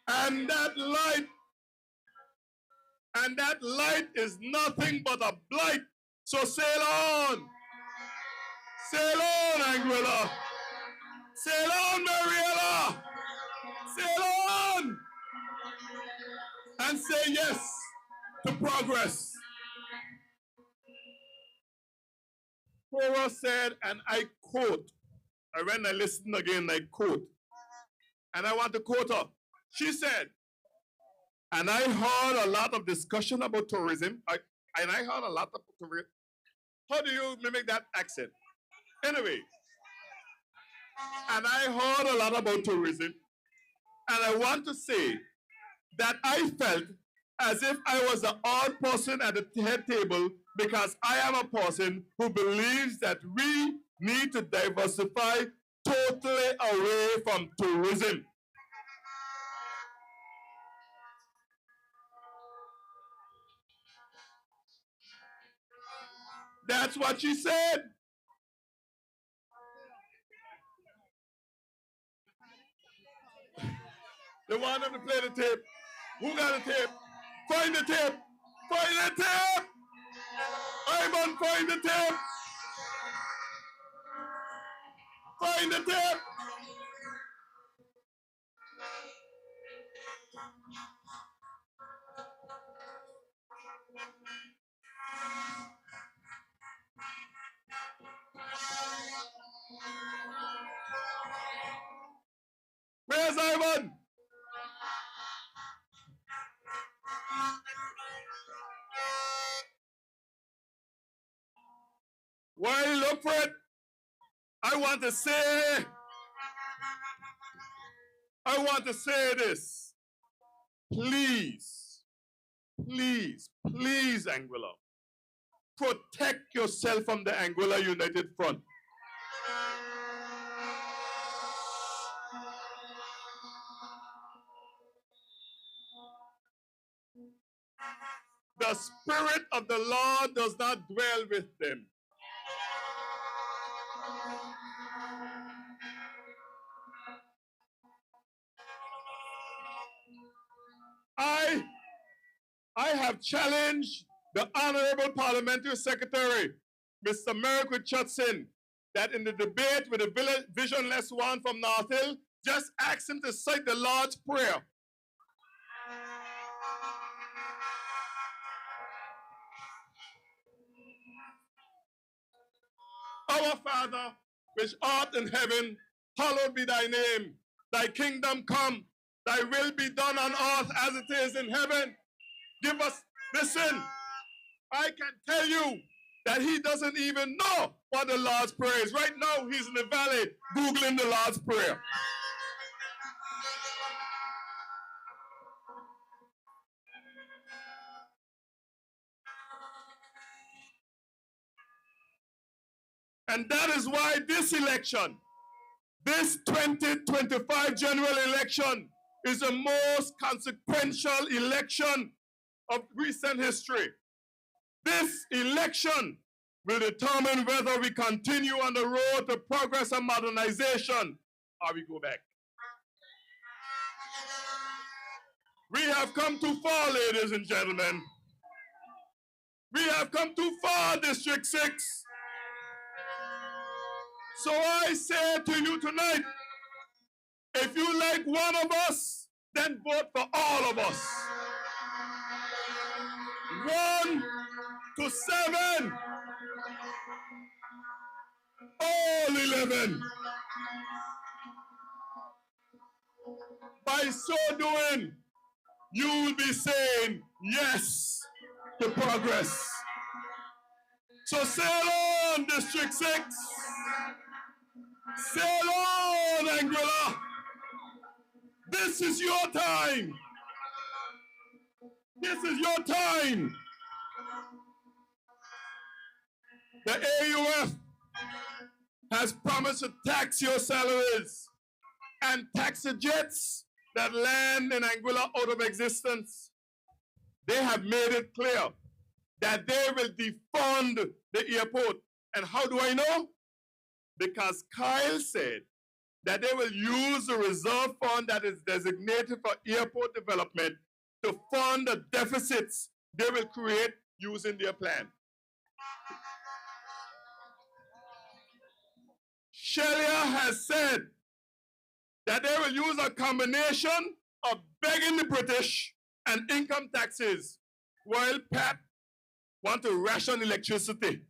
And that light is nothing but a blight. So sail on. Sail on, Anguilla. Sail on, Mariela. Sail on. And say yes to progress. Cora said, and I quote, when I listen again, I quote, and I want to quote her. She said, and I heard a lot of discussion about tourism, and I heard a lot of tourism. How do you mimic that accent? Anyway, and I heard a lot about tourism, and I want to say that I felt as if I was the odd person at the head table because I am a person who believes that we need to diversify totally away from tourism. That's what she said. They want them to play the tape. Who got the tape? Find the tape. Find the tape. Ivan, find the tape. Find the tape. Where's Ivan? up for it. I want to say this. Please, Anguilla, protect yourself from the Anguilla United Front. The Spirit of the Lord does not dwell with them. I have challenged the Honorable Parliamentary Secretary, Mr. Merrick Richardson, that in the debate with the visionless one from North Hill, just ask him to cite the Lord's Prayer. Our Father, which art in heaven, hallowed be thy name. Thy kingdom come, thy will be done on earth as it is in heaven. Give us, listen, I can tell you that he doesn't even know what the Lord's Prayer is. Right now, he's in the valley Googling the Lord's Prayer. And that is why this election, this 2025 general election, is the most consequential election of recent history. This election will determine whether we continue on the road to progress and modernization or we go back. We have come too far, ladies and gentlemen. We have come too far, District 6. So I say to you tonight, if you like one of us, then vote for all of us. 1 to 7, all 11. By so doing, you will be saying yes to progress. So sail on, District 6. Sail on, Anguilla. This is your time. This is your time. The AUF has promised to tax your salaries and tax the jets that land in Anguilla out of existence. They have made it clear that they will defund the airport. And how do I know? Because Kyle said that they will use the reserve fund that is designated for airport development to fund the deficits they will create using their plan. Shelia has said that they will use a combination of begging the British and income taxes, while Pat wants to ration electricity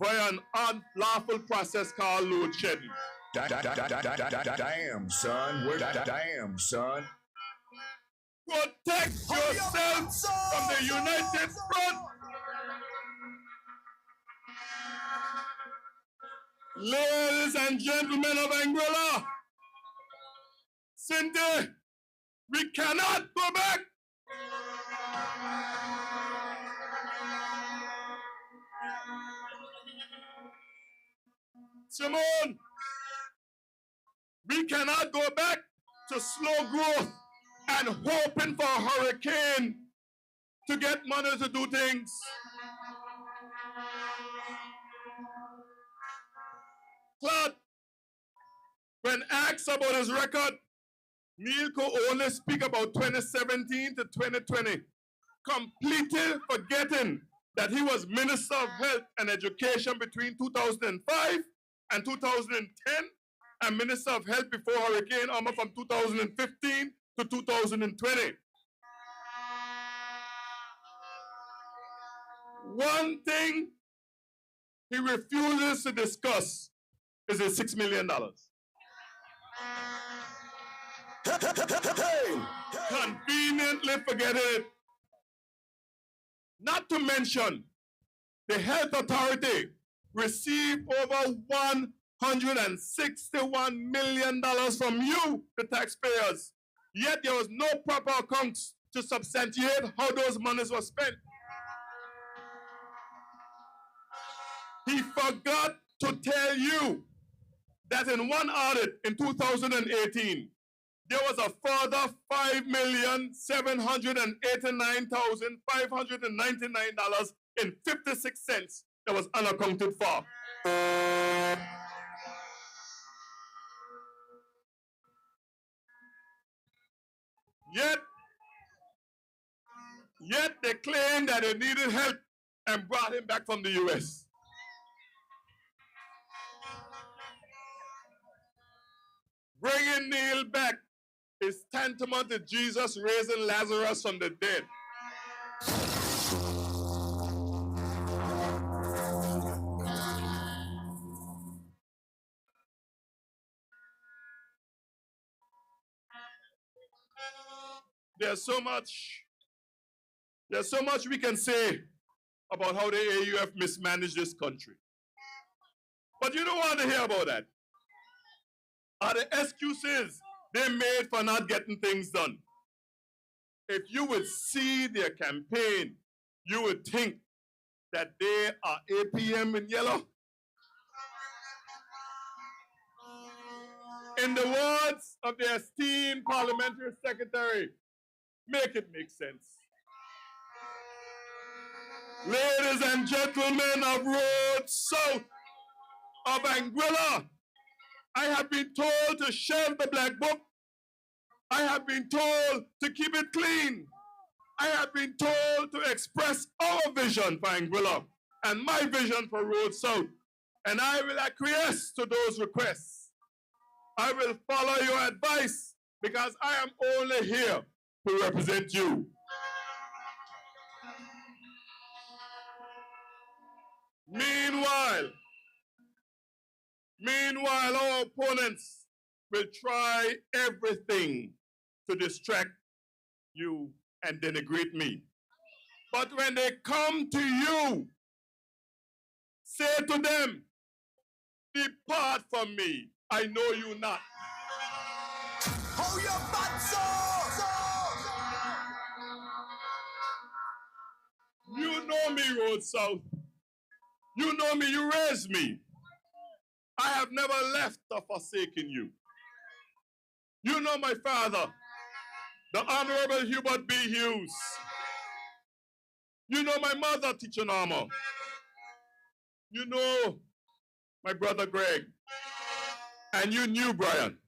via an unlawful process called load shedding. Damn, son. Damn, son. Protect yourself from the United Front. Ladies and gentlemen of Anguilla, Cindy, we cannot go back. Simone, we cannot go back to slow growth and hoping for a hurricane to get money to do things. Claude, when asked about his record, Neil could only speak about 2017 to 2020, completely forgetting that he was Minister of Health and Education between 2005 and 2010, and Minister of Health before Hurricane Irma from 2015 to 2020. One thing he refuses to discuss is his $6 million. Conveniently forget it. Not to mention, the health authority received over $161 million from you, the taxpayers. Yet there was no proper accounts to substantiate how those monies were spent. He forgot to tell you that in one audit in 2018, there was a further $5,789,599.56 that was unaccounted for. Yet they claimed that they needed help and brought him back from the US. Bringing Neil back is tantamount to Jesus raising Lazarus from the dead. There's so much we can say about how the AUF mismanaged this country. But you don't want to hear about that. Are the excuses they made for not getting things done? If you would see their campaign, you would think that they are APM in yellow. In the words of their esteemed parliamentary secretary, make it make sense. Ladies and gentlemen of Road South of Anguilla, I have been told to shelve the black book. I have been told to keep it clean. I have been told to express our vision for Anguilla and my vision for Road South. And I will acquiesce to those requests. I will follow your advice because I am only here to represent you. Meanwhile, our opponents will try everything to distract you and denigrate me. But when they come to you, say to them, depart from me, I know you not. Hold your butts up! You know me, Road South. You know me, you raised me. I have never left or forsaken you. You know my father, the Honorable Hubert B. Hughes. You know my mother, Teacher Norma. You know my brother Greg. And you knew Brian.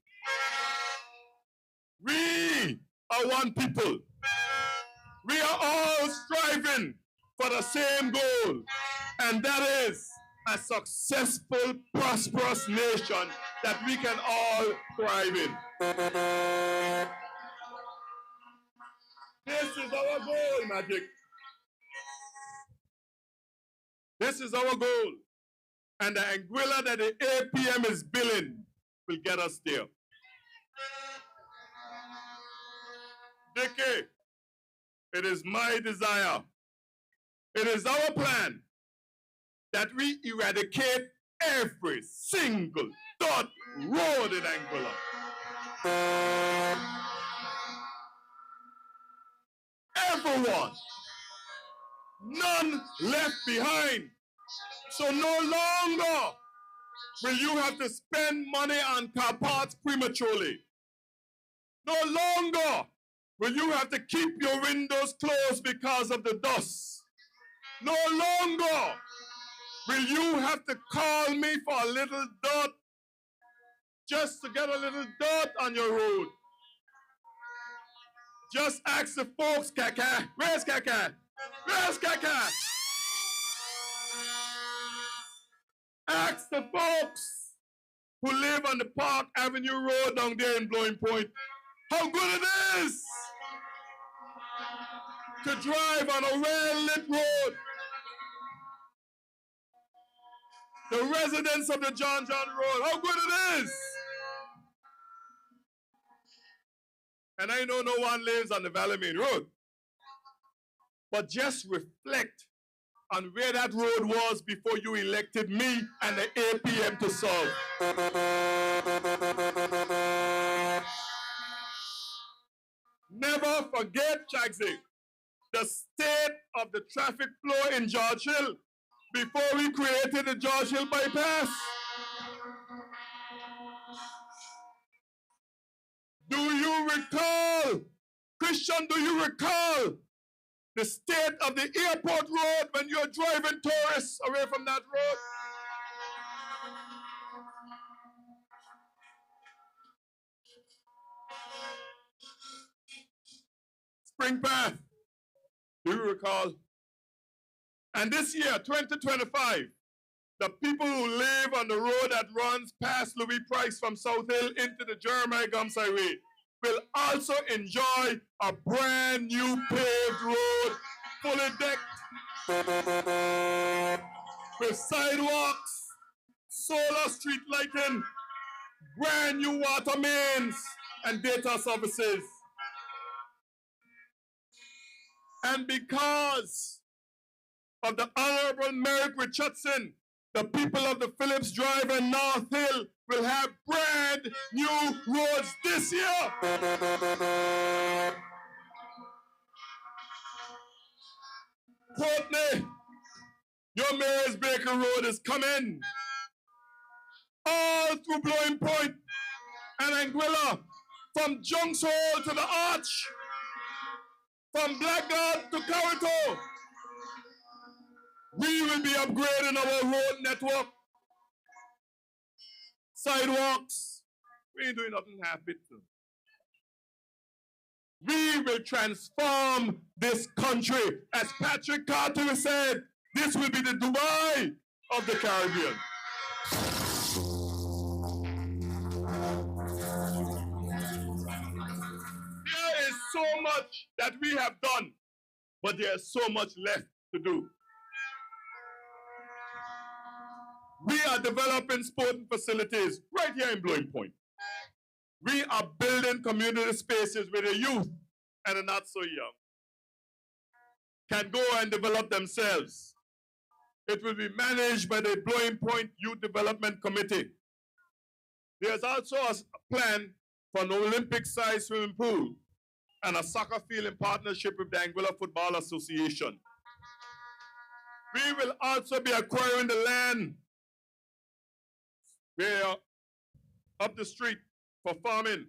We are one people. We are all striving for the same goal, and that is a successful, prosperous nation that we can all thrive in. This is our goal, Magic. This is our goal. And the Anguilla that the APM is building will get us there. Dickie, it is my desire, it is our plan that we eradicate every single dirt road in Anguilla. Everyone, none left behind. So no longer will you have to spend money on car parts prematurely. No longer will you have to keep your windows closed because of the dust. No longer will you have to call me for a little dirt just to get a little dirt on your road. Just ask the folks, Kaka. Where's Kaka? Where's Kaka? Ask the folks who live on the Park Avenue Road down there in Blowing Point how good it is to drive on a well-lit road. The residents of the John Road, how good it is. And I know no one lives on the Valley Main Road. But just reflect on where that road was before you elected me and the APM to solve. Never forget, Chagsy, the state of the traffic flow in George Hill before we created the George Hill bypass. Do you recall, Christian, do you recall the state of the airport road when you're driving tourists away from that road? Spring Path, do you recall? And this year, 2025, the people who live on the road that runs past Louis Price from South Hill into the Jeremiah Gums Highway will also enjoy a brand new paved road, fully decked, with sidewalks, solar street lighting, brand new water mains, and data services. And because of the Honorable Merrick Richardson, the people of the Phillips Drive and North Hill will have brand new roads this year. Courtney, your Mayor's Baker Road is coming. All through Blowing Point and Anguilla, from Junks Hole to the Arch, from Blackguard to Carito. We will be upgrading our road network. Sidewalks, we ain't doing nothing half-bit. We will transform this country. As Patrick Carter said, this will be the Dubai of the Caribbean. There is so much that we have done, but there is so much left to do. We are developing sporting facilities right here in Blowing Point. We are building community spaces where the youth and the not so young can go and develop themselves. It will be managed by the Blowing Point Youth Development Committee. There's also a plan for an Olympic-sized swimming pool and a soccer field in partnership with the Anguilla Football Association. We will also be acquiring the land where up the street for farming,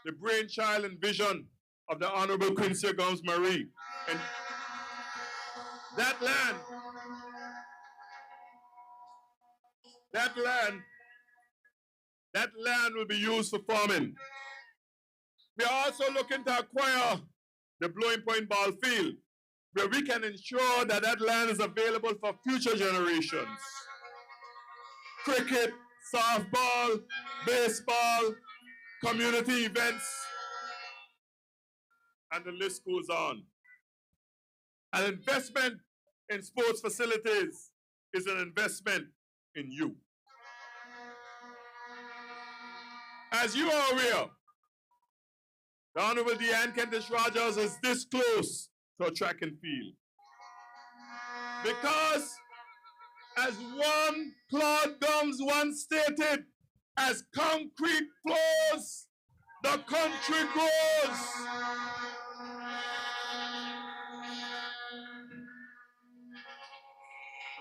the brainchild and vision of the Honorable Quincy Gums Marie. And that land will be used for farming. We are also looking to acquire the Blowing Point ball field, where we can ensure that that land is available for future generations. Cricket, softball, baseball, community events, and the list goes on. An investment in sports facilities is an investment in you. As you are aware, the Honorable Deanne Kentish Rogers is this close to a track and field. Because, as one Claude Gums once stated, as concrete flows, the country grows.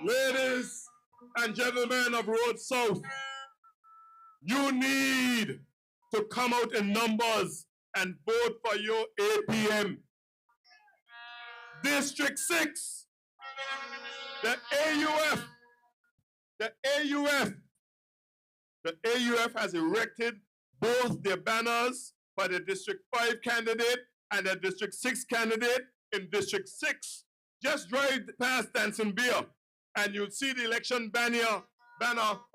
Ladies and gentlemen of Road South, you need to come out in numbers and vote for your APM. District 6, the AUF has erected both their banners for the District 5 candidate and the District 6 candidate. In District 6, just drive past Dancing Beer and you'll see the election banner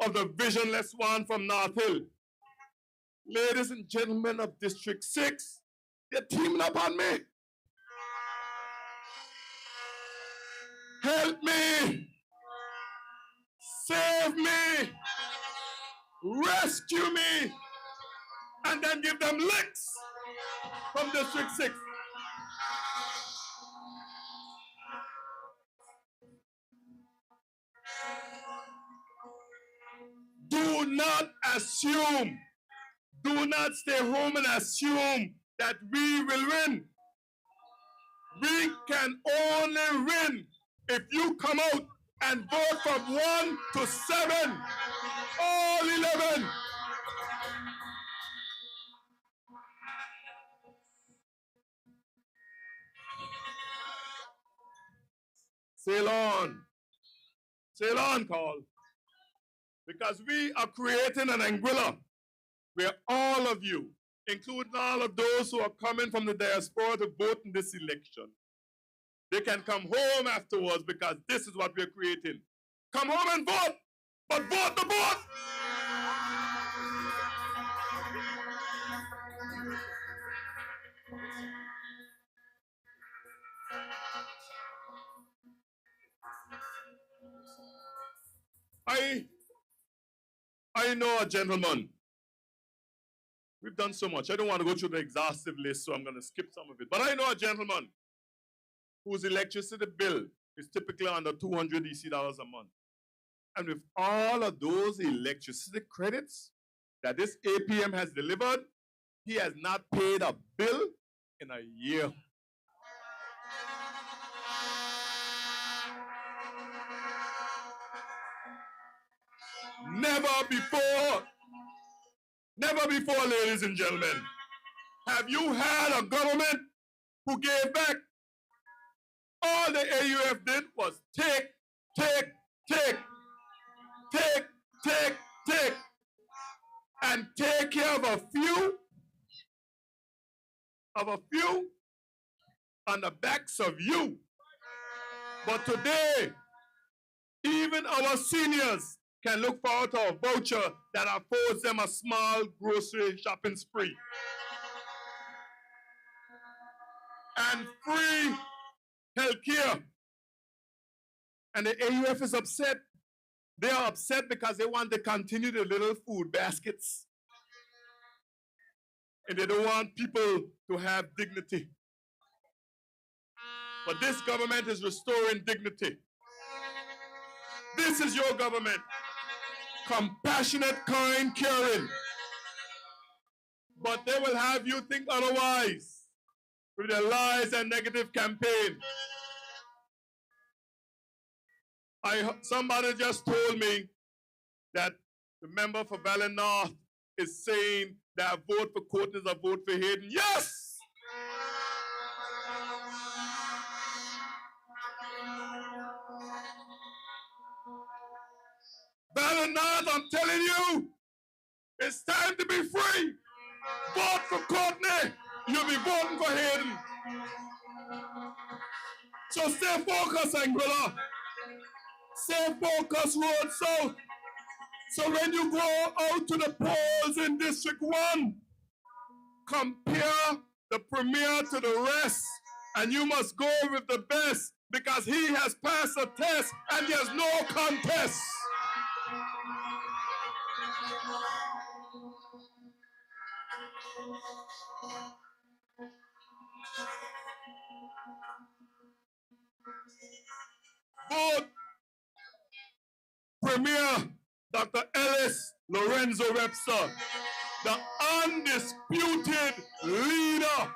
of the visionless one from North Hill. Ladies and gentlemen of District 6, they're teaming up on me. Help me, save me, rescue me, and then give them licks from District 6. Do not assume. Do not stay home and assume that we will win. We can only win if you come out and vote from 1 to 7, all 11. Sail on, call. Because we are creating an Anguilla where all of you, including all of those who are coming from the diaspora to vote in this election, they can come home afterwards because this is what we're creating. Come home and vote, but vote the vote. I know a gentleman. We've done so much. I don't want to go through the exhaustive list, so I'm going to skip some of it. But I know a gentleman whose electricity bill is typically under $200 a month. And with all of those electricity credits that this APM has delivered, he has not paid a bill in a year. Never before, ladies and gentlemen, have you had a government who gave back. All the AUF did was take, and take care of a few on the backs of you. But today, even our seniors can look forward to a voucher that affords them a small grocery shopping spree. And free health care. And the AUF is upset. They are upset because they want to continue the little food baskets. And they don't want people to have dignity. But this government is restoring dignity. This is your government. Compassionate, kind, caring. But they will have you think otherwise with their lies and negative campaign. Somebody just told me that the member for Valley North is saying that a vote for Courtney is a vote for Hayden. Yes! Valley North, I'm telling you, it's time to be free. Vote for Courtney. You'll be voting for Hayden. So stay focused, Anguilla. Stay focused, Road South. So when you go out to the polls in District 1, compare the premier to the rest, and you must go with the best because he has passed a test and there's no contest. Vote Premier Dr. Ellis Lorenzo Webster, the undisputed leader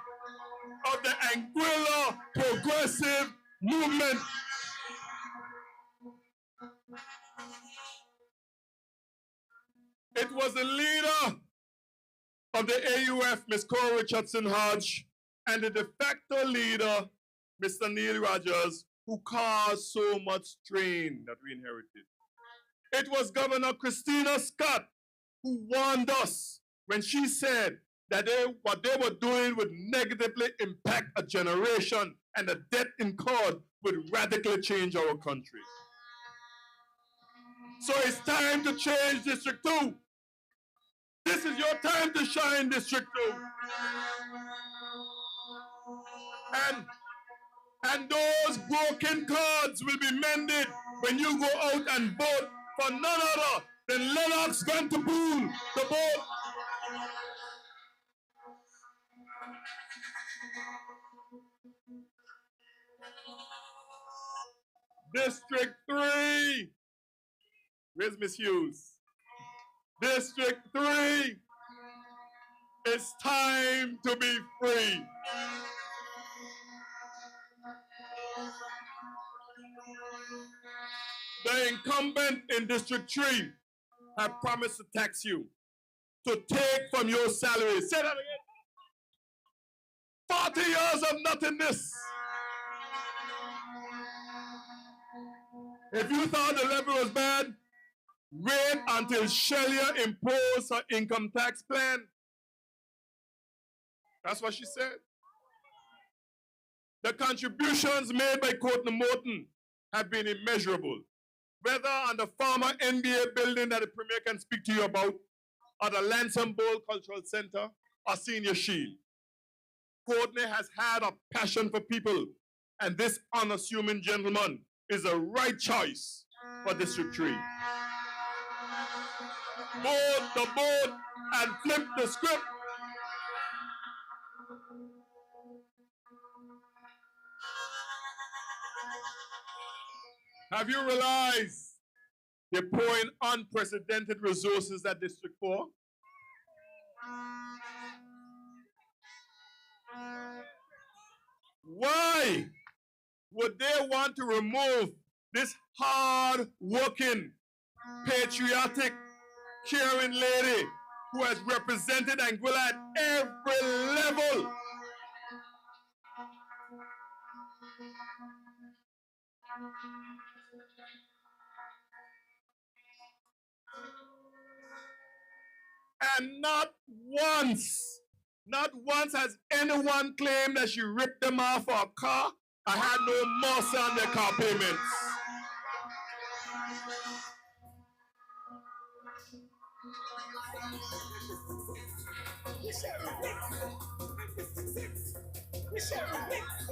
of the Anguilla Progressive Movement. It was the leader of the AUF, Ms. Cora Richardson Hodge, and the de facto leader, Mr. Neil Rogers, who caused so much strain that we inherited. It was Governor Christina Scott who warned us when she said that what they were doing would negatively impact a generation and the debt incurred would radically change our country. So it's time to change District 2. This is your time to shine, District 2. And those broken cards will be mended when you go out and vote for none other than Lennox Gantaboon to vote. District 3. Where's Miss Hughes? District 3, it's time to be free. The incumbent in District 3 have promised to tax you, to take from your salary. Say that again. 40 years of nothingness. If you thought the levy was bad, wait until Shelia imposed her income tax plan. That's what she said. The contributions made by Courtney Morton have been immeasurable, whether on the former NBA building that the Premier can speak to you about, or the Lansing Bowl Cultural Center, or Senior Shield. Courtney has had a passion for people, and this unassuming gentleman is a right choice for District 3. Board the board and flip the script. Have you realized they're pouring unprecedented resources at District 4? Why would they want to remove this hard-working, patriotic, caring lady who has represented Anguilla at every level? And not once has anyone claimed that she ripped them off for a car. I had no mercy on their car payments.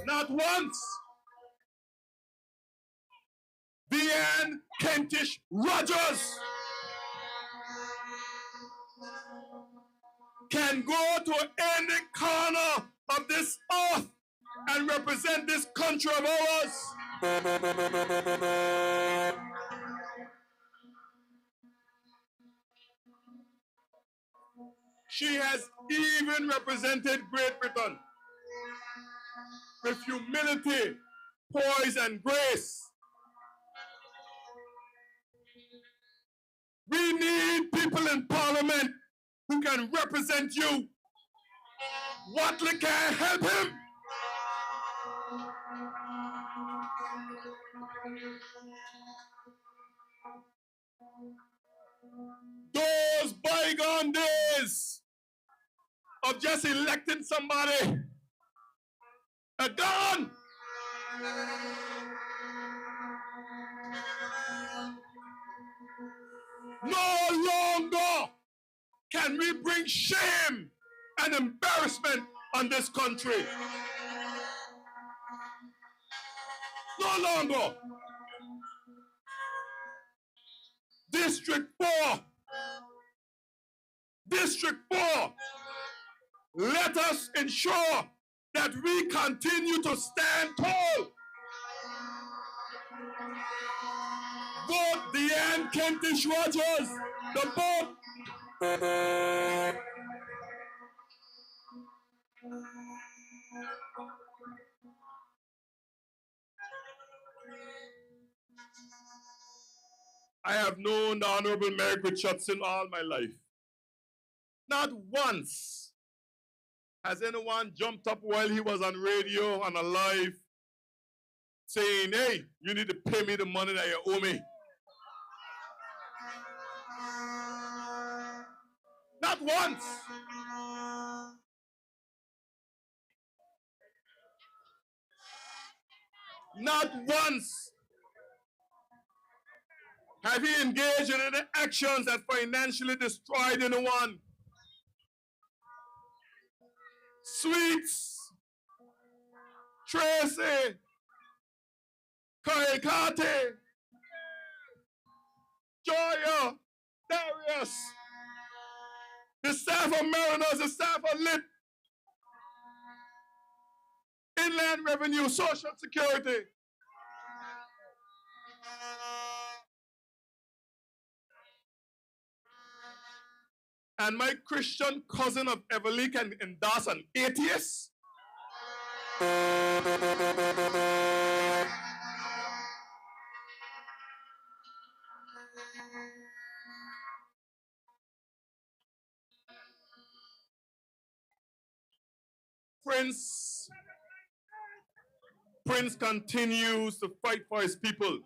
Not once. Deanne Kentish Rogers can go to any corner of this earth and represent this country of ours. She has even represented Great Britain with humility, poise, and grace. We need people in Parliament who can represent you. Watley can't help him. Those bygone days of just electing somebody are gone. No longer can we bring shame and embarrassment on this country. No longer. District 4. District 4. Let us ensure that we continue to stand tall. Vote Deanne Kentish Rogers, the vote. I have known the Honorable Merrick Richardson all my life. Not once has anyone jumped up while he was on radio, on a live, saying, hey, you need to pay me the money that you owe me. Not once. Not once have he engaged in any actions that financially destroyed anyone. Sweets, Tracy, Kaikate, Joya, Darius, the staff of Mariners, the staff of Lit, Inland Revenue, Social Security. and my Christian cousin of Everly can endorse an atheist? Prince continues to fight for his people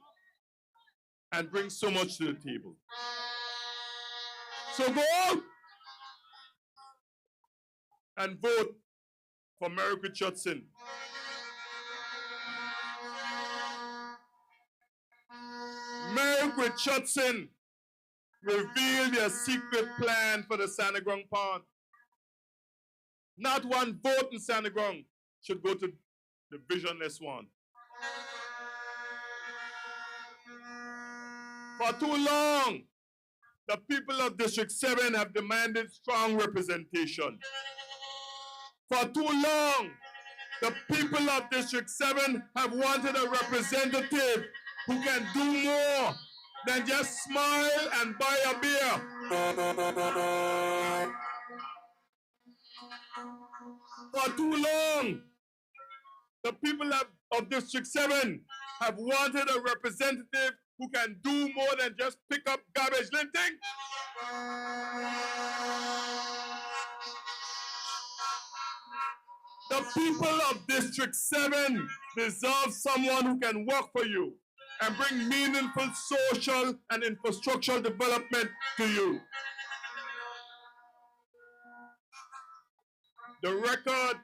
and brings so much to the table. So go out and vote for Merrick Richardson. Merrick Richardson revealed their secret plan for the Sandagrung Pond. Not one vote in Sandagrung should go to the visionless one. For too long, the people of District 7 have demanded strong representation. For too long, the people of District 7 have wanted a representative who can do more than just smile and buy a beer. For too long, the people of District 7 have wanted a representative who can do more than just pick up garbage linting. The people of District 7 deserve someone who can work for you and bring meaningful social and infrastructural development to you. The record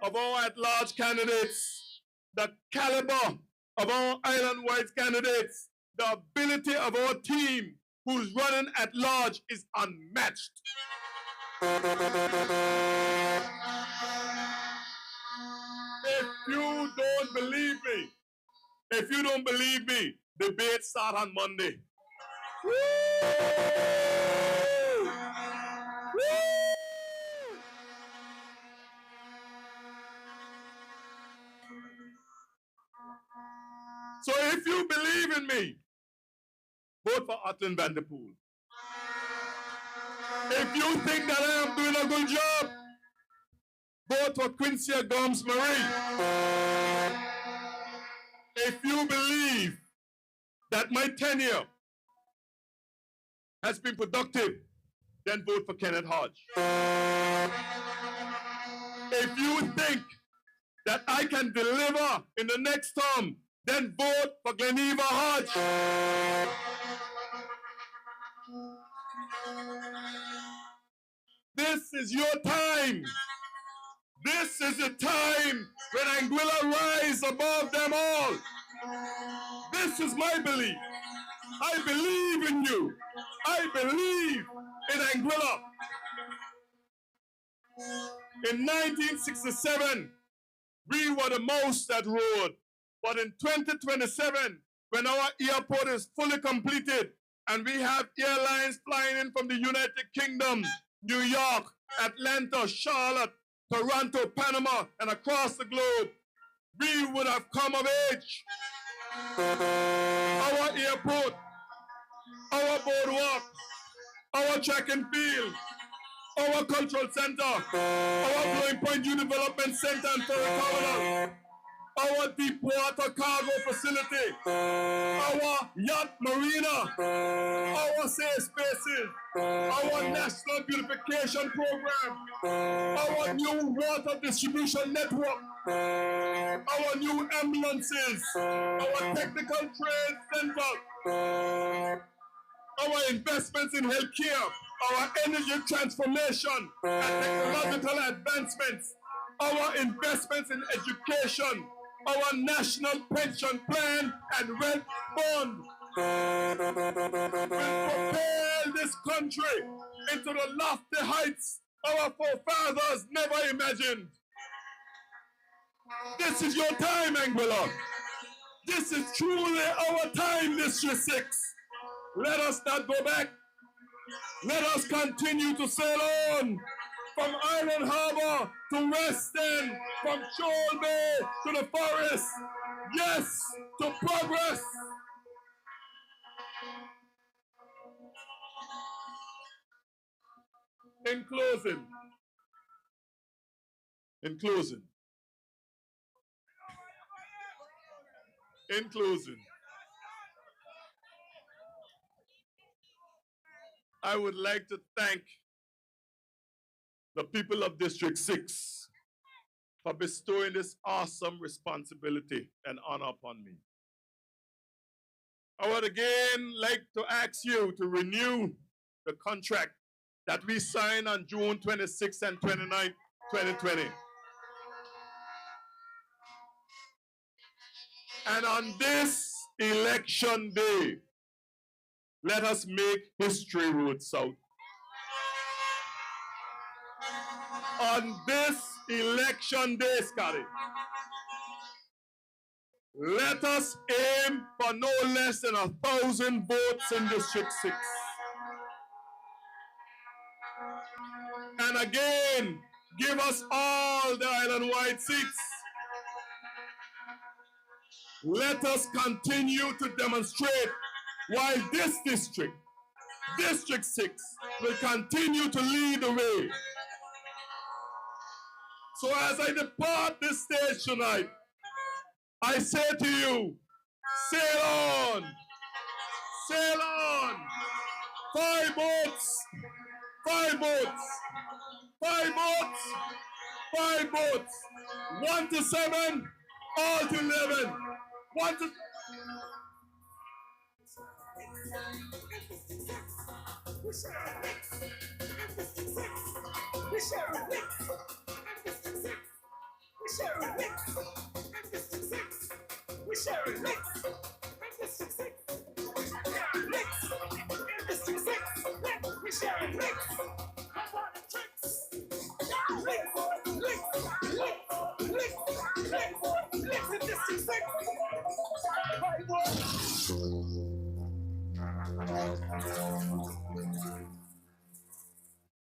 of our at-large candidates, the caliber of our island-wide candidates, the ability of our team who's running at large is unmatched. If you don't believe me, debate start on Monday. Woo! Woo! So if you believe in me, vote for Atlin Vanderpool. If you think that I am doing a good job, vote for Quincy Gomes Marie. If you believe that my tenure has been productive, then vote for Kenneth Hodge. If you think that I can deliver in the next term, then vote for Gleneva Hodge. This is your time. This is the time when Anguilla rise above them all. This is my belief. I believe in you. I believe in Anguilla. In 1967, we were the most that rode. But in 2027, when our airport is fully completed and we have airlines flying in from the United Kingdom, New York, Atlanta, Charlotte, Toronto, Panama, and across the globe, we would have come of age. Our airport, our boardwalk, our track and field, our cultural center, our Blowing Point Youth Development Center and Ferry Terminal, our deep water cargo facility, our yacht marina, our safe spaces, our national beautification program, our new water distribution network, our new ambulances, our technical trade center, our investments in healthcare, our energy transformation and technological advancements, our investments in education, our national pension plan and wealth fund will propel this country into the lofty heights our forefathers never imagined. This is your time, Anguilla. This is truly our time, District 6. Let us not go back. Let us continue to sail on from Island Harbor to West End, from Shoal Bay to the forest. Yes, to progress. In closing, I would like to thank the people of District 6 for bestowing this awesome responsibility and honor upon me. I would again like to ask you to renew the contract that we signed on June 26th and 29th, 2020. And on this election day, let us make history, Road South. On this election day, Scotty, let us aim for no less than 1,000 votes in District 6. And again, give us all the island-wide seats. Let us continue to demonstrate why this district, District 6, will continue to lead the way. So as I depart this stage tonight, I say to you, sail on, sail on. 5 votes, 5 votes, 5 votes, 5 votes. 1 to 7, all to 11. 1 to...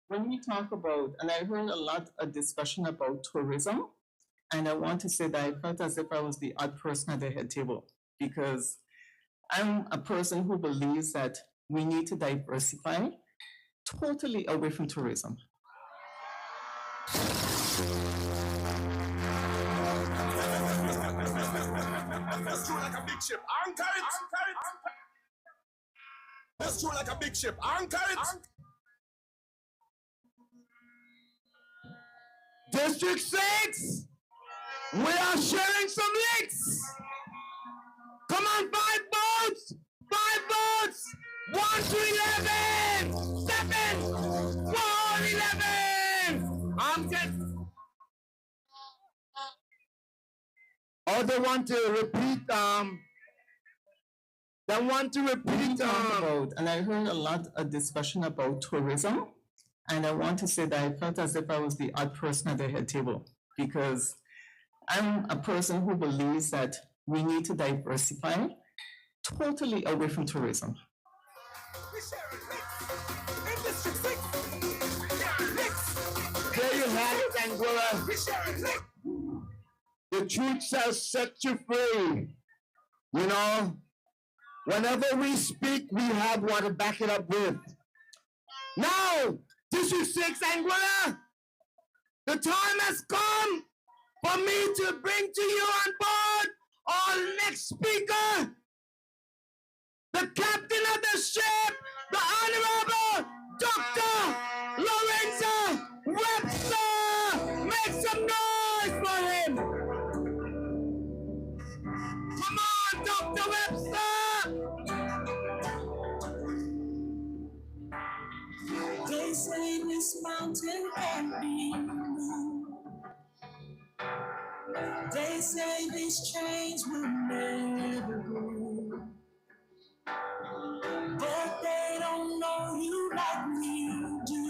When we talk about, and I heard a lot of discussion about tourism, and I want to say that I felt as if I was the odd person at the head table, because I'm a person who believes that we need to diversify totally away from tourism. Let's do like a big ship, anchor it. Let's do like a big ship, anchor it. District 6, we are sharing some licks. Come on, 5 votes, 5 votes. 1 to 11, 7, 1, 11. I'm 10. Oh, they want to repeat, About, and I heard a lot of discussion about tourism, and I want to say that I felt as if I was the odd person at the head table, because I'm a person who believes that we need to diversify totally away from tourism. There you have it, Anguilla. The truth shall set you free. You know, whenever we speak, we have what to back it up with. Now, District 6, Anguilla, the time has come for me to bring to you on board our next speaker, the captain of the ship, the Honorable Dr. Lorenzo Webster. Make some noise for him. Come on, Dr. Webster. They say this mountain can be moved. They say these chains will never go. But they don't know you like we do.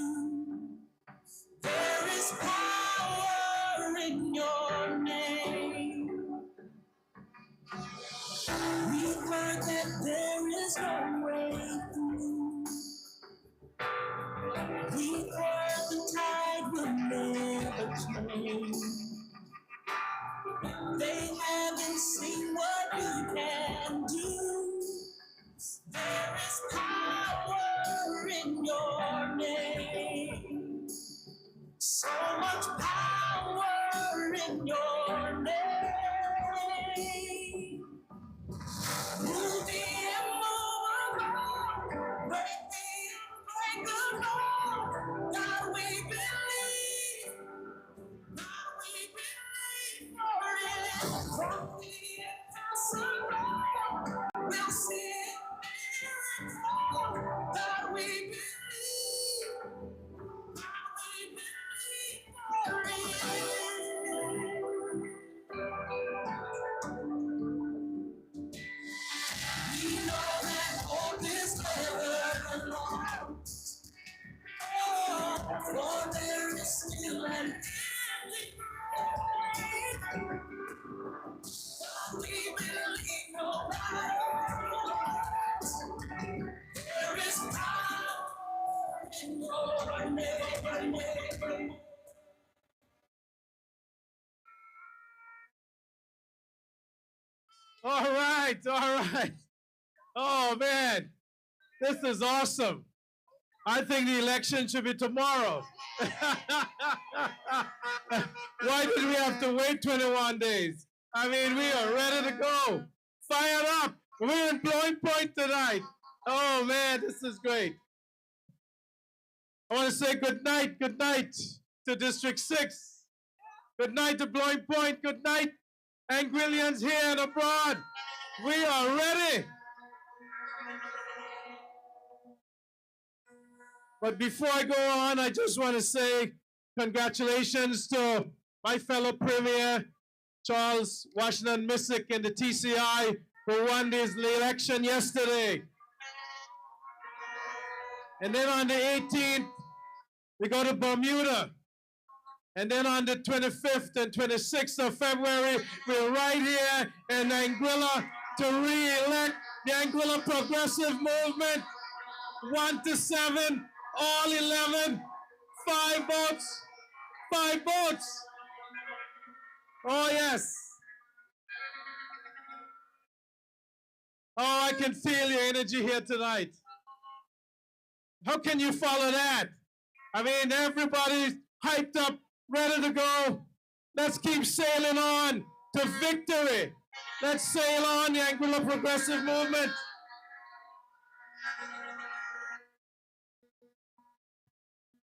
There is power in your name. We've heard that there is no way through. We've heard the tide will never change. They haven't seen what we can do. There is power in your name. still an we believe no right. There is power in your name. All right, all right. Oh man, this is awesome. I think the election should be tomorrow. Why did we have to wait 21 days? I mean, we are ready to go. Fired up. We're in Blowing Point tonight. Oh man, this is great. I want to say good night to District 6. Good night to Blowing Point. Good night, Anguillians here and abroad. We are ready. But before I go on, I just want to say congratulations to my fellow Premier, Charles Washington Missick and the TCI, who won this election yesterday. And then on the 18th, we go to Bermuda. And then on the 25th and 26th of February, we're right here in Anguilla to re-elect the Anguilla Progressive Movement. 1 to 7, all 11, 5 votes, 5 votes. Oh yes. Oh, I can feel your energy here tonight. How can you follow that? I mean, everybody's hyped up, ready to go. Let's keep sailing on to victory. Let's sail on, the Anguilla Progressive Movement.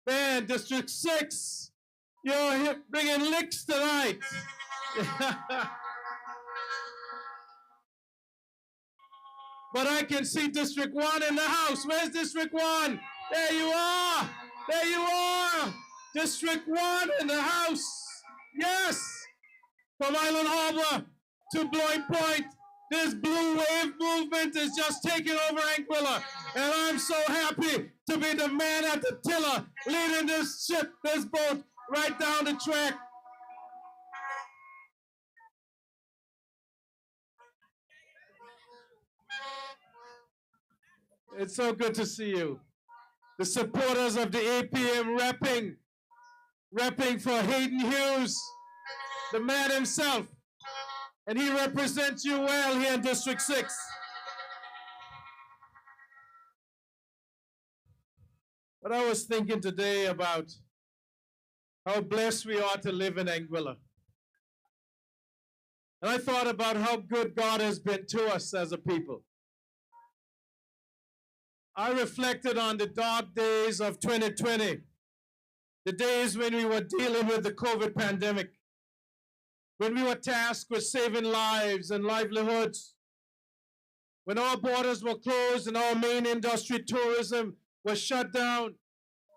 Man, District 6, you're here bringing licks tonight. But I can see District 1 in the house. Where's District 1? There you are. There you are. District 1 in the house. Yes. From Island Harbor to Blowing Point, this blue wave movement is just taking over Anguilla. And I'm so happy to be the man at the tiller, leading this ship, this boat, right down the track. It's so good to see you. The supporters of the APM repping for Hayden Hughes, the man himself. And he represents you well here in District 6. But I was thinking today about how blessed we are to live in Anguilla. And I thought about how good God has been to us as a people. I reflected on the dark days of 2020, the days when we were dealing with the COVID pandemic, when we were tasked with saving lives and livelihoods, when our borders were closed and our main industry, tourism, was shut down,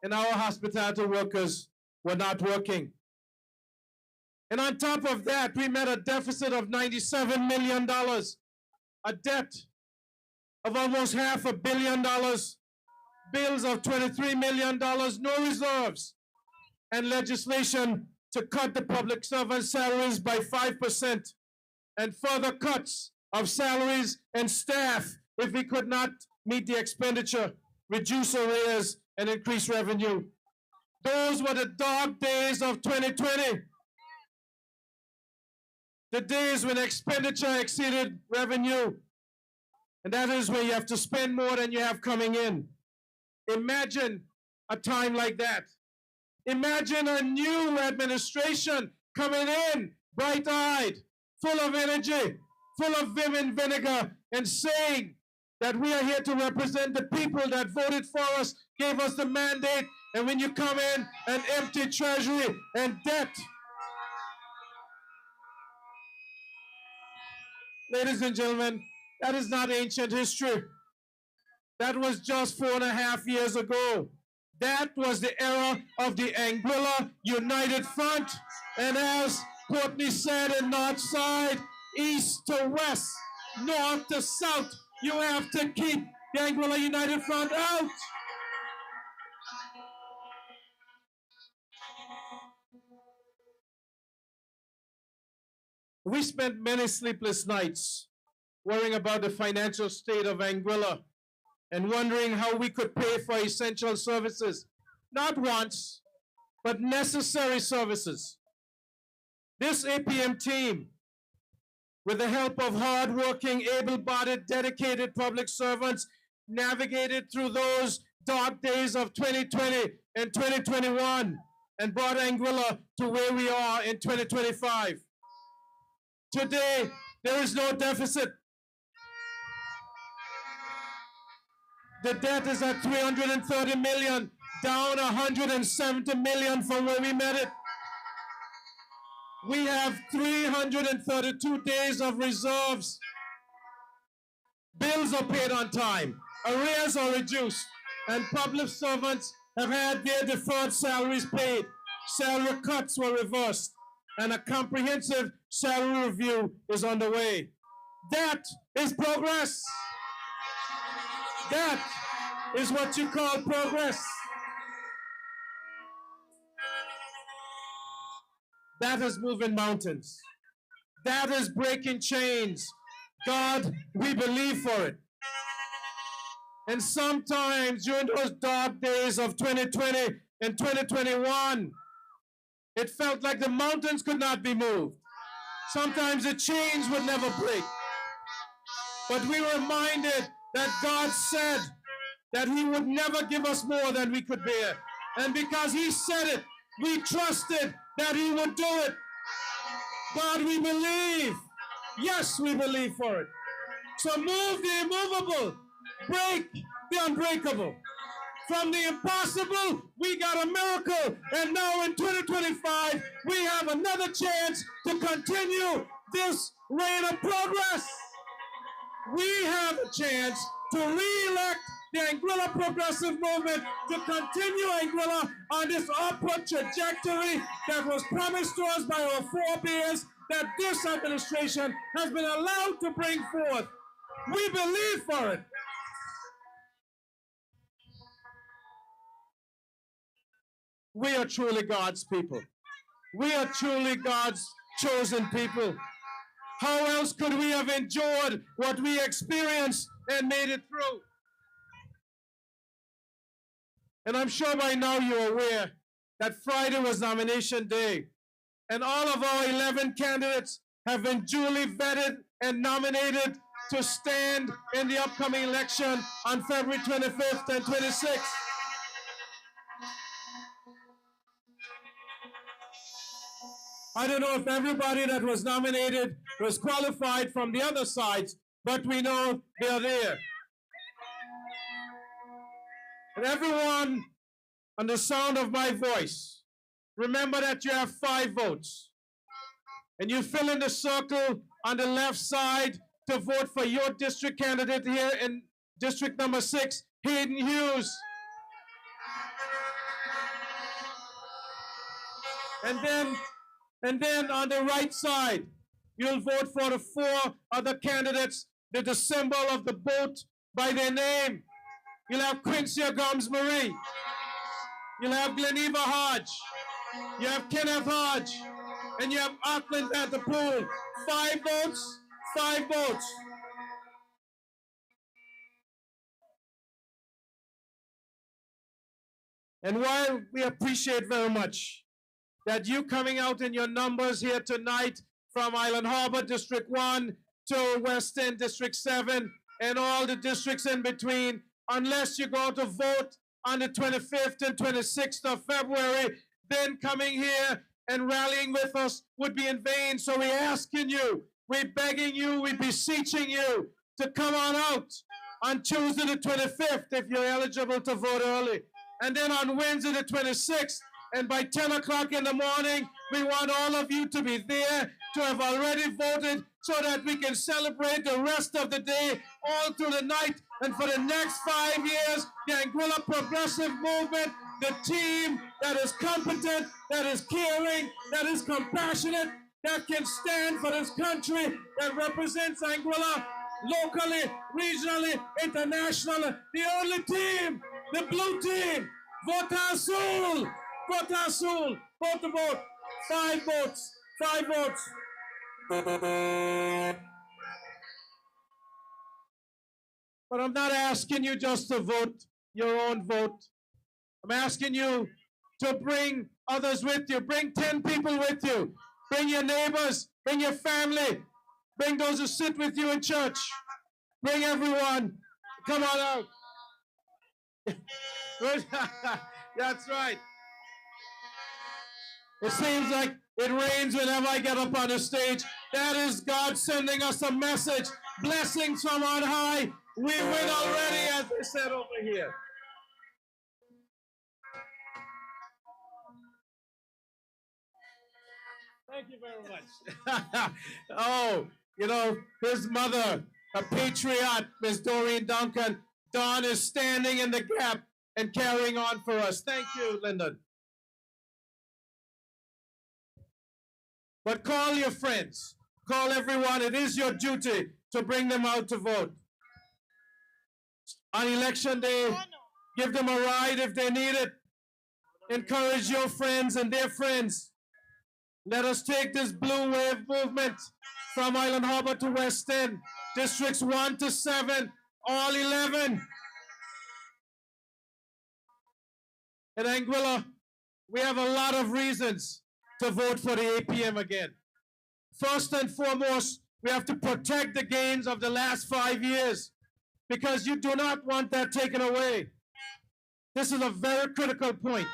and our hospitality workers were not working. And on top of that, we met a deficit of $97 million, a debt of almost $500 million, bills of $23 million, no reserves, and legislation to cut the public servant salaries by 5%, and further cuts of salaries and staff if we could not meet the expenditure, reduce arrears, and increase revenue. Those were the dark days of 2020. The days when expenditure exceeded revenue. And that is where you have to spend more than you have coming in. Imagine a time like that. Imagine a new administration coming in, bright-eyed, full of energy, full of vim and vinegar, and saying that we are here to represent the people that voted for us, gave us the mandate, and when you come in, an empty treasury and debt. Ladies and gentlemen, that is not ancient history. That was just 4.5 years ago. That was the era of the Anguilla United Front. And as Courtney said in North Side, east to west, north to south, you have to keep the Anguilla United Front out. We spent many sleepless nights worrying about the financial state of Anguilla and wondering how we could pay for essential services, not wants, but necessary services. This APM team, with the help of hardworking, able-bodied, dedicated public servants, navigated through those dark days of 2020 and 2021 and brought Anguilla to where we are in 2025. Today, there is no deficit. The debt is at 330 million, down 170 million from where we met it. We have 332 days of reserves. Bills are paid on time, arrears are reduced, and public servants have had their deferred salaries paid. Salary cuts were reversed, and a comprehensive salary review is underway. That is progress. That is what you call progress. That is moving mountains. That is breaking chains. God, we believe for it. And sometimes during those dark days of 2020 and 2021, it felt like the mountains could not be moved. Sometimes the chains would never break. But we were reminded that God said that he would never give us more than we could bear. And because he said it, we trusted that he would do it. God, we believe. Yes, we believe for it. So move the immovable, break the unbreakable. From the impossible, we got a miracle. And now in 2025, we have another chance to continue this reign of progress. We have a chance to re-elect the Anguilla Progressive Movement, to continue Anguilla on this upward trajectory that was promised to us by our forebears, that this administration has been allowed to bring forth. We believe for it. We are truly God's people. We are truly God's chosen people. How else could we have endured what we experienced and made it through? And I'm sure by now you're aware that Friday was nomination day, and all of our 11 candidates have been duly vetted and nominated to stand in the upcoming election on February 25th and 26th. I don't know if everybody that was nominated was qualified from the other sides, but we know they're there. And everyone on the sound of my voice, remember that you have 5 votes. And you fill in the circle on the left side to vote for your district candidate here in district number 6, Hayden Hughes. And then on the right side, you'll vote for the 4 other candidates, the symbol of the boat by their name. You'll have Quincy Gomes Marie. You'll have Gleneva Hodge. You have Kenneth Hodge. And you have Auckland at the pool. 5 votes, 5 votes. And while we appreciate very much that you coming out in your numbers here tonight from Island Harbor District 1 to West End District 7 and all the districts in between, unless you go to vote on the 25th and 26th of February, then coming here and rallying with us would be in vain. So we're asking you, we're begging you, we're beseeching you to come on out on Tuesday the 25th if you're eligible to vote early. And then on Wednesday the 26th, and by 10 o'clock in the morning, we want all of you to be there, to have already voted, so that we can celebrate the rest of the day, all through the night. And for the next 5 years, the Anguilla Progressive Movement, the team that is competent, that is caring, that is compassionate, that can stand for this country, that represents Anguilla locally, regionally, internationally. The only team, the blue team, Vote Azul! Vote Azul! Vote the vote! 5 votes! 5 votes! But I'm not asking you just to vote your own vote. I'm asking you to bring others with you. Bring 10 people with you. Bring your neighbors, bring your family, bring those who sit with you in church. Bring everyone. Come on out. That's right. It seems like it rains whenever I get up on the stage. That is God sending us a message. Blessings from on high. We win already, as they said over here. Thank you very much. Oh, you know, his mother, a patriot, Miss Doreen Duncan. Dawn is standing in the gap and carrying on for us. Thank you, Lyndon. But call your friends. Call everyone. It is your duty to bring them out to vote. On election day, give them a ride if they need it. Encourage your friends and their friends. Let us take this blue wave movement from Island Harbor to West End, districts 1 to 7, all 11. In Anguilla, we have a lot of reasons to vote for the APM again. First and foremost, we have to protect the gains of the last 5 years because you do not want that taken away. This is a very critical point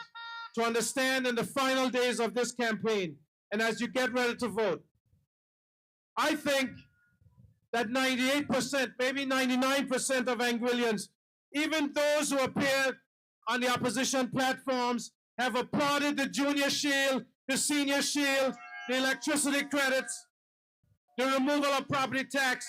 to understand in the final days of this campaign and as you get ready to vote. I think that 98%, maybe 99% of Anguillians, even those who appear on the opposition platforms, have applauded the Junior Shield, the Senior Shield, the electricity credits, the removal of property tax,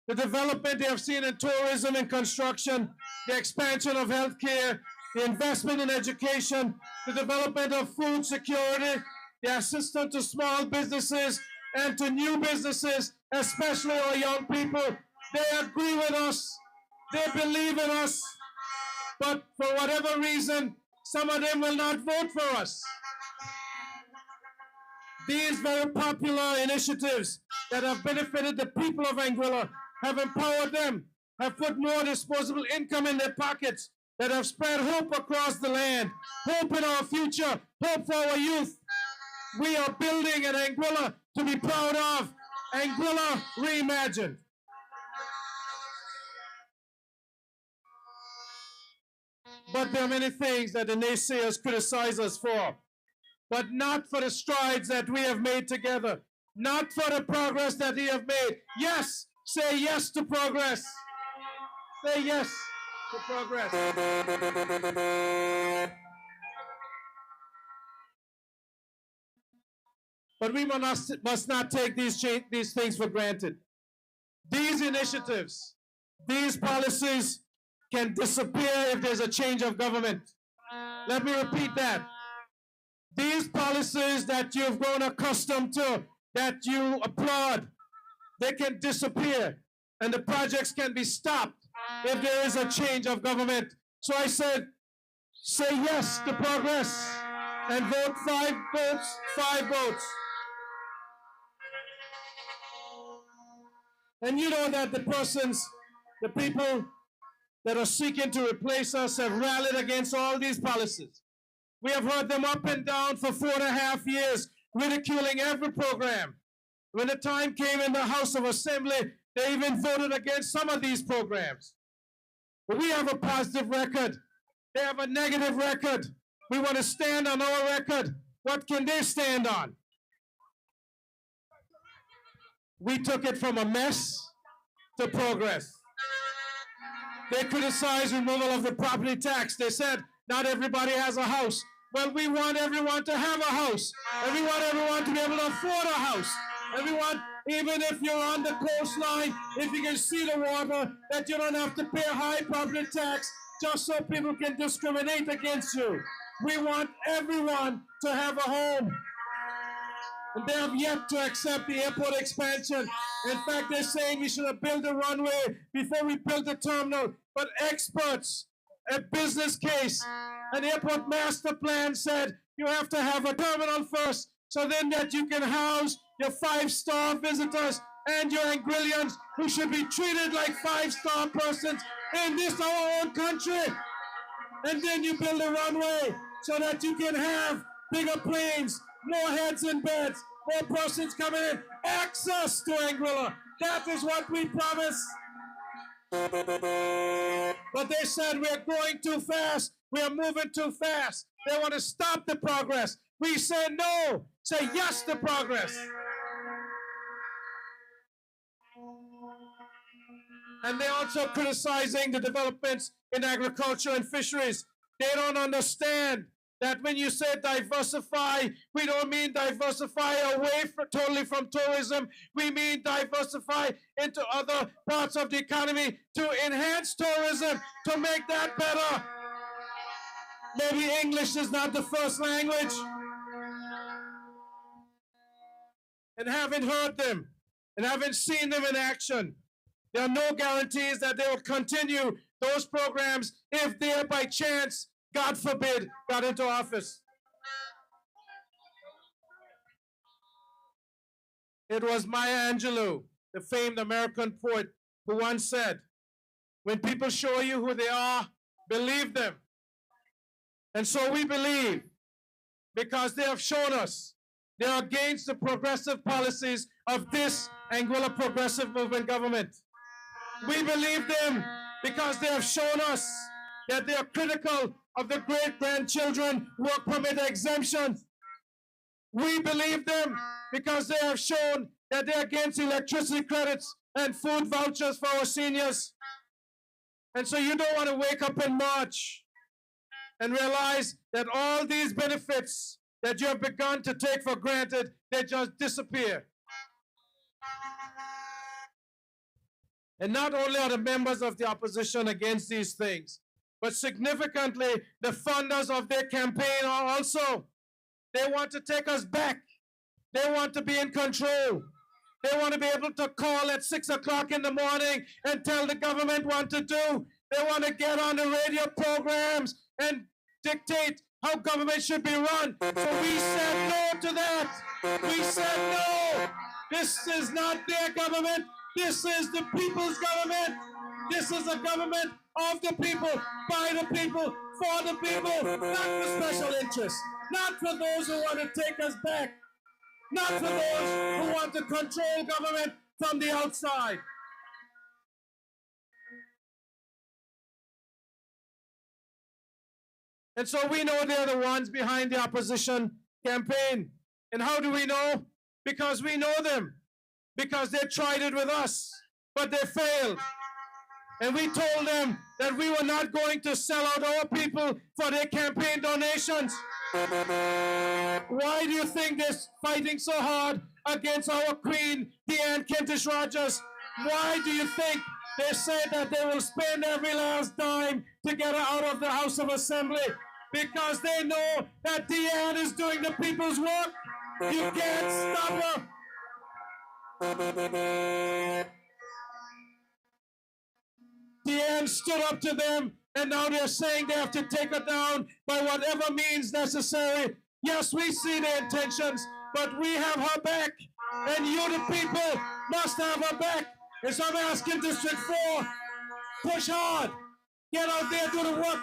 the development they have seen in tourism and construction, the expansion of healthcare, the investment in education, the development of food security, the assistance to small businesses and to new businesses, especially our young people. They agree with us. They believe in us. But for whatever reason, some of them will not vote for us. These very popular initiatives that have benefited the people of Anguilla have empowered them, have put more disposable income in their pockets, that have spread hope across the land, hope in our future, hope for our youth. We are building an Anguilla to be proud of. Anguilla reimagined. But there are many things that the naysayers criticize us for, but not for the strides that we have made together, not for the progress that we have made. Yes, say yes to progress. Say yes to progress. But we must not take these things for granted. These initiatives, these policies can disappear if there's a change of government. Let me repeat that. These policies that you've grown accustomed to, that you applaud, they can disappear and the projects can be stopped if there is a change of government. So I said, say yes to progress and vote 5 votes, 5 votes. And you know that the people that are seeking to replace us have rallied against all these policies. We have heard them up and down for 4.5 years, ridiculing every program. When the time came in the House of Assembly, they even voted against some of these programs. But we have a positive record. They have a negative record. We want to stand on our record. What can they stand on? We took it from a mess to progress. They criticized removal of the property tax. They said not everybody has a house. Well, we want everyone to have a house. And we want everyone to be able to afford a house. Everyone, even if you're on the coastline, if you can see the water, that you don't have to pay a high property tax just so people can discriminate against you. We want everyone to have a home. And they have yet to accept the airport expansion. In fact, they're saying we should have built a runway before we built the terminal. But experts, a business case, an airport master plan said you have to have a terminal first so then that you can house your 5-star visitors and your Anguillians who should be treated like 5-star persons in this our own country. And then you build a runway so that you can have bigger planes, more heads in beds, more persons coming in, access to Anguilla. That is what we promised. But they said we're going too fast, we're moving too fast. They want to stop the progress. We say no, say yes to progress. And they're also criticizing the developments in agriculture and fisheries. They don't understand that when you say diversify, we don't mean diversify away totally from tourism. We mean diversify into other parts of the economy to enhance tourism, to make that better. Maybe English is not the first language. And having heard them and having seen them in action, there are no guarantees that they will continue those programs if they, by chance, God forbid, got into office. It was Maya Angelou, the famed American poet, who once said, when people show you who they are, believe them. And so we believe, because they have shown us they are against the progressive policies of this Anguilla Progressive Movement government. We believe them because they have shown us that they are critical of the great-grandchildren work permit exemptions. We believe them because they have shown that they're against electricity credits and food vouchers for our seniors. And so you don't want to wake up in March and realize that all these benefits that you have begun to take for granted, they just disappear. And not only are the members of the opposition against these things, but significantly, the funders of their campaign are also. They want to take us back. They want to be in control. They want to be able to call at 6 o'clock in the morning and tell the government what to do. They want to get on the radio programs and dictate how government should be run. So we said no to that. We said no. This is not their government. This is the people's government. This is a government of the people, by the people, for the people, not for special interests, not for those who want to take us back, not for those who want to control government from the outside. And so we know they're the ones behind the opposition campaign. And how do we know? Because we know them. Because they tried it with us, but they failed. And we told them that we were not going to sell out our people for their campaign donations. Why do you think they're fighting so hard against our queen, Deanne Kentish Rogers? Why do you think they say that they will spend every last dime to get her out of the House of Assembly? Because they know that Deanne is doing the people's work. You can't stop her. Deanne stood up to them, and now they're saying they have to take her down by whatever means necessary. Yes, we see their intentions, but we have her back, and you, the people, must have her back. And so I'm asking District 4, push hard, get out there, do the work,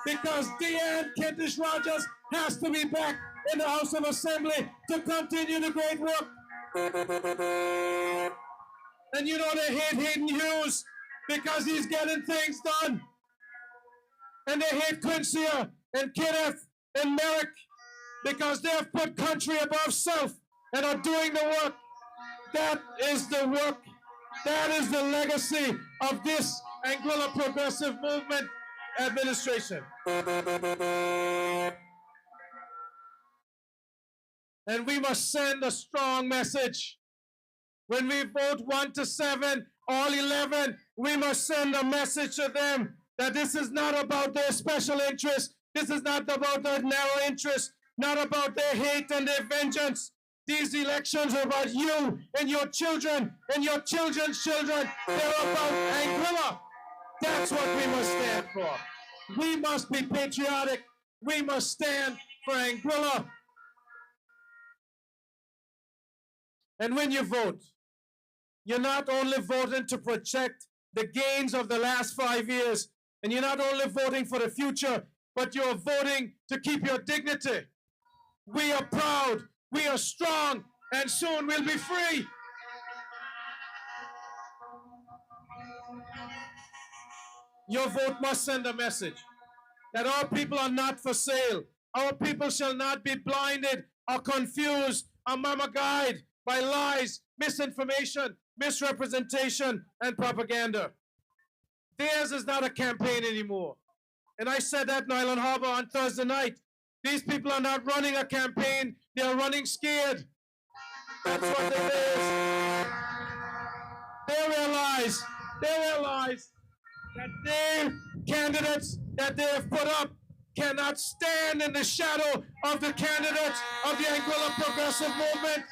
because Deanne Kentish Rogers has to be back in the House of Assembly to continue the great work. And you know they hate Hayden Hughes because he's getting things done. And they hate Quincy and Kenneth and Merrick because they have put country above self and are doing the work. That is the work. That is the legacy of this Anguilla Progressive Movement administration. And we must send a strong message. When we vote 1 to 7, all 11, we must send a message to them that this is not about their special interests. This is not about their narrow interests, not about their hate and their vengeance. These elections are about you and your children and your children's children. They're about Anguilla. That's what we must stand for. We must be patriotic. We must stand for Anguilla. And when you vote, you're not only voting to protect the gains of the last 5 years, and you're not only voting for the future, but you're voting to keep your dignity. We are proud, we are strong, and soon we'll be free. Your vote must send a message that our people are not for sale. Our people shall not be blinded or confused or mama-guided by lies, misinformation, misrepresentation, and propaganda. Theirs is not a campaign anymore. And I said that in Island Harbor on Thursday night. These people are not running a campaign, they are running scared. That's what it is. They realize that their candidates that they have put up cannot stand in the shadow of the candidates of the Anguilla Progressive Movement.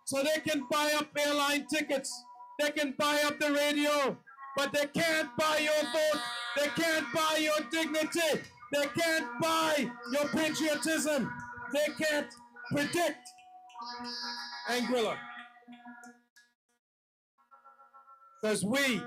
So they can buy up airline tickets, they can buy up the radio, but they can't buy your vote, they can't buy your dignity, they can't buy your patriotism, they can't predict Anguilla. Because we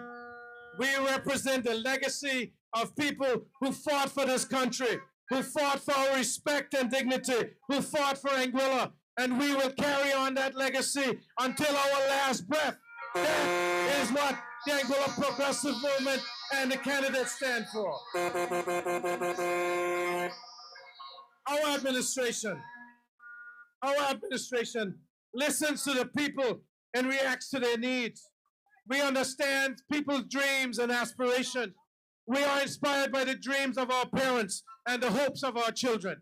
represent the legacy of people who fought for this country, who fought for our respect and dignity, who fought for Anguilla, and we will carry on that legacy until our last breath. That is what the Anguilla Progressive Movement and the candidates stand for. Our administration listens to the people and reacts to their needs. We understand people's dreams and aspirations. We are inspired by the dreams of our parents and the hopes of our children.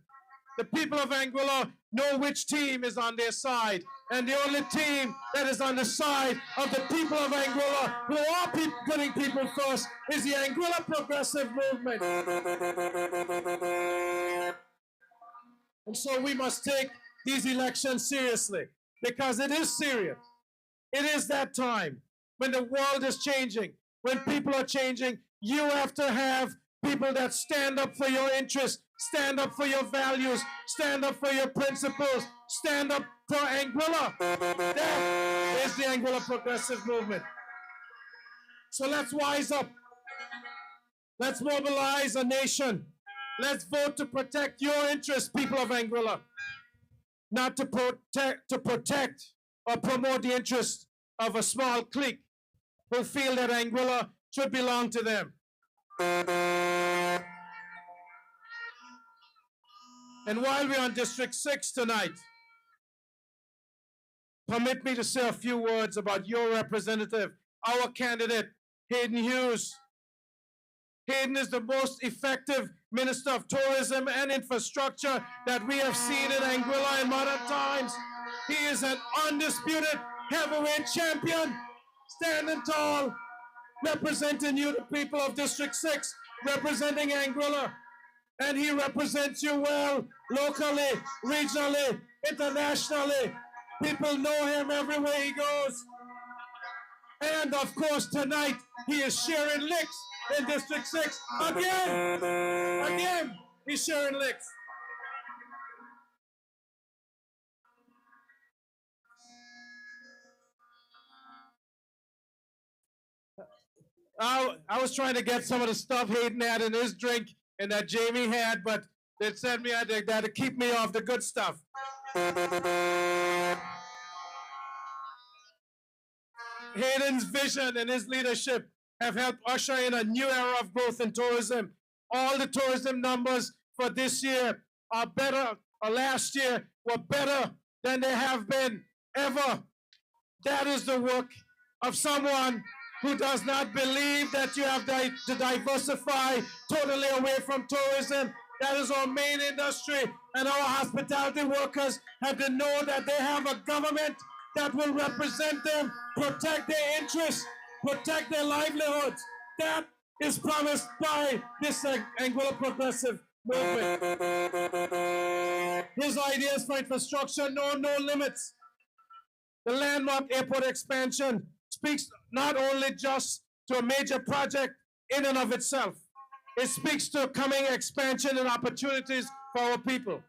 The people of Anguilla know which team is on their side, and the only team that is on the side of the people of Anguilla, who are putting people first, is the Anguilla Progressive Movement. And so we must take these elections seriously, because it is serious. It is that time when the world is changing, when people are changing. You have to have people that stand up for your interests, stand up for your values, stand up for your principles, stand up for Anguilla. That is the Anguilla Progressive Movement. So let's wise up. Let's mobilize a nation. Let's vote to protect your interests, people of Anguilla, not to protect or promote the interests of a small clique who feel that Anguilla should belong to them. And while we're on District 6 tonight, permit me to say a few words about your representative, our candidate, Hayden Hughes. Hayden is the most effective Minister of Tourism and Infrastructure that we have seen in Anguilla in modern times. He is an undisputed heavyweight champion, standing tall, representing you, the people of District 6, representing Anguilla. And he represents you well, locally, regionally, internationally. People know him everywhere he goes. And of course, tonight, he is sharing licks in District 6. Again, he's sharing licks. I was trying to get some of the stuff Hayden had in his drink and that Jamie had, but they said me that to keep me off the good stuff. Hayden's vision and his leadership have helped usher in a new era of growth in tourism. All the tourism numbers for this year are better, or last year were better than they have been ever. That is the work of someone who does not believe that you have to diversify totally away from tourism. That is our main industry, and our hospitality workers have to know that they have a government that will represent them, protect their interests, protect their livelihoods. That is promised by this Anguilla Progressive Movement. His ideas for infrastructure know no limits. The landmark airport expansion speaks not only just to a major project in and of itself, it speaks to coming expansion and opportunities for our people.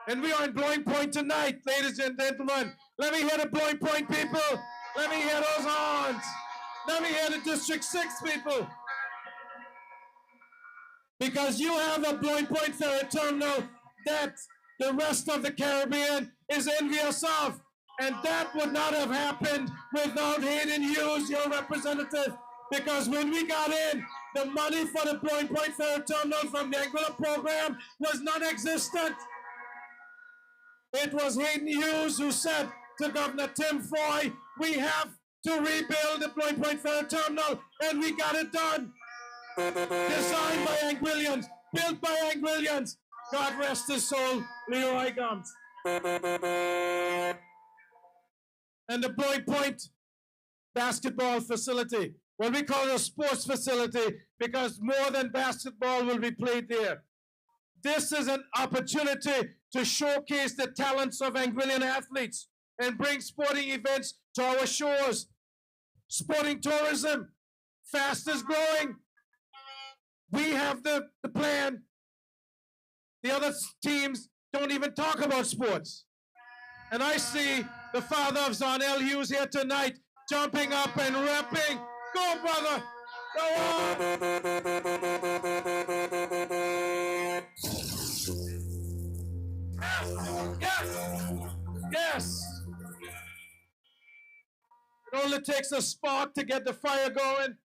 And we are in Blowing Point tonight, ladies and gentlemen. Let me hear the Blowing Point people. Let me hear those horns. Let me hear the District 6 people. Because you have a Blowing Point ferry terminal that the rest of the Caribbean is envious of. And that would not have happened without Hayden Hughes, your representative. Because when we got in, the money for the Blowing Point ferry terminal from the Anguilla program was non-existent. It was Hayden Hughes who said to Governor Tim Foy, we have to rebuild the Blowing Point ferry terminal, and we got it done. Designed by Anguillians, built by Anguillians. God rest his soul, Leroy Gums. And the Blowing Point basketball facility. Well, we call it a sports facility because more than basketball will be played there. This is an opportunity to showcase the talents of Anguillan athletes and bring sporting events to our shores. Sporting tourism, fastest growing. We have the plan. The other teams don't even talk about sports. And I see the father of Zarnell Hughes here tonight jumping up and repping. Go, brother! Go on! Yes! Yes! It only takes a spark to get the fire going.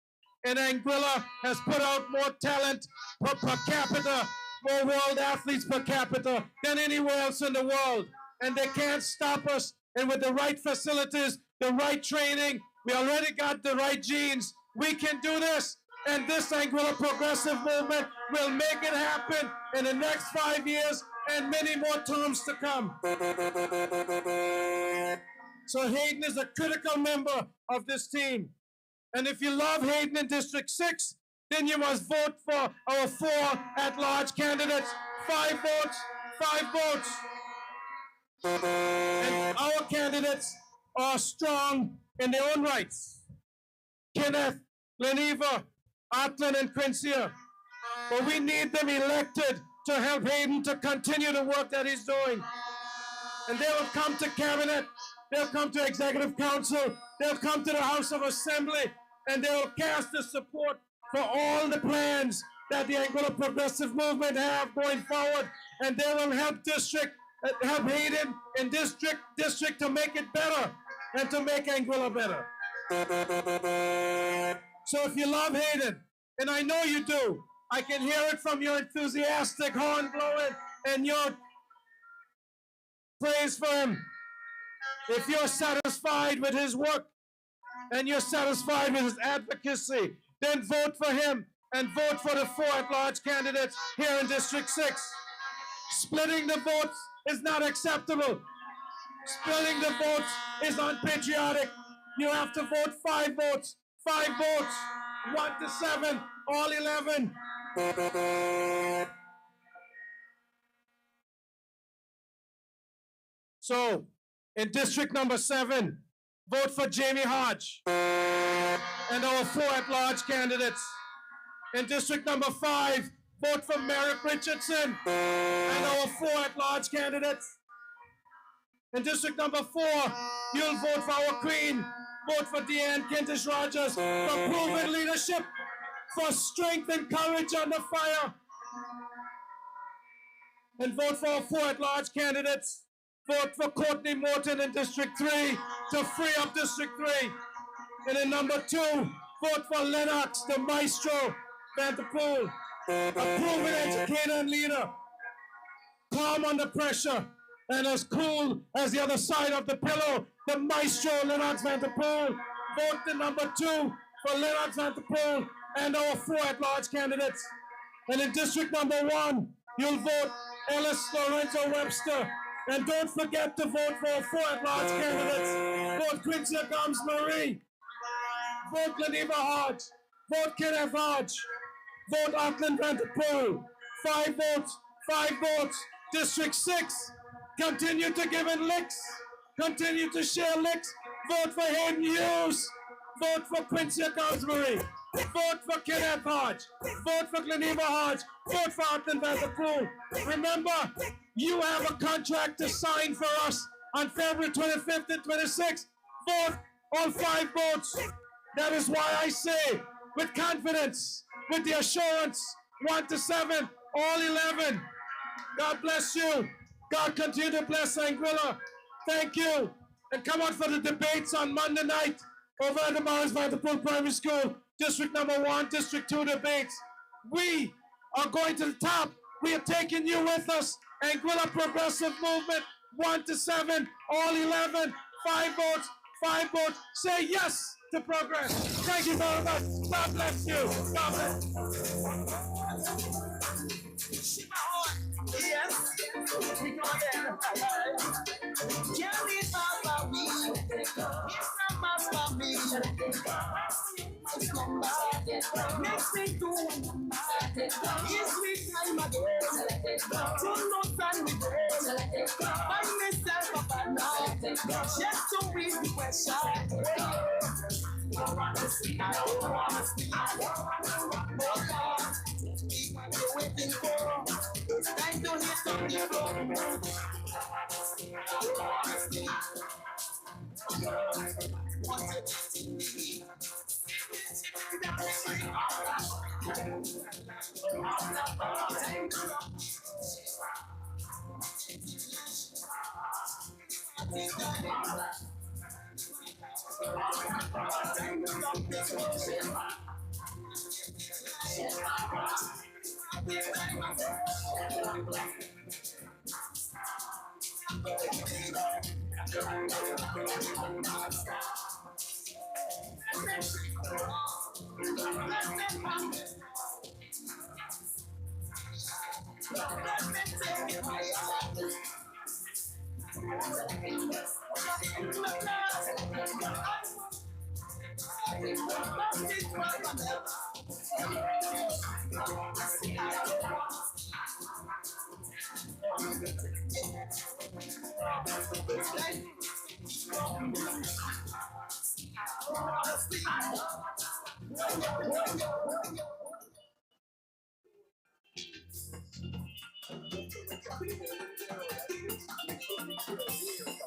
And Anguilla has put out more talent per capita, more world athletes per capita than anywhere else in the world. And they can't stop us. And with the right facilities, the right training, we already got the right genes. We can do this. And this Anguilla progressive movement will make it happen in the next 5 years and many more terms to come. So Hayden is a critical member of this team. And if you love Hayden in District 6, then you must vote for our 4 at-large candidates. 5 votes, 5 votes. And our candidates are strong in their own rights. Kenneth, Leneva, Atlan, and Quincia. But we need them elected to help Hayden to continue the work that he's doing. And they will come to cabinet, they'll come to executive council, they'll come to the House of Assembly, and they'll cast the support for all the plans that the Anguilla Progressive Movement have going forward. And they will help Hayden in district to make it better and to make Anguilla better. So if you love Hayden, and I know you do, I can hear it from your enthusiastic horn blowing and your praise for him. If you're satisfied with his work and you're satisfied with his advocacy, then vote for him and vote for the 4 at-large candidates here in District 6. Splitting the votes is not acceptable. Splitting the votes is unpatriotic. You have to vote 5 votes. 5 votes. 1 to 7. All 11. So, in District number 7, vote for Jamie Hodge and our 4 at-large candidates. In District number 5, vote for Merrick Richardson and our 4 at-large candidates. In District number 4, you'll vote for our Queen. Vote for Deanne Kentish Rogers for proven leadership, for strength and courage under fire. And vote for our 4 at-large candidates. Vote for Courtney Morton in District 3 to free up District 3. And in number 2, vote for Lennox, the maestro, Vanderpool, a proven educator and leader, calm under pressure, and as cool as the other side of the pillow, the maestro, Lennox Vanderpool. Vote the number 2 for Lennox Vanderpool and our 4 at-large candidates. And in District number 1, you'll vote Ellis Lorenzo Webster. And don't forget to vote for our 4 at-large candidates. Vote Quincia Gomes Marie. Vote Leneva Hodge. Vote Kenneth Hodge. Vote Auckland Vanderpool. 5 votes, 5 votes. District 6. Continue to give it licks. Continue to share licks. Vote for Hayden Hughes. Vote for Quincia Gomes Marie. Vote for Kenneth Hodge. Vote for Gleneva Hodge. Vote for Upton Vanderpool. Remember, you have a contract to sign for us on February 25th and 26th. Vote all 5 votes. That is why I say, with confidence, with the assurance, 1 to 7, all 11. God bless you. God continue to bless Anguilla. Thank you. And come out for the debates on Monday night over at the Morris Vanderpool Primary School. District number 1, District 2 debates. We are going to the top. We are taking you with us. Anguilla Progressive Movement, 1 to 7, all 11, 5 votes, 5 votes. Say yes to progress. Thank you very much. God bless you. God bless. Yes, we go there. Can't live off of me. It's not much for me. Next thing to is we time again. To no time we go. Find myself up and down. Just to read the question. I don't wanna see. I don't wanna see. I don't wanna rock more. What you're waiting for? It's time to hit on the floor.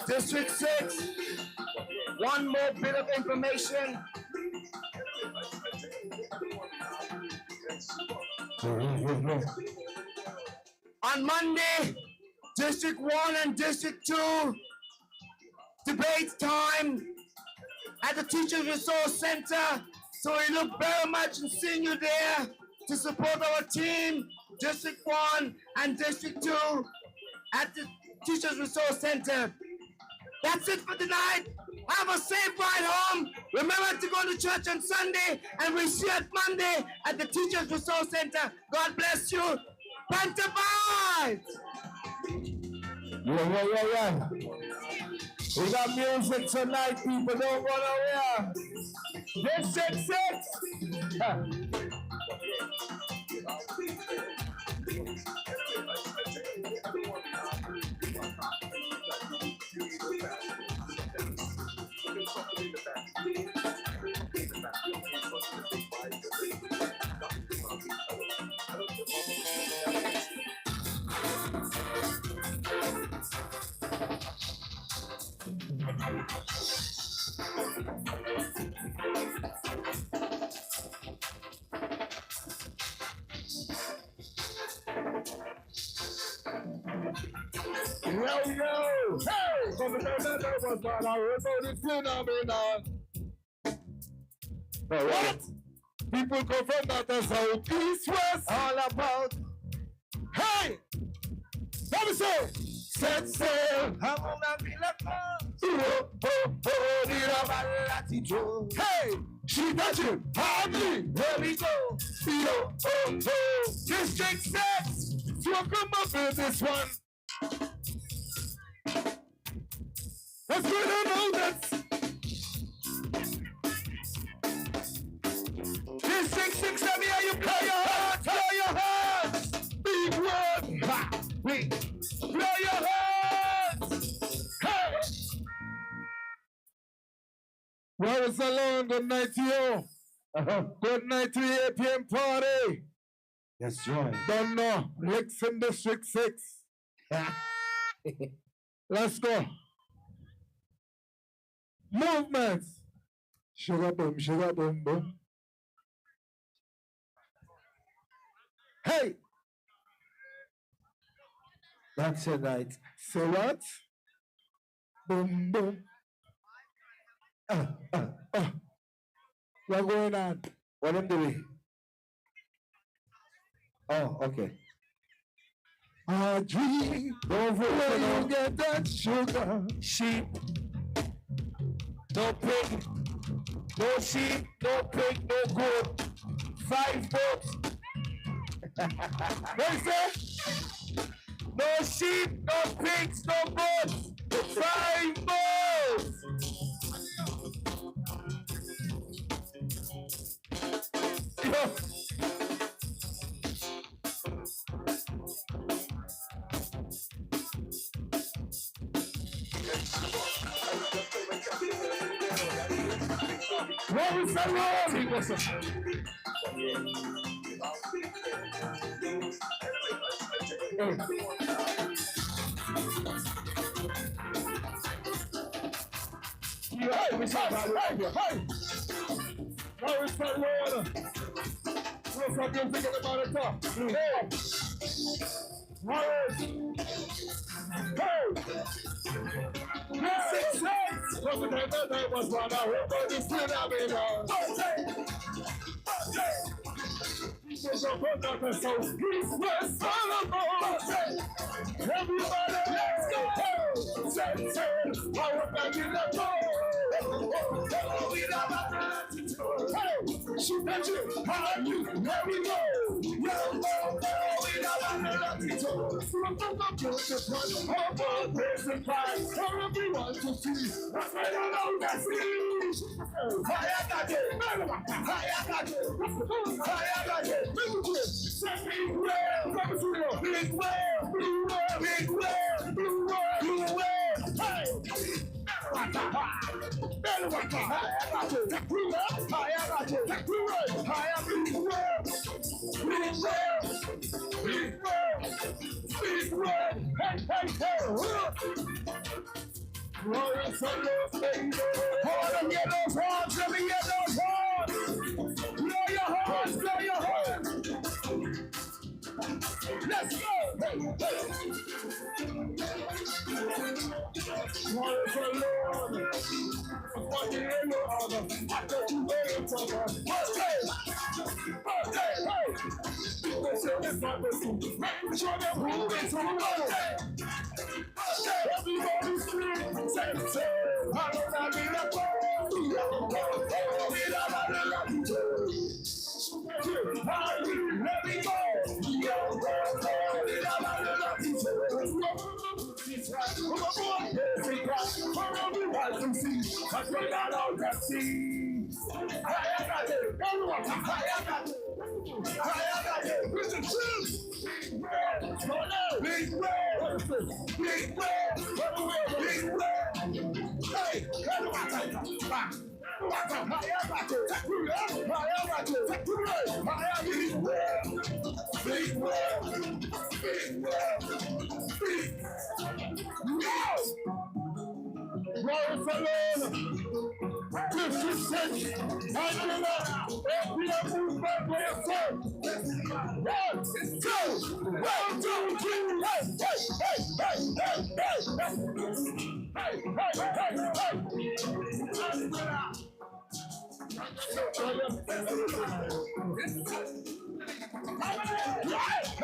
District 6, one more bit of information. On Monday, District 1 and District 2, debate time at the Teachers Resource Center. So we look very much and seeing you there to support our team, District 1 and District 2 at the Teachers Resource Center. That's it for tonight. Have a safe ride home. Remember to go to church on Sunday, and we'll see you at Monday at the Teachers Resource Center. God bless you. Panther vibes! Yeah. We got music tonight, people. Don't run away. District 6. Yo! Hey! What? People go from north to south, east, west. All about. Hey! Let me say. Set sail. Hey! She touching. Hardly. There we go. District 6. So come up with this one. Let's go down that. District 6, let me hear you play your heart, play your heart. Big word, ha, we play your heart. Hey. Well, it's a long good night to you. Good night to the ATM party. Yes, join. Don't know. Reelection District 6. Let's go. Movements. Sugar boom, boom. Hey. That's it, right. So what? Boom, boom. What's going on? What am I doing? Oh, okay. Drink, don't where you get that sugar. Sheep, no pig, no sheep, no pig, no goat. 5 votes. What is that? No sheep, no pigs, no goats. 5 votes. Yo. What is that Hey, we talk about it. Hey! Now it's my water. What's up, you thinking about it, talk? Hey! Morris! Hey! Hey! 6 cents! Come with that was one hour, but it's still not been on. People don't put nothing so east, west, Solomon! Everybody, let's go! Say, power back in the door! Hey, shoot that you, how you, where we go? Everyone to see, that's why I know that's it. I got it, I got it, set me well, big well, big well, hey. Let's go! What is alone? What the hell are I thought you waited for the hey! People say it's not the truth. Make sure they're moving to the road. Everybody scream, say, I don't have enough let me go. This is it. Anguilla, FBI movement for yourself. 1, 2, 1, 2, 3,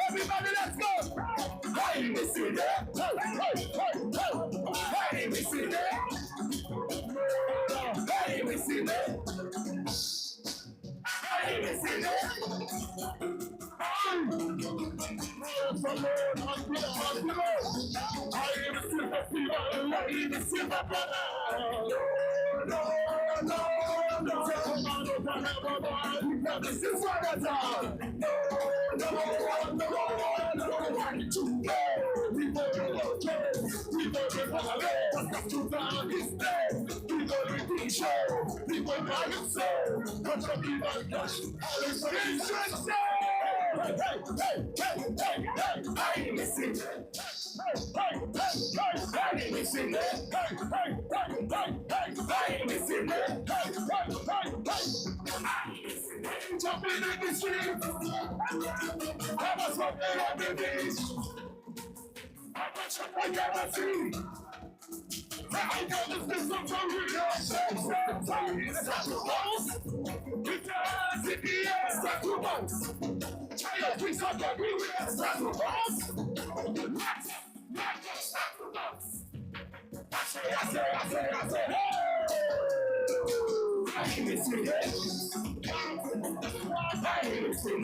everybody, let's go! Hey, we see that! Hey, we see that! Hey, we see that! Hey, we see that! This is what I done. No. TV show. People buy and sell. Cut up even cash. Alice Vision show. Hey, hey, hey, hey, hey, hey. I ain't missing. Hey, hey, hey, hey. I ain't missing. Hey, hey, hey, hey, hey. I ain't missing. Hey, hey, hey, hey. Jumping in the street. I was walking on the beach. I never see. I got this business for real. It's not too close. Because if the air is not too close. Try to piece up the real. It's not too close. Not just not too close. I say, hey! I can see it. I can see it.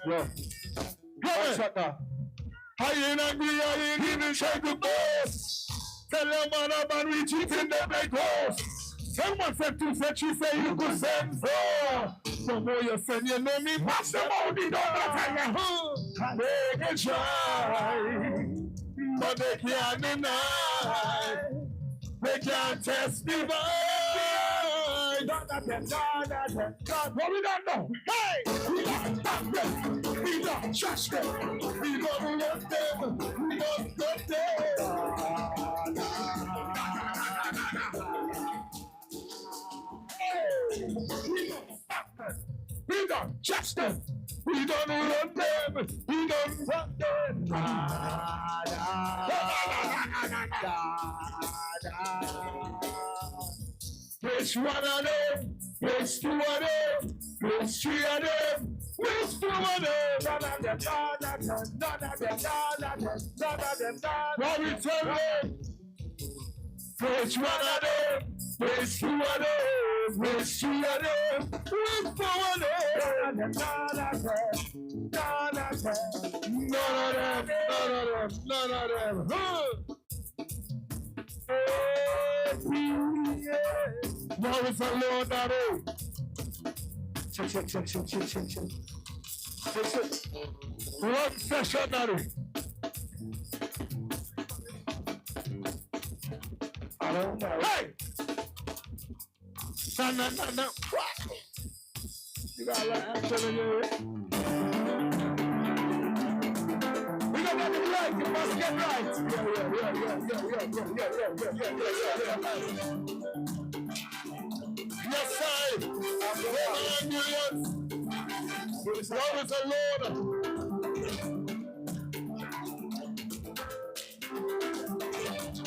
Yo. Shut up. I ain't angry, I ain't even trying to boast. Tell them man, we cheating them like ghosts. Someone said two, said she say you could send four. The more you send, you know me, pass them out, they don't tell you. They can try, but they can't deny. They can't testify. What we don't know? Hey! We don't stop them. We don't trust them. We don't let them. We don't let them. Hey! We don't stop them. We don't trust them. We don't let them. We don't let them. Which one of them? Which two of them? Which three of them? Which two of them? None of them, none of them, none of them, none of them, none of them, none. What we tell them? Which one of them? Which two of them? Which three of them? Which two of them? None of them, none of them, none of them, none of them, none of them, none of them. Now it's a Lord that way. Check. One session that way. I don't know. Hey! No. You got a lot of action in your head. We don't get it right, you must get right. Yeah. Yes, sir. Love is the Lord.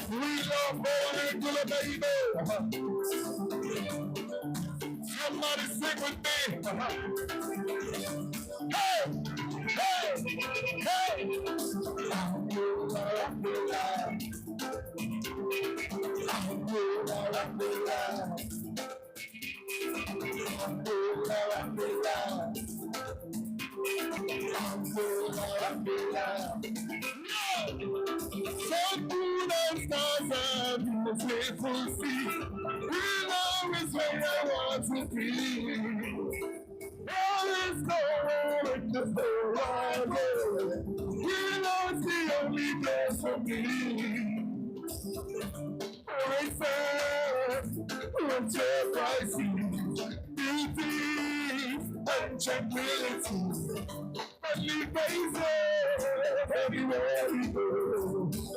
We love more regular baby. Somebody sing with me. Hey! So good and stars and the faithful see. We know is where I want to be. There is no one in the world. We know it's the only place for me. Always when I see beauty and tranquility. Only places everywhere we go.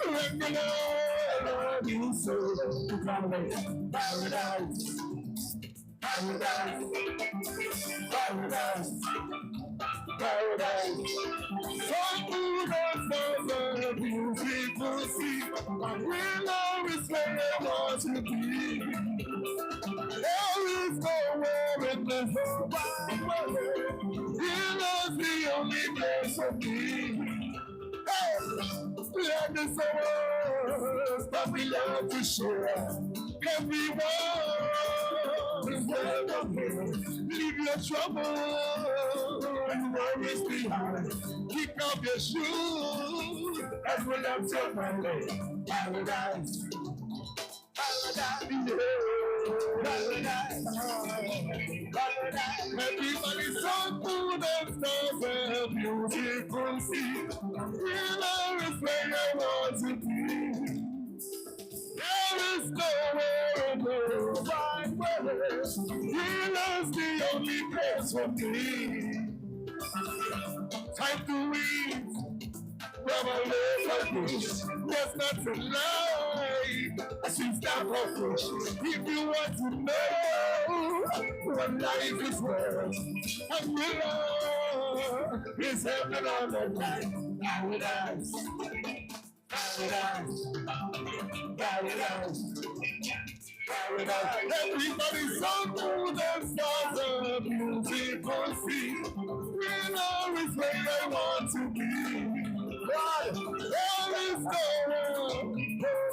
When you know I love you so. Paradise. So good and so beautiful see. And we'll always where I want to be. There is nowhere in this whole wide world. Here is the only place for me. Hey, land is ours, but we love to share. Everyone is welcome here. Leave your trouble and worries behind. Kick off your shoes as we left your family. Paradise. Paradise. Paradise. Paradise. Everybody's so good and so beautiful. See, there is where I want to be. There is nowhere in the wide world. Here is the only place for me. Time to read. Revelation, there's nothing like a sweet star for fish. If you want to know what life is worth, Anguilla is heaven on the line. Paradise, paradise, paradise, paradise. Everybody's so good and stars a beautiful sea. Winner is where I want to be. God, there is no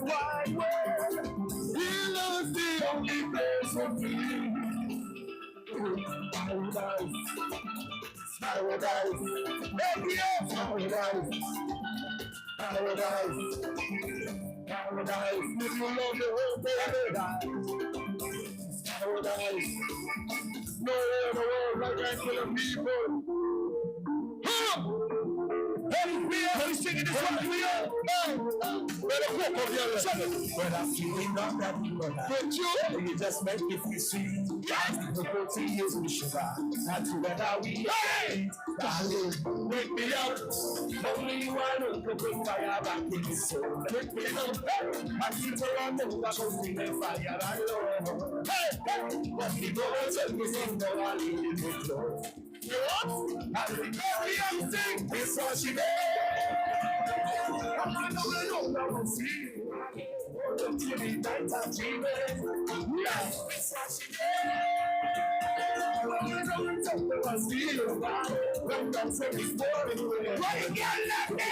wide world. He is the only place for me. Paradise, paradise, baby, paradise, paradise, paradise. If you love the whole paradise, paradise. Nowhere in the world like regular people. Hey, singing this one, we are. When I feel enough that you are but you just make me feel sweet. The 40 years we sugar, and together we are. Darling, wake me up. Only you are to bring fire back in the soul. Wake me up. I keep around the world, I bring the fire and love. Hey, what people tell me, no, I need it with love. I very young thing, this what she did. I don't see you. Until the night I'm dreaming. Yes, this what she did. I see you. When I'm so boring. Why you can't let me?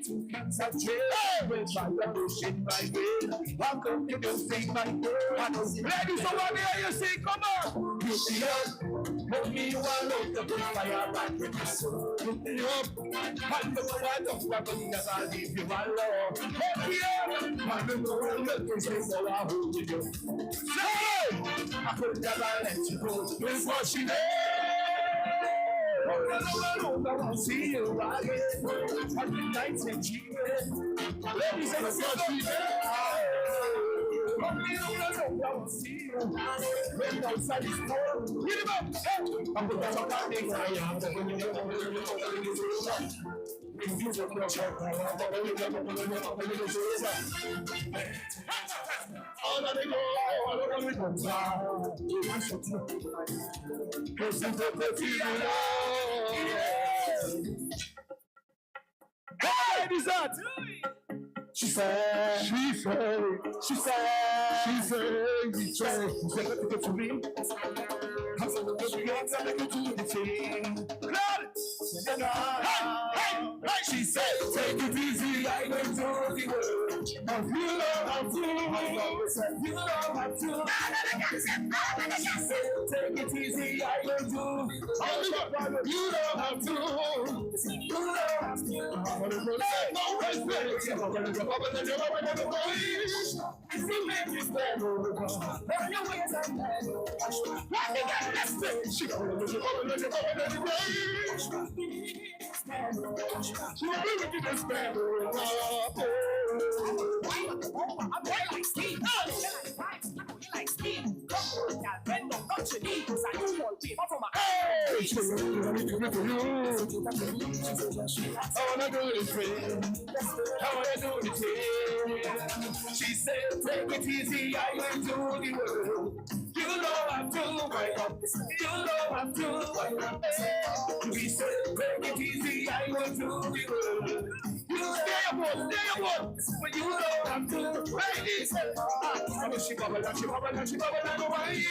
To concentrate with my revolution, my way. Welcome to the sing my way. Ladies over there, you see, come on. You see up, hold me one up to put fire back in the soul. Put me up, and the white of weapon that I leave you alone. Hold me up, and the world that is so I hold you. Say, I could never let you go. This is what she did. I won't see you again. On the nights and dreaming. Ladies and gentlemen, I won't see you. When outside is cold, read them up. I'm going to talk about things I am. All of the go, all of the go, hey, ladies up! She said, we tried to get to me. I'm so good to get to the team. Hey, she said, take it easy, I went to the world. You know how to, you know how to. She said, take it easy, I went to. You know how to, you know how to. No respect. If you make me stand over, turn your ways and let go. Why you got that stick? She gonna look over the way. She will be with this band. I'm white like Steve. You like Steve. Come on, bend on, touch your knees. I do more beef from my hey, she will be for you. I wanna do this thing. I wanna do this thing. She said, take it easy, I went to the world. You know I'm too right up. You know I'm too right up. We said, take it easy, I went to the world. You stay up When you don't have to, ladies. I'm a shibaba, no wine.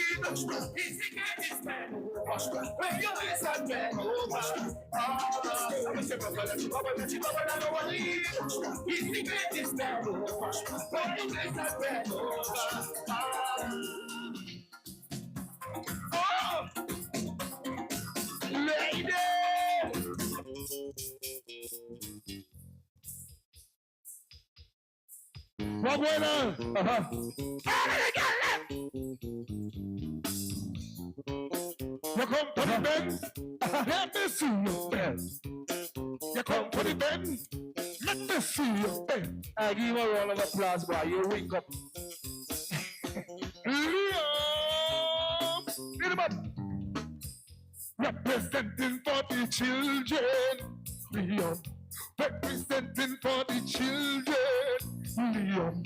He's thinking this man over. When you listen, man over. I'm a shibaba, no wine. He's thinking this man over. When you listen, man over. Oh, lady. What went on? You come to the bed, let me see your bed. You come to the bed, let me see your bed. I give you a round of applause, boy. You wake up. Liam, get him up. Representing for the children, Liam. Representing for the children, Liam.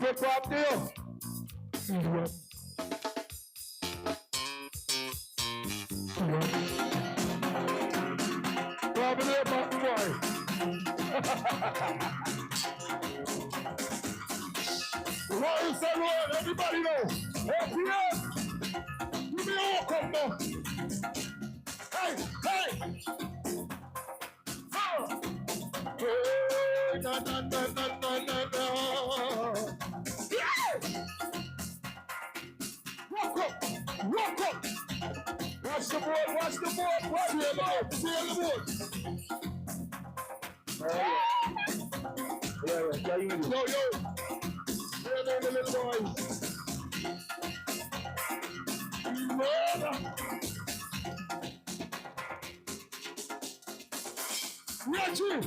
Take up there, Liam. Grab it there, my boy. Royals and Royal, everybody know. APM, give me a walk up now. Hey, hey. Hey, na na na na na na na. Yeah! Walk up, walk up. Watch the board, watch the board, watch the board, see the board. Yeah, yo. Yeah, the little boy. Reggie,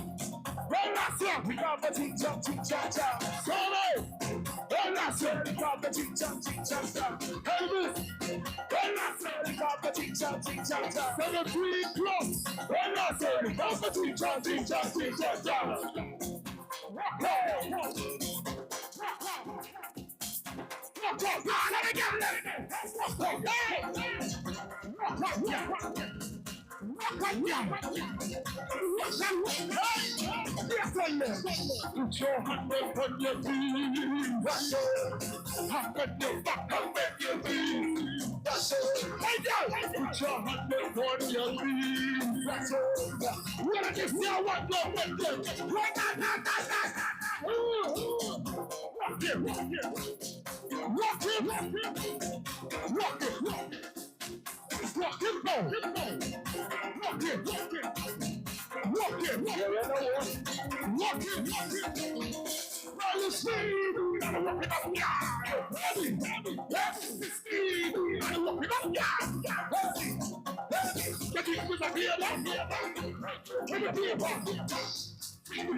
Reelection, we got the ching-chong, ching-chong-chong. Sorry, Reelection, we got the ching-chong, ching-chong-chong. Elvis, Reelection, we got the ching-chong, ching-chong-chong. 73 plus, Reelection, we got the ching-chong, ching-chong, ching-chong-chong. Walk out, let me get it. Put your hand up on your feet. That's it. Hand on your back and make your feet. That's it. Put your hand up on your feet. That's it. What did you say? I want to make them. Rock it. Rock it. Rock it. Rock it, go! Rock it! Rock it! Rock it! Rock it! Now you see, you gotta rock it up, yeah! Ready? Yes! You gotta rock it up, yeah! Get it with the beer, with the beer,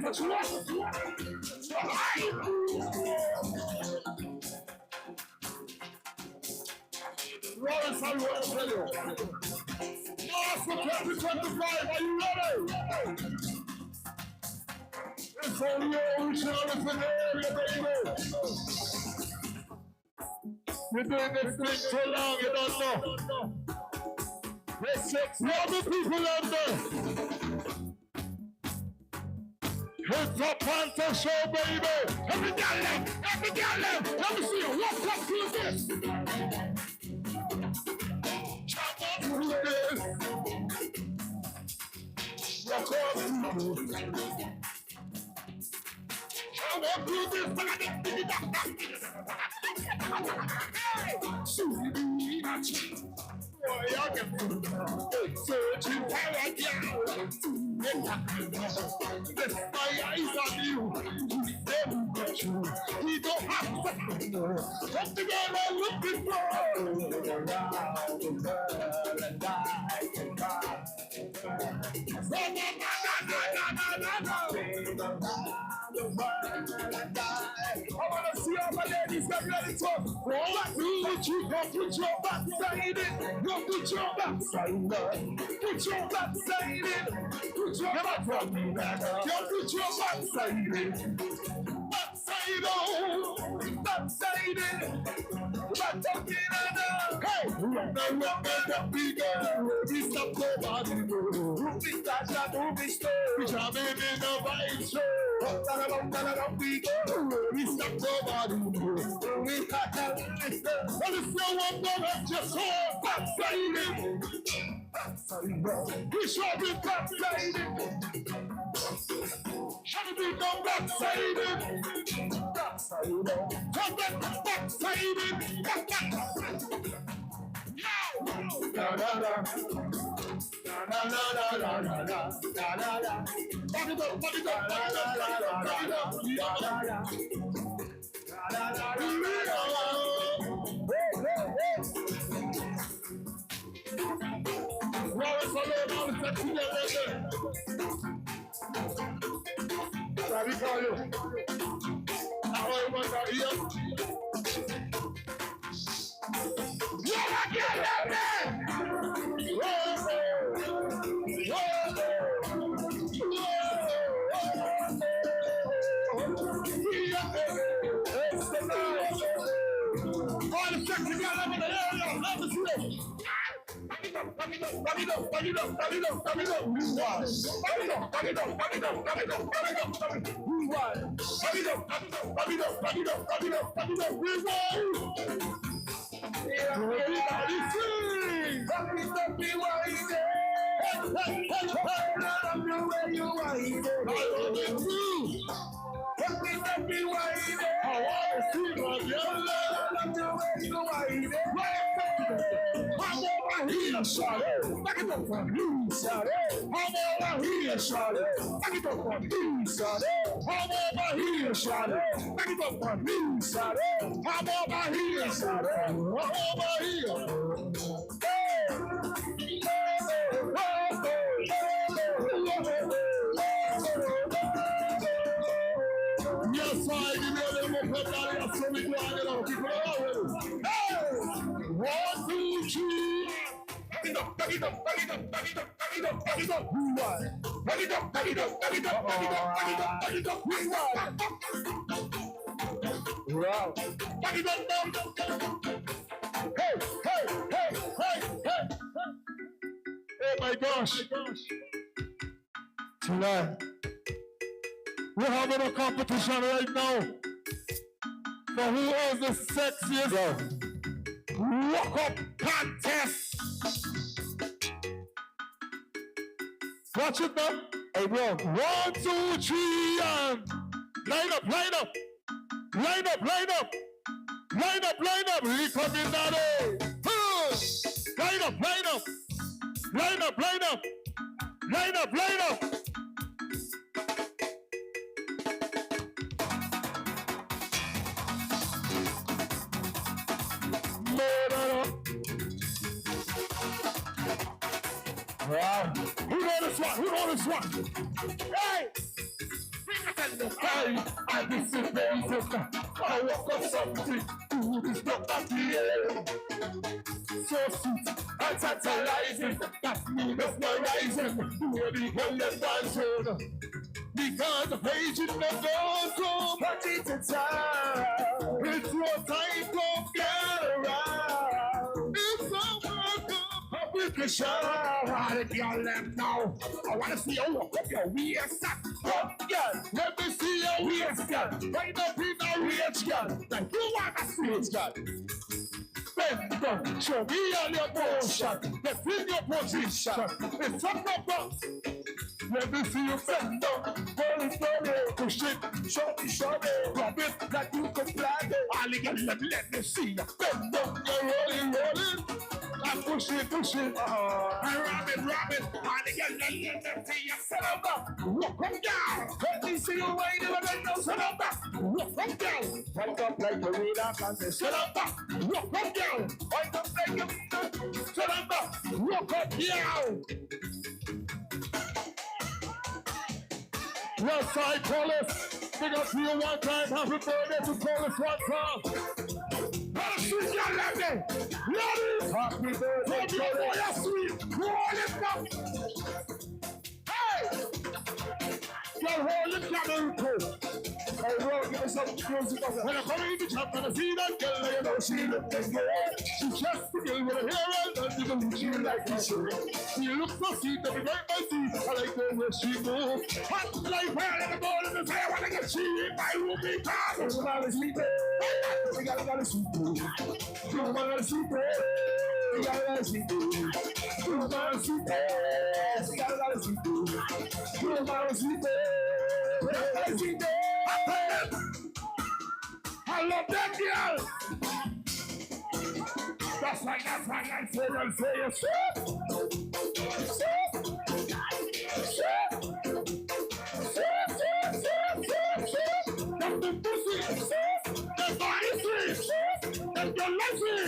what you want? Rollins and Royal Radio. March for 2025, are you ready? It's only your original in the area, baby. You're doing this thing so long, you don't know. There's 6 other people out there. It's a Panther show, baby. Every girl left. Let me see you. What's up to this? Searching for a girl. This my eyes on you. We don't have to know what the girl I'm looking for. Around the world and I can buy. I wanna see all my ladies get ready to go back to what you got. Put your backside in. Go put your backside in. Put your backside in. Put your backside in. Yo, put your backside in. Backside on. Backside in. Back up in and out. Hey, We stop nobody, we start that movie show. We jam in the vibe show. We go, we stop nobody, we start that movie show. And if you want to just so backsliding, we should be backsliding. Should we go backsliding? Backsliding, backsliding, backsliding. La la la, la la la la la la la la la. Back it up, back it up, back it up, back it up, back it up, la la la, la la la la. Now it's all about the section of the Sorry, call you. Now I want to hear. Back it up for me, sorry. Come over here, sorry. Back it up for me, sorry. Come over here, sorry. Back it up for me, sorry. Come over here, sorry. Come over here. Yes, I give you a little more so we can people already. Hey! 1, 2, 3. Back it up, back it up, back it up, back it up, back it up, back it up. Back it up, back it up, back it up, back it up, back it up, back it up. Wow. Back it up now. Hey, hey, hey, hey, hey. Oh my gosh. Tonight, we're having a competition right now for who is the sexiest walk-up contest. Watch it now. Hey, bro. 1, 2, 3, and line up, line up. Line up, line up. Line up, line up. Recombinado. Line up, line up. Line up, line up. Line up, line up. Wow. Who know this one? Who know this one? Hey! Hey! I just sit there and just I walk up something. Ooh, this not that here. So sweet and tantalizing. That's me mesmerizing. Where the hell them dancing? Because the page in the door so party to time. It's your time to get around. It's I girl them now. I wanna see you walk up your waist. Up, girl. Let me see your waist, girl. Right up in the range, girl. Like you wanna see it, girl. Bend down, show me all your motion. Let's in your position. It's up, up, up. Let me see you bend down. Roll it, roll it, push it, show it, rub it like you can flag it. All you get, let me see you bend down. You're rolling. I push it, I rub it, and again, let me see you set up, walk them down. Let me see you waiting, and then set up, walk them down. Walk up like a reader, and say, set up, walk them down. Walk up like a set up, walk up down. West Side Police, big up to you one time, happy birthday to Police one time. Sweet young lady, ladies, happy birthday to you, sweet, roll it up. Hey, girl, hold it down, hey, roll, give me some music. When I come in the shop and I see that girl, you know she looking good. She just the girl with her hair and you know she like this. She looks so sweet, every night I see. I like the way she moves. Hot like fire in the morning, and say I wanna get she in my room because I'm not sleeping. We gotta sleep. You gotta sleep. We gotta sleep. You gotta sleep. We gotta sleep. You gotta sleep. I love that girl. That's right, I say and say it. That's the pussy. That's body free. That's your life free.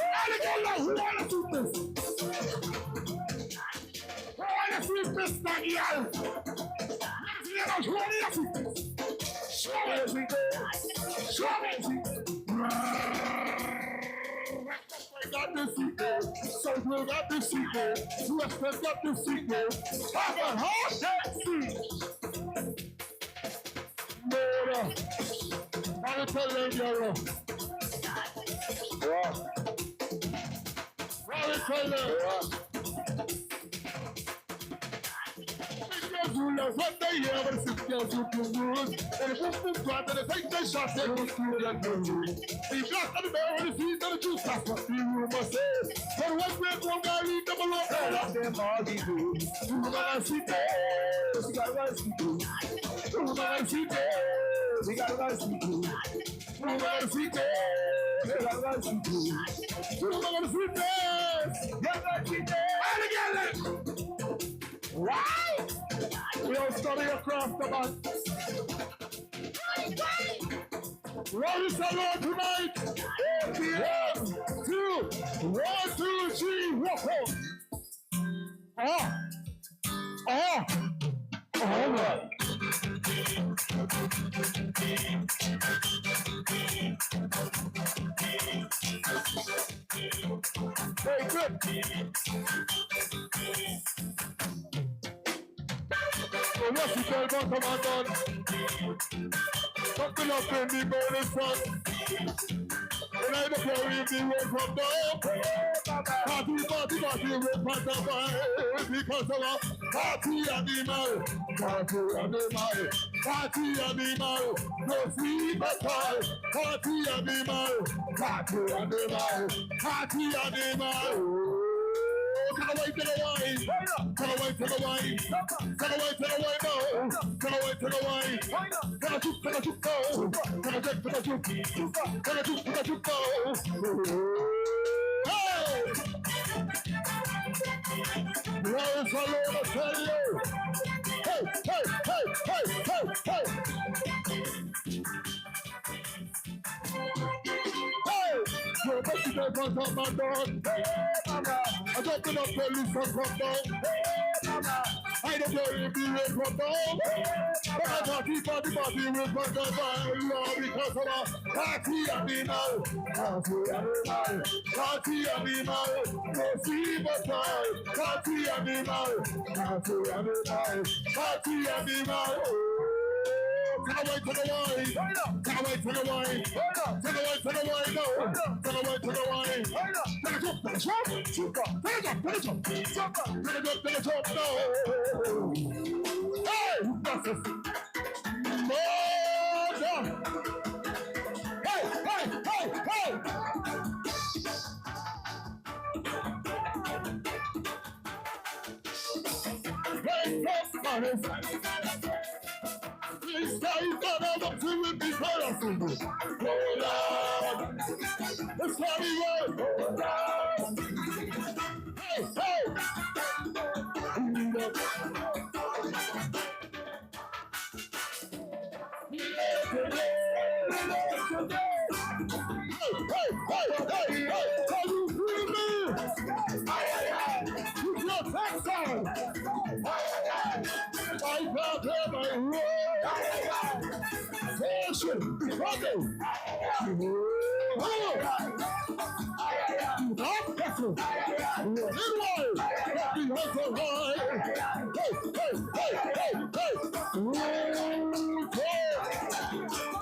All the girls who wanna see this. Who wanna see this, that girl? Who wanna see this? Show me, show me. Got the secret, so we got the secret, let's got the secret, have a hard taxi. Murder, I'm telling you, what they hear, but it's just you can lose. And if it's this right, then they take the shot, they will feel that good. You got the barrel and the feet and the juice, that's what you must say. But what's that one guy lead them along? I love them all these dudes. You gotta see this, you gotta see this. You gotta see this, you gotta see this. You gotta see this, you gotta see this. You gotta see this, you gotta see this. All together! Why? We all study across the man. Roll this along tonight. 1, 2, 3, walk home. All right. Very good. So what's the girl got come on done? Something up in the morning sun. And I don't care if the road from down. Party, road from down. Because of a party animal. No sleep at all. Party animal. Can I wait till the wine? Can I wait till the wine? Can I wait till the wine now? Can I wait till the wine? Can I juke now? Can I juke now? Can I juke now? Hey! Rose alone, I tell you. Hey! Your best is ever on my dog. I don't think I'll tell you from down. I don't care if you rain from down. But I party will from down. Because of a party animal. No sleep at all. Party animal. Can I wait till the wine? Can I wait till the wine? Can I wait till the wine now? Can I wait till the wine? Can I jump now? Hey! Murder! Hey! This time, God, I'm up to it be powerful. Hold on. Let's party on. Hold on. Hey! Can you feel me? Put your text on. I can't hear my road. Fashion, brother. Hey!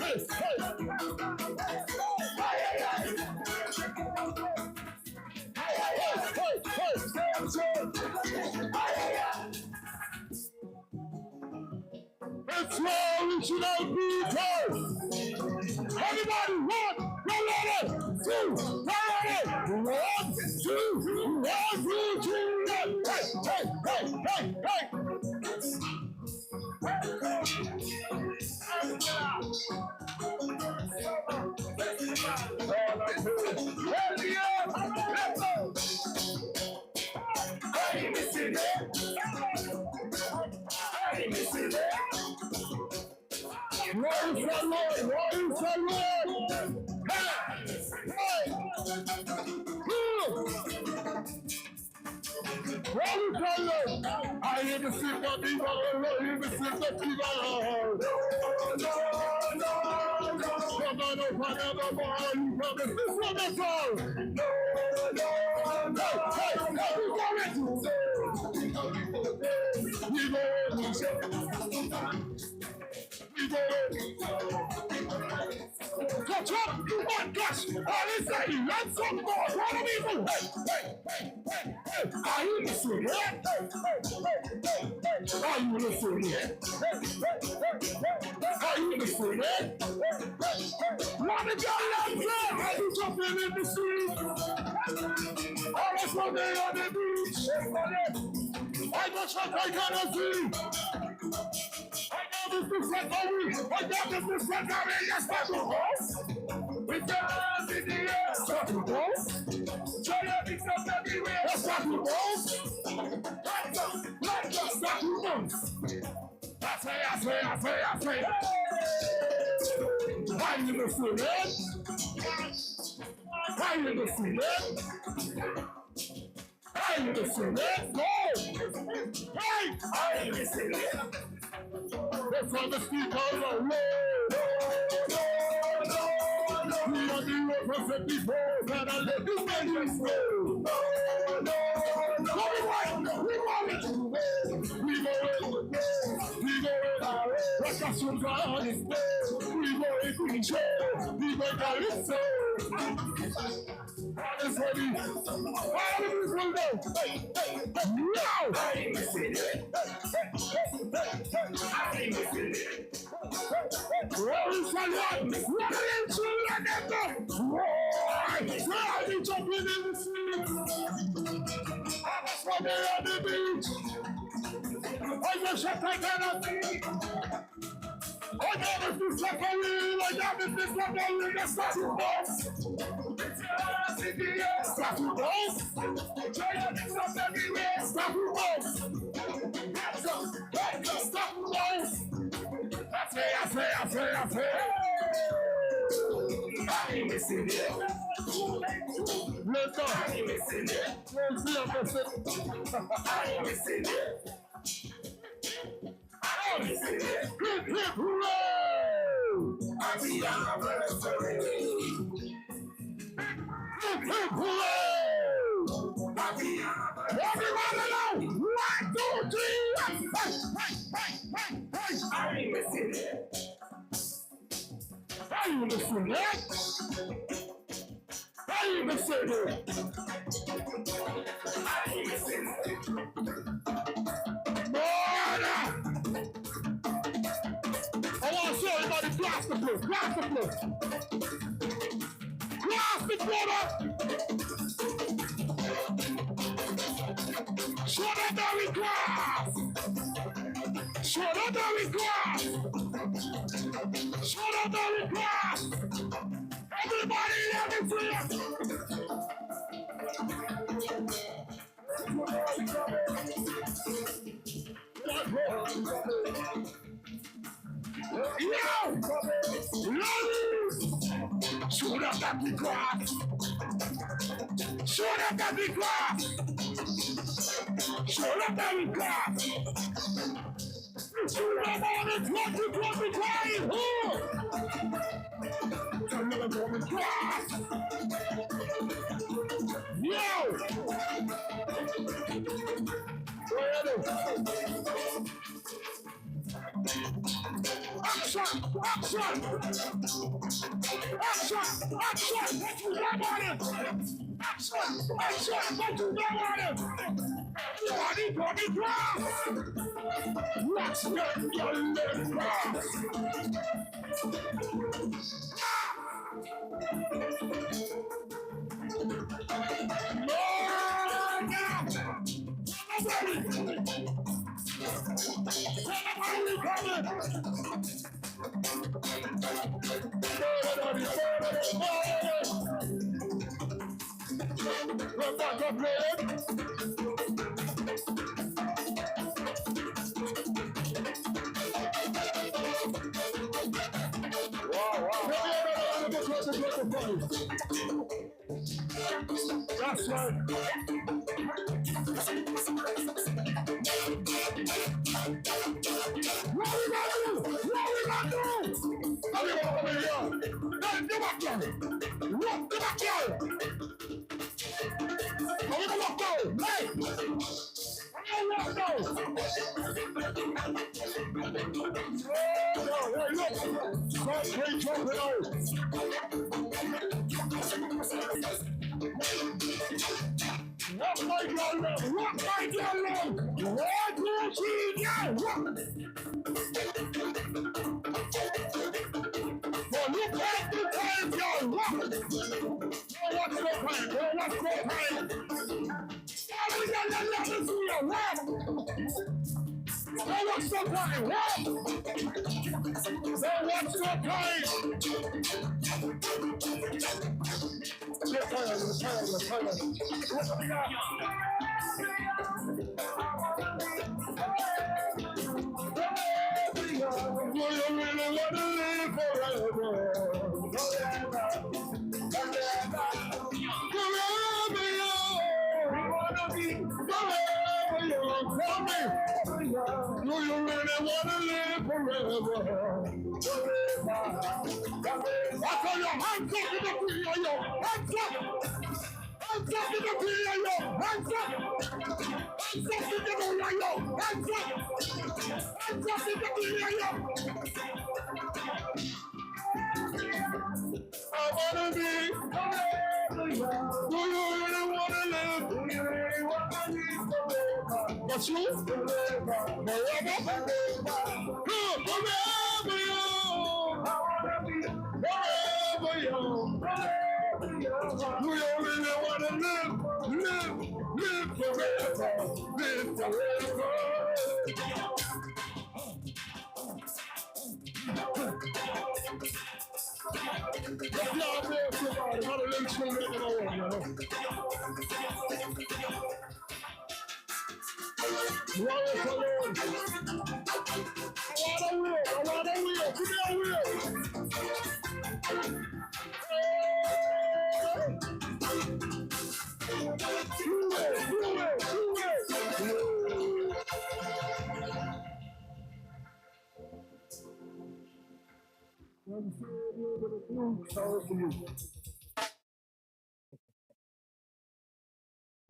It's original people. Everybody, one, go ready, two, go ready. 1, 2, 1, 2, 3, hey, hey, hey, hey, I hear the sick of people, I hear the sick of people. No, catch up, you want cash. All is say, let's some more. What are people? Are you listening? Are you listening? Are you listening? What did y'all like that? Are you jumping in the street? All of one day on the beach. I got shot, I gotta see. I got this different going. I got this different going. Yes, that's the house. We got us in the air. Stop the balls. Try to fix up everywhere. Stop the balls. Let's stop the balls. I say. Are you listening? Are you listening? Are you listening? No! Hey! Are you listening? That's on the speaker. No! We are the represent people that are let the vengeance go. No! We want it. We go in. Like a soldier on his bed. We go in control. We go calypso. All is ready. All the people know. Now! I ain't missing it. Where is the Lord? What are you children ever? Why? Where are you jumping in the sea? I was running on the beach. I wish I cannot see. I got this like a wheel. I got this like a wheel. That's not your boss. Stop your boss. Try to mix up everywhere. Stop your boss. Stop your boss. I say. I ain't missing it. Let's go. I ain't missing it. Let's see if I ain't missing it. I ain't missing it. Hip, hooray! Happy anniversary. Hip, hooray! Happy anniversary. Everybody know. 1, 2, 3. Hey. I ain't missing it. Are you listening? Are you listening? Are you listening? Murder! I want to see everybody blast the floor. Blast the floor. Blast the floor up. Show them that we glass. Show them that we glass. Show them that we glass. Everybody let me see it. Yo! Show them that we glass. Show them that we glass. Show them that we glass. Show them all the 2025. Another moment glass. Yo! Action! Action! Action! Action! What you got on it? Action! Action! What you got on it? Everybody on the ground! Let's get your legs back! That's right. What we gonna do? What we gonna do? How we gonna come in here? Hey, come back here. What? Come back here. How we gonna go? Hey! How we gonna go? Oh, hey, look. Stop playing jumping out. Rock my girl, rock my girl, 1, 2, 3, go! Rock. So look at the time, girl, rock. No, what's the time? No, what's the time? Let me see you, rock. No, what's the time? Rock. No, what's the time? Let's try it. Do you really want to live forever? Forever young. We want to be forever young. Tell me, do you really want to live forever? I call your hands up in the tree, yo. Hands up! Hands up in the tree, yo. Hands up! Hands up in the tree, yo. Hands up! Hands up in the tree, yo. I wanna be forever young. Do you really wanna live? Do you really wanna live forever? But you? Forever. Good, forever young. I wanna be forever young. Forever young. Do you really wanna live forever? Live forever. Let's not be somebody, not a little children in the world, you know. Warriors alone. I want a wheel. Give me a wheel.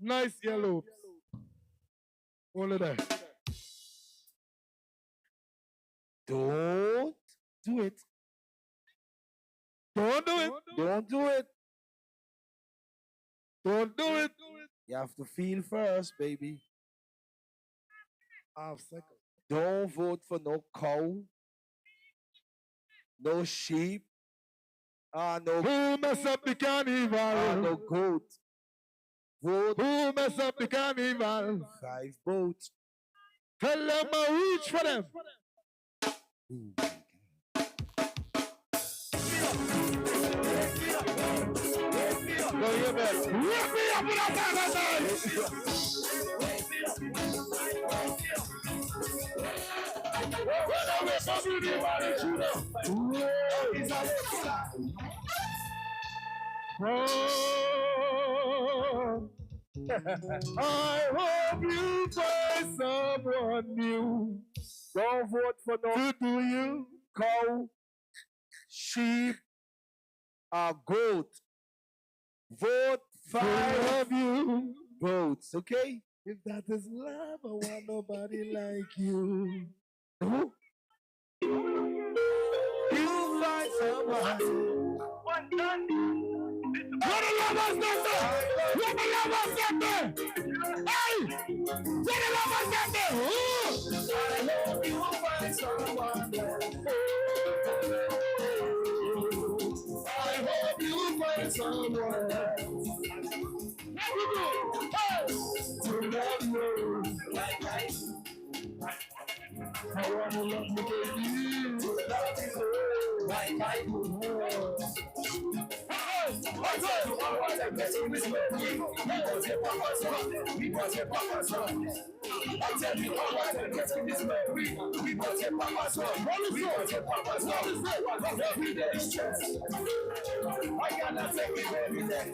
Nice yellow. All of that. Don't do it. Don't do it. Don't do it. Don't do it. You have to feel first, baby. Half second. Don't vote for no cow, no sheep, no. Who mess up the carnival? No goat. Vote. Who mess up the carnival? 5 votes. Tell them I reach for them. Go here, man. Wake me up with a I hope you find someone new. Don't vote for no do you? Cow, sheep, goat. Vote 5 of you votes, okay? If that is love, I want nobody like you. One done. What the lovers got there? What the lovers got there? Hey! What the lovers got there? I hope you will find someone there. I hope you will find someone there. To love you. I wanna love you, baby. To love you. Like I do. We was your papa's son. I tell you all what I get in this way. We was your papa's son. We was your papa's son. Every day is stress. I cannot take it every day.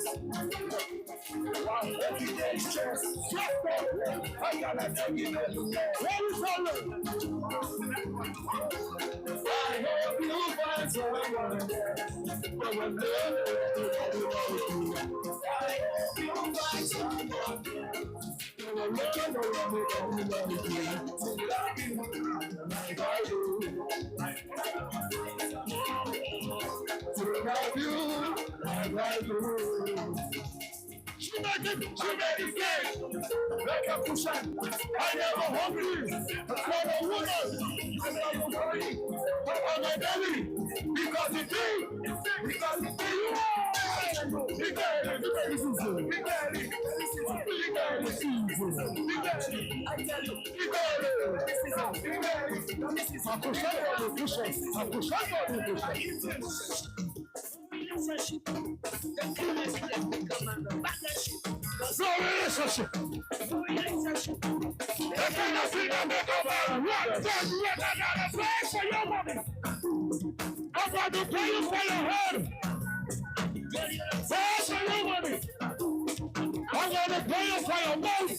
Every day is stress. I cannot take it every day. I hope you find someone there. I hope you find someone there. To love you like I do. She make it say, like a cushion. I never hungry for a woman. I'm not hungry for my belly. Because it's me. Because it's me. I'm going to pay you for your head. Pay for your money. I'm going to pay you for your mouth.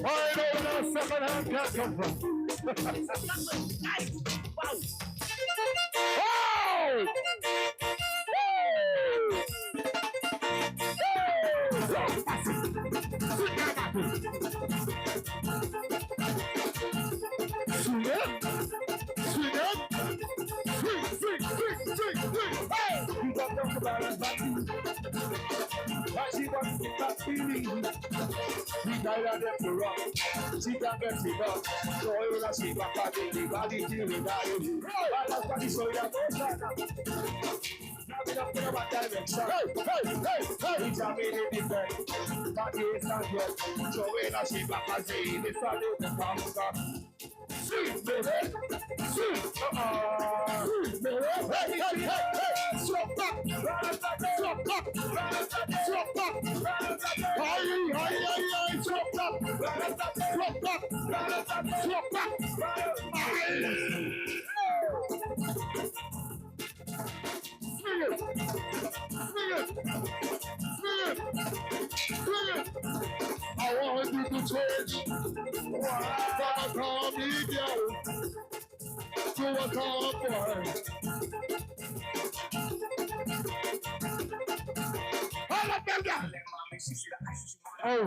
I know where second hand can come from. Oh! She wants to stop feeling. She died of the rock. She can't get it up. So you know she back at the body till the body. I love what you show you. Now we don't care about direction. Hey! It's a minute different. But it's not yet. So you know she back at the body. The family. Sweet baby, sweet, sweet baby, hey, swap back, swap back, swap back, hi, swap back, swap back, swap back, I want you to change from a comedy girl to a tomboy. All of them down. Oh.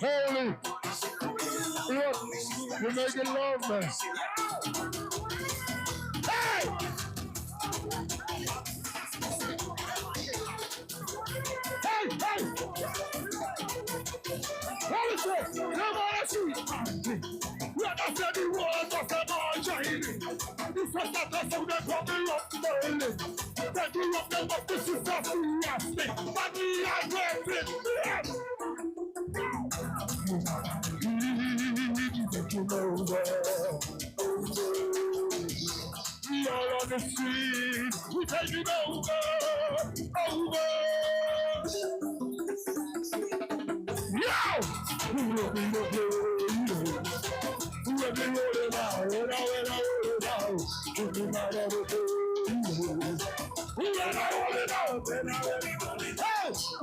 Holy. Look, you're making love, man. Hey! Hey! What is this? Come on, let's see. Let us say the world of the man shining. This was not the sound that brought me up to Berlin. Then you up them up, this is the fiastic. But we are waiting. You know that. We are on the street. We take it over. Yo!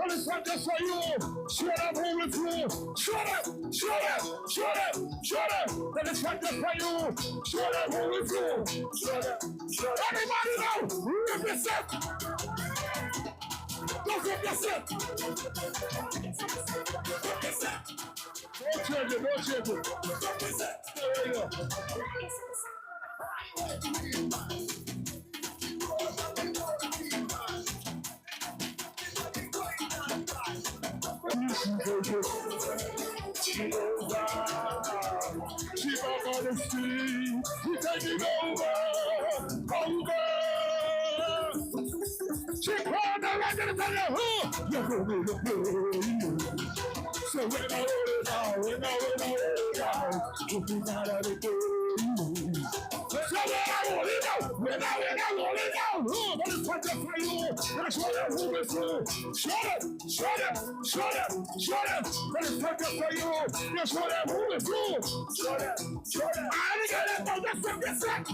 It's not just for you. Shut up, moving through. Shut up. Then it's not just for you. Shut up, moving through. Shut up. Everybody now, represent. Don't change it. Don't change it. There you go. She over. She back on the street. She taking over. Over. She called the record to tell you who. You're going to play. So when I roll it down, when I roll it down, if you got to do. So when I roll it down, when I roll it down, oh, but it's what you feel. That's what I'm moving through. Shut it. But it's what you feel. That's what I'm moving through. Shut it. I ain't got it, but that's what you said.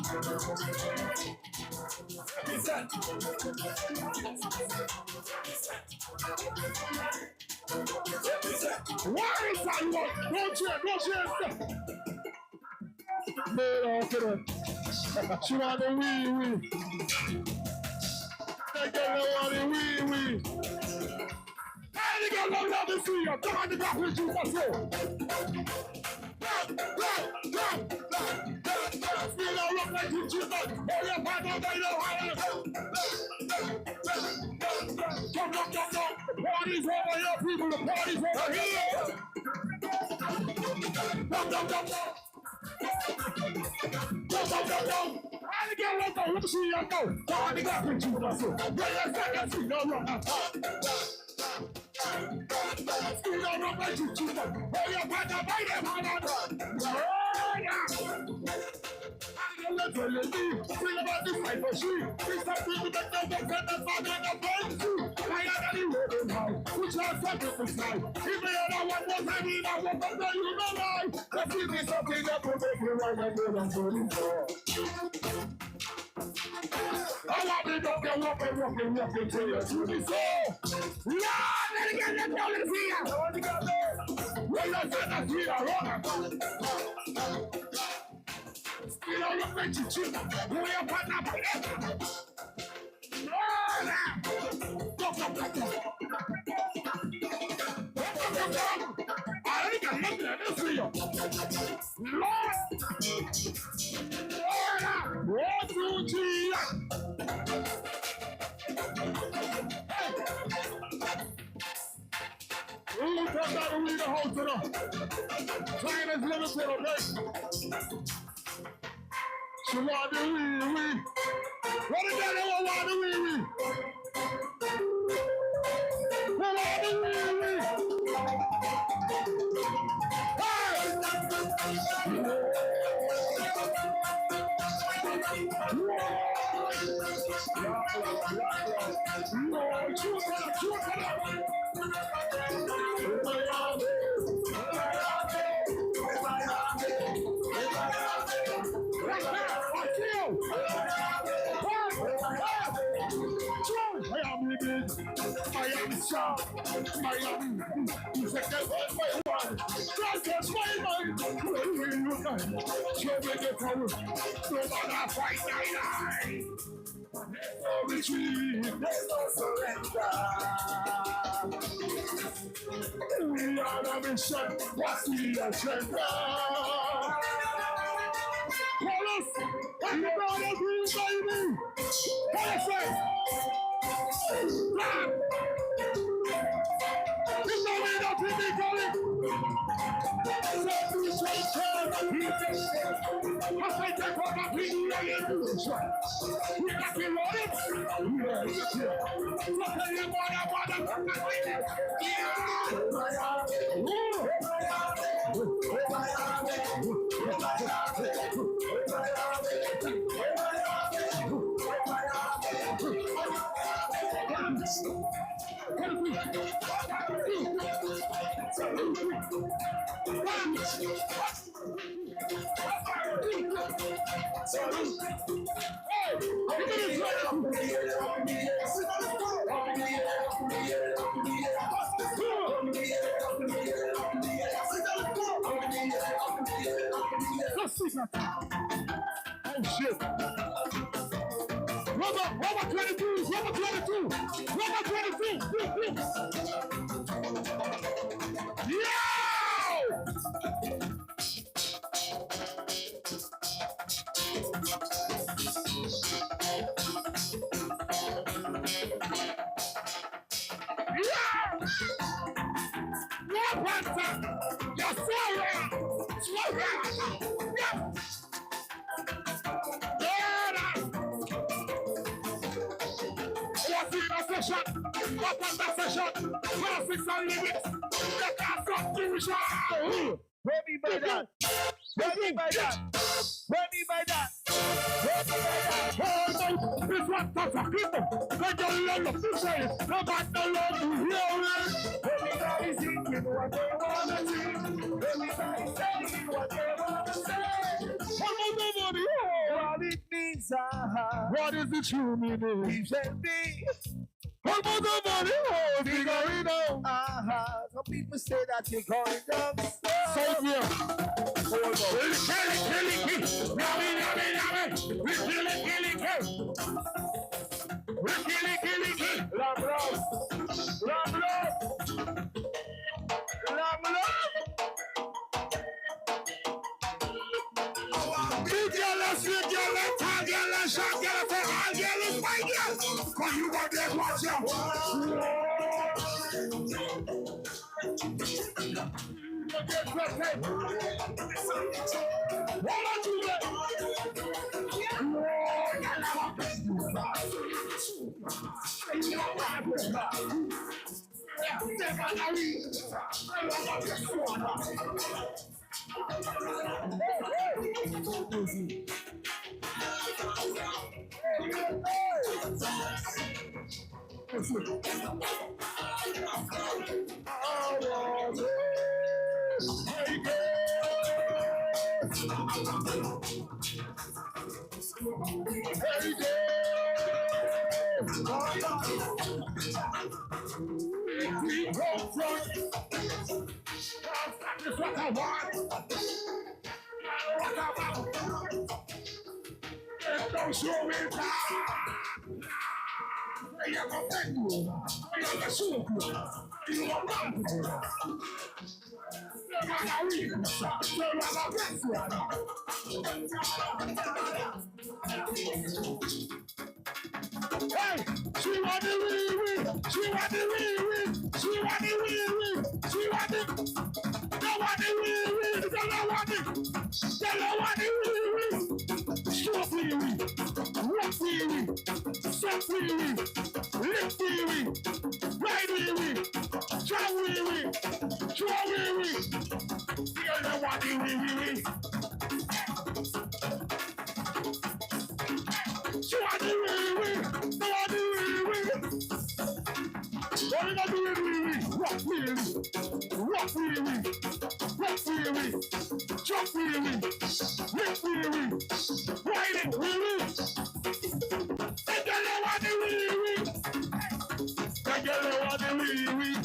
Why is that one? Don't change. No, she want the wee. They get no want the wee. And they got no love to see you. Come on, the back with you, that's all. Feel no rock like you, Jesus. Oh, your partner, they know how Come. The party's over here, people. The party's over here. Come. Go. I get one go. Let me see you go. Come on, the back with you, that's all. Wait a second, see no rock. Feel no rock like you, Jesus. Oh, your partner, they know how Let's tell you, sing about this fight for she. Sing something to make them get the father and the friends. I got any road in how. Which has something to say. If the other one was I mean, I want to tell you no lie. Let's give me something that will make you right and good and good and good. I want me to get walking till you to the soul. Lord, let me get that down in here. When I said that here, you don't look like you cheat. Who you put up on it? I ain't got nothing to do for you. Lord! Lord! 1, 2, 3. Who took that to read the whole to them? Time is limited, okay? She want the wee. What is that? They want the wee. They want the wee. I am sharp. I am second by one. That's my mind. Show me the power. No matter fight, I. There's no retreat. There's no surrender. We are on a mission. What's the agenda? Call us. And you don't agree, baby. Call us. There's no way not to be going. I take what I feel we got to roll it. Oh shit. Rubber 22, rubber 22, rubber 22. Yo! Ready by that. Ready by that. Ready by that. Ready by that. This one touch a people. They don't love the fishes. Nobody don't love to hear it. Everybody's thinking what they wanna see. Everybody's saying what they wanna say. What it means, What is the true meaning? we shall be. Almost nobody figuring out. Some people say that you're going down. So here. We kill it. Yummy. We kill it. We kill it. Lam. Big girl, sweet girl, tall girl, short girl, all girl, white girl. Cause you got them watch out. Don't show me Hey, she want the wee. She want the wee. She want the wee. She want the. Don't want the wee. Don't want it. Don't want the wee. Short wee. Rock wee. Soft wee. Lift wee. Ride wee. Draw wee. Draw wee. You don't want the wee. She want the wee. Rock wee, jump wee, lift wee, ride it wee. That girl want the wee. That girl want the wee.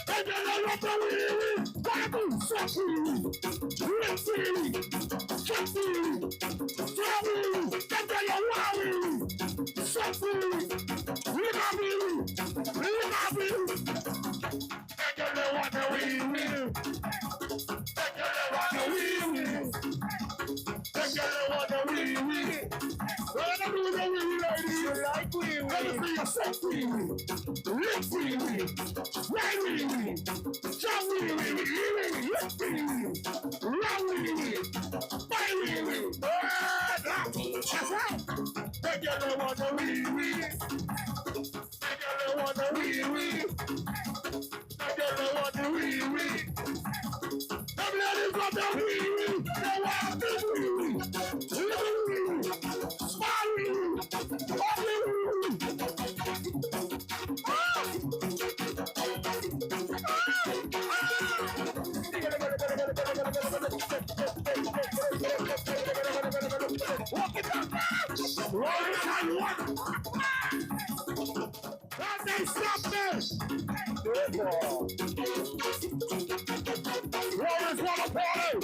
That girl want the wee. Bible, soft wee, lift wee, jump wee, draw wee. That girl want wee, soft wee, lift wee. That girl want the wee. That girl want the wee. That girl want the wee. What do the wee lady? You like wee. Let me see your soft wee. Lift wee. Ride wee. Jump wee. Lift wee. Run wee. Buy wee. That's right. That girl want the wee. That girl want the wee. That girl want the wee. The blood is got the wee. They want the wee. Little wee. Small wee. Ugly wee. Walk it up. Roll it and walk. They stop this! Rollers want a party!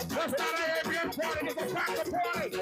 That's not an Arabian party, it's a cracker party!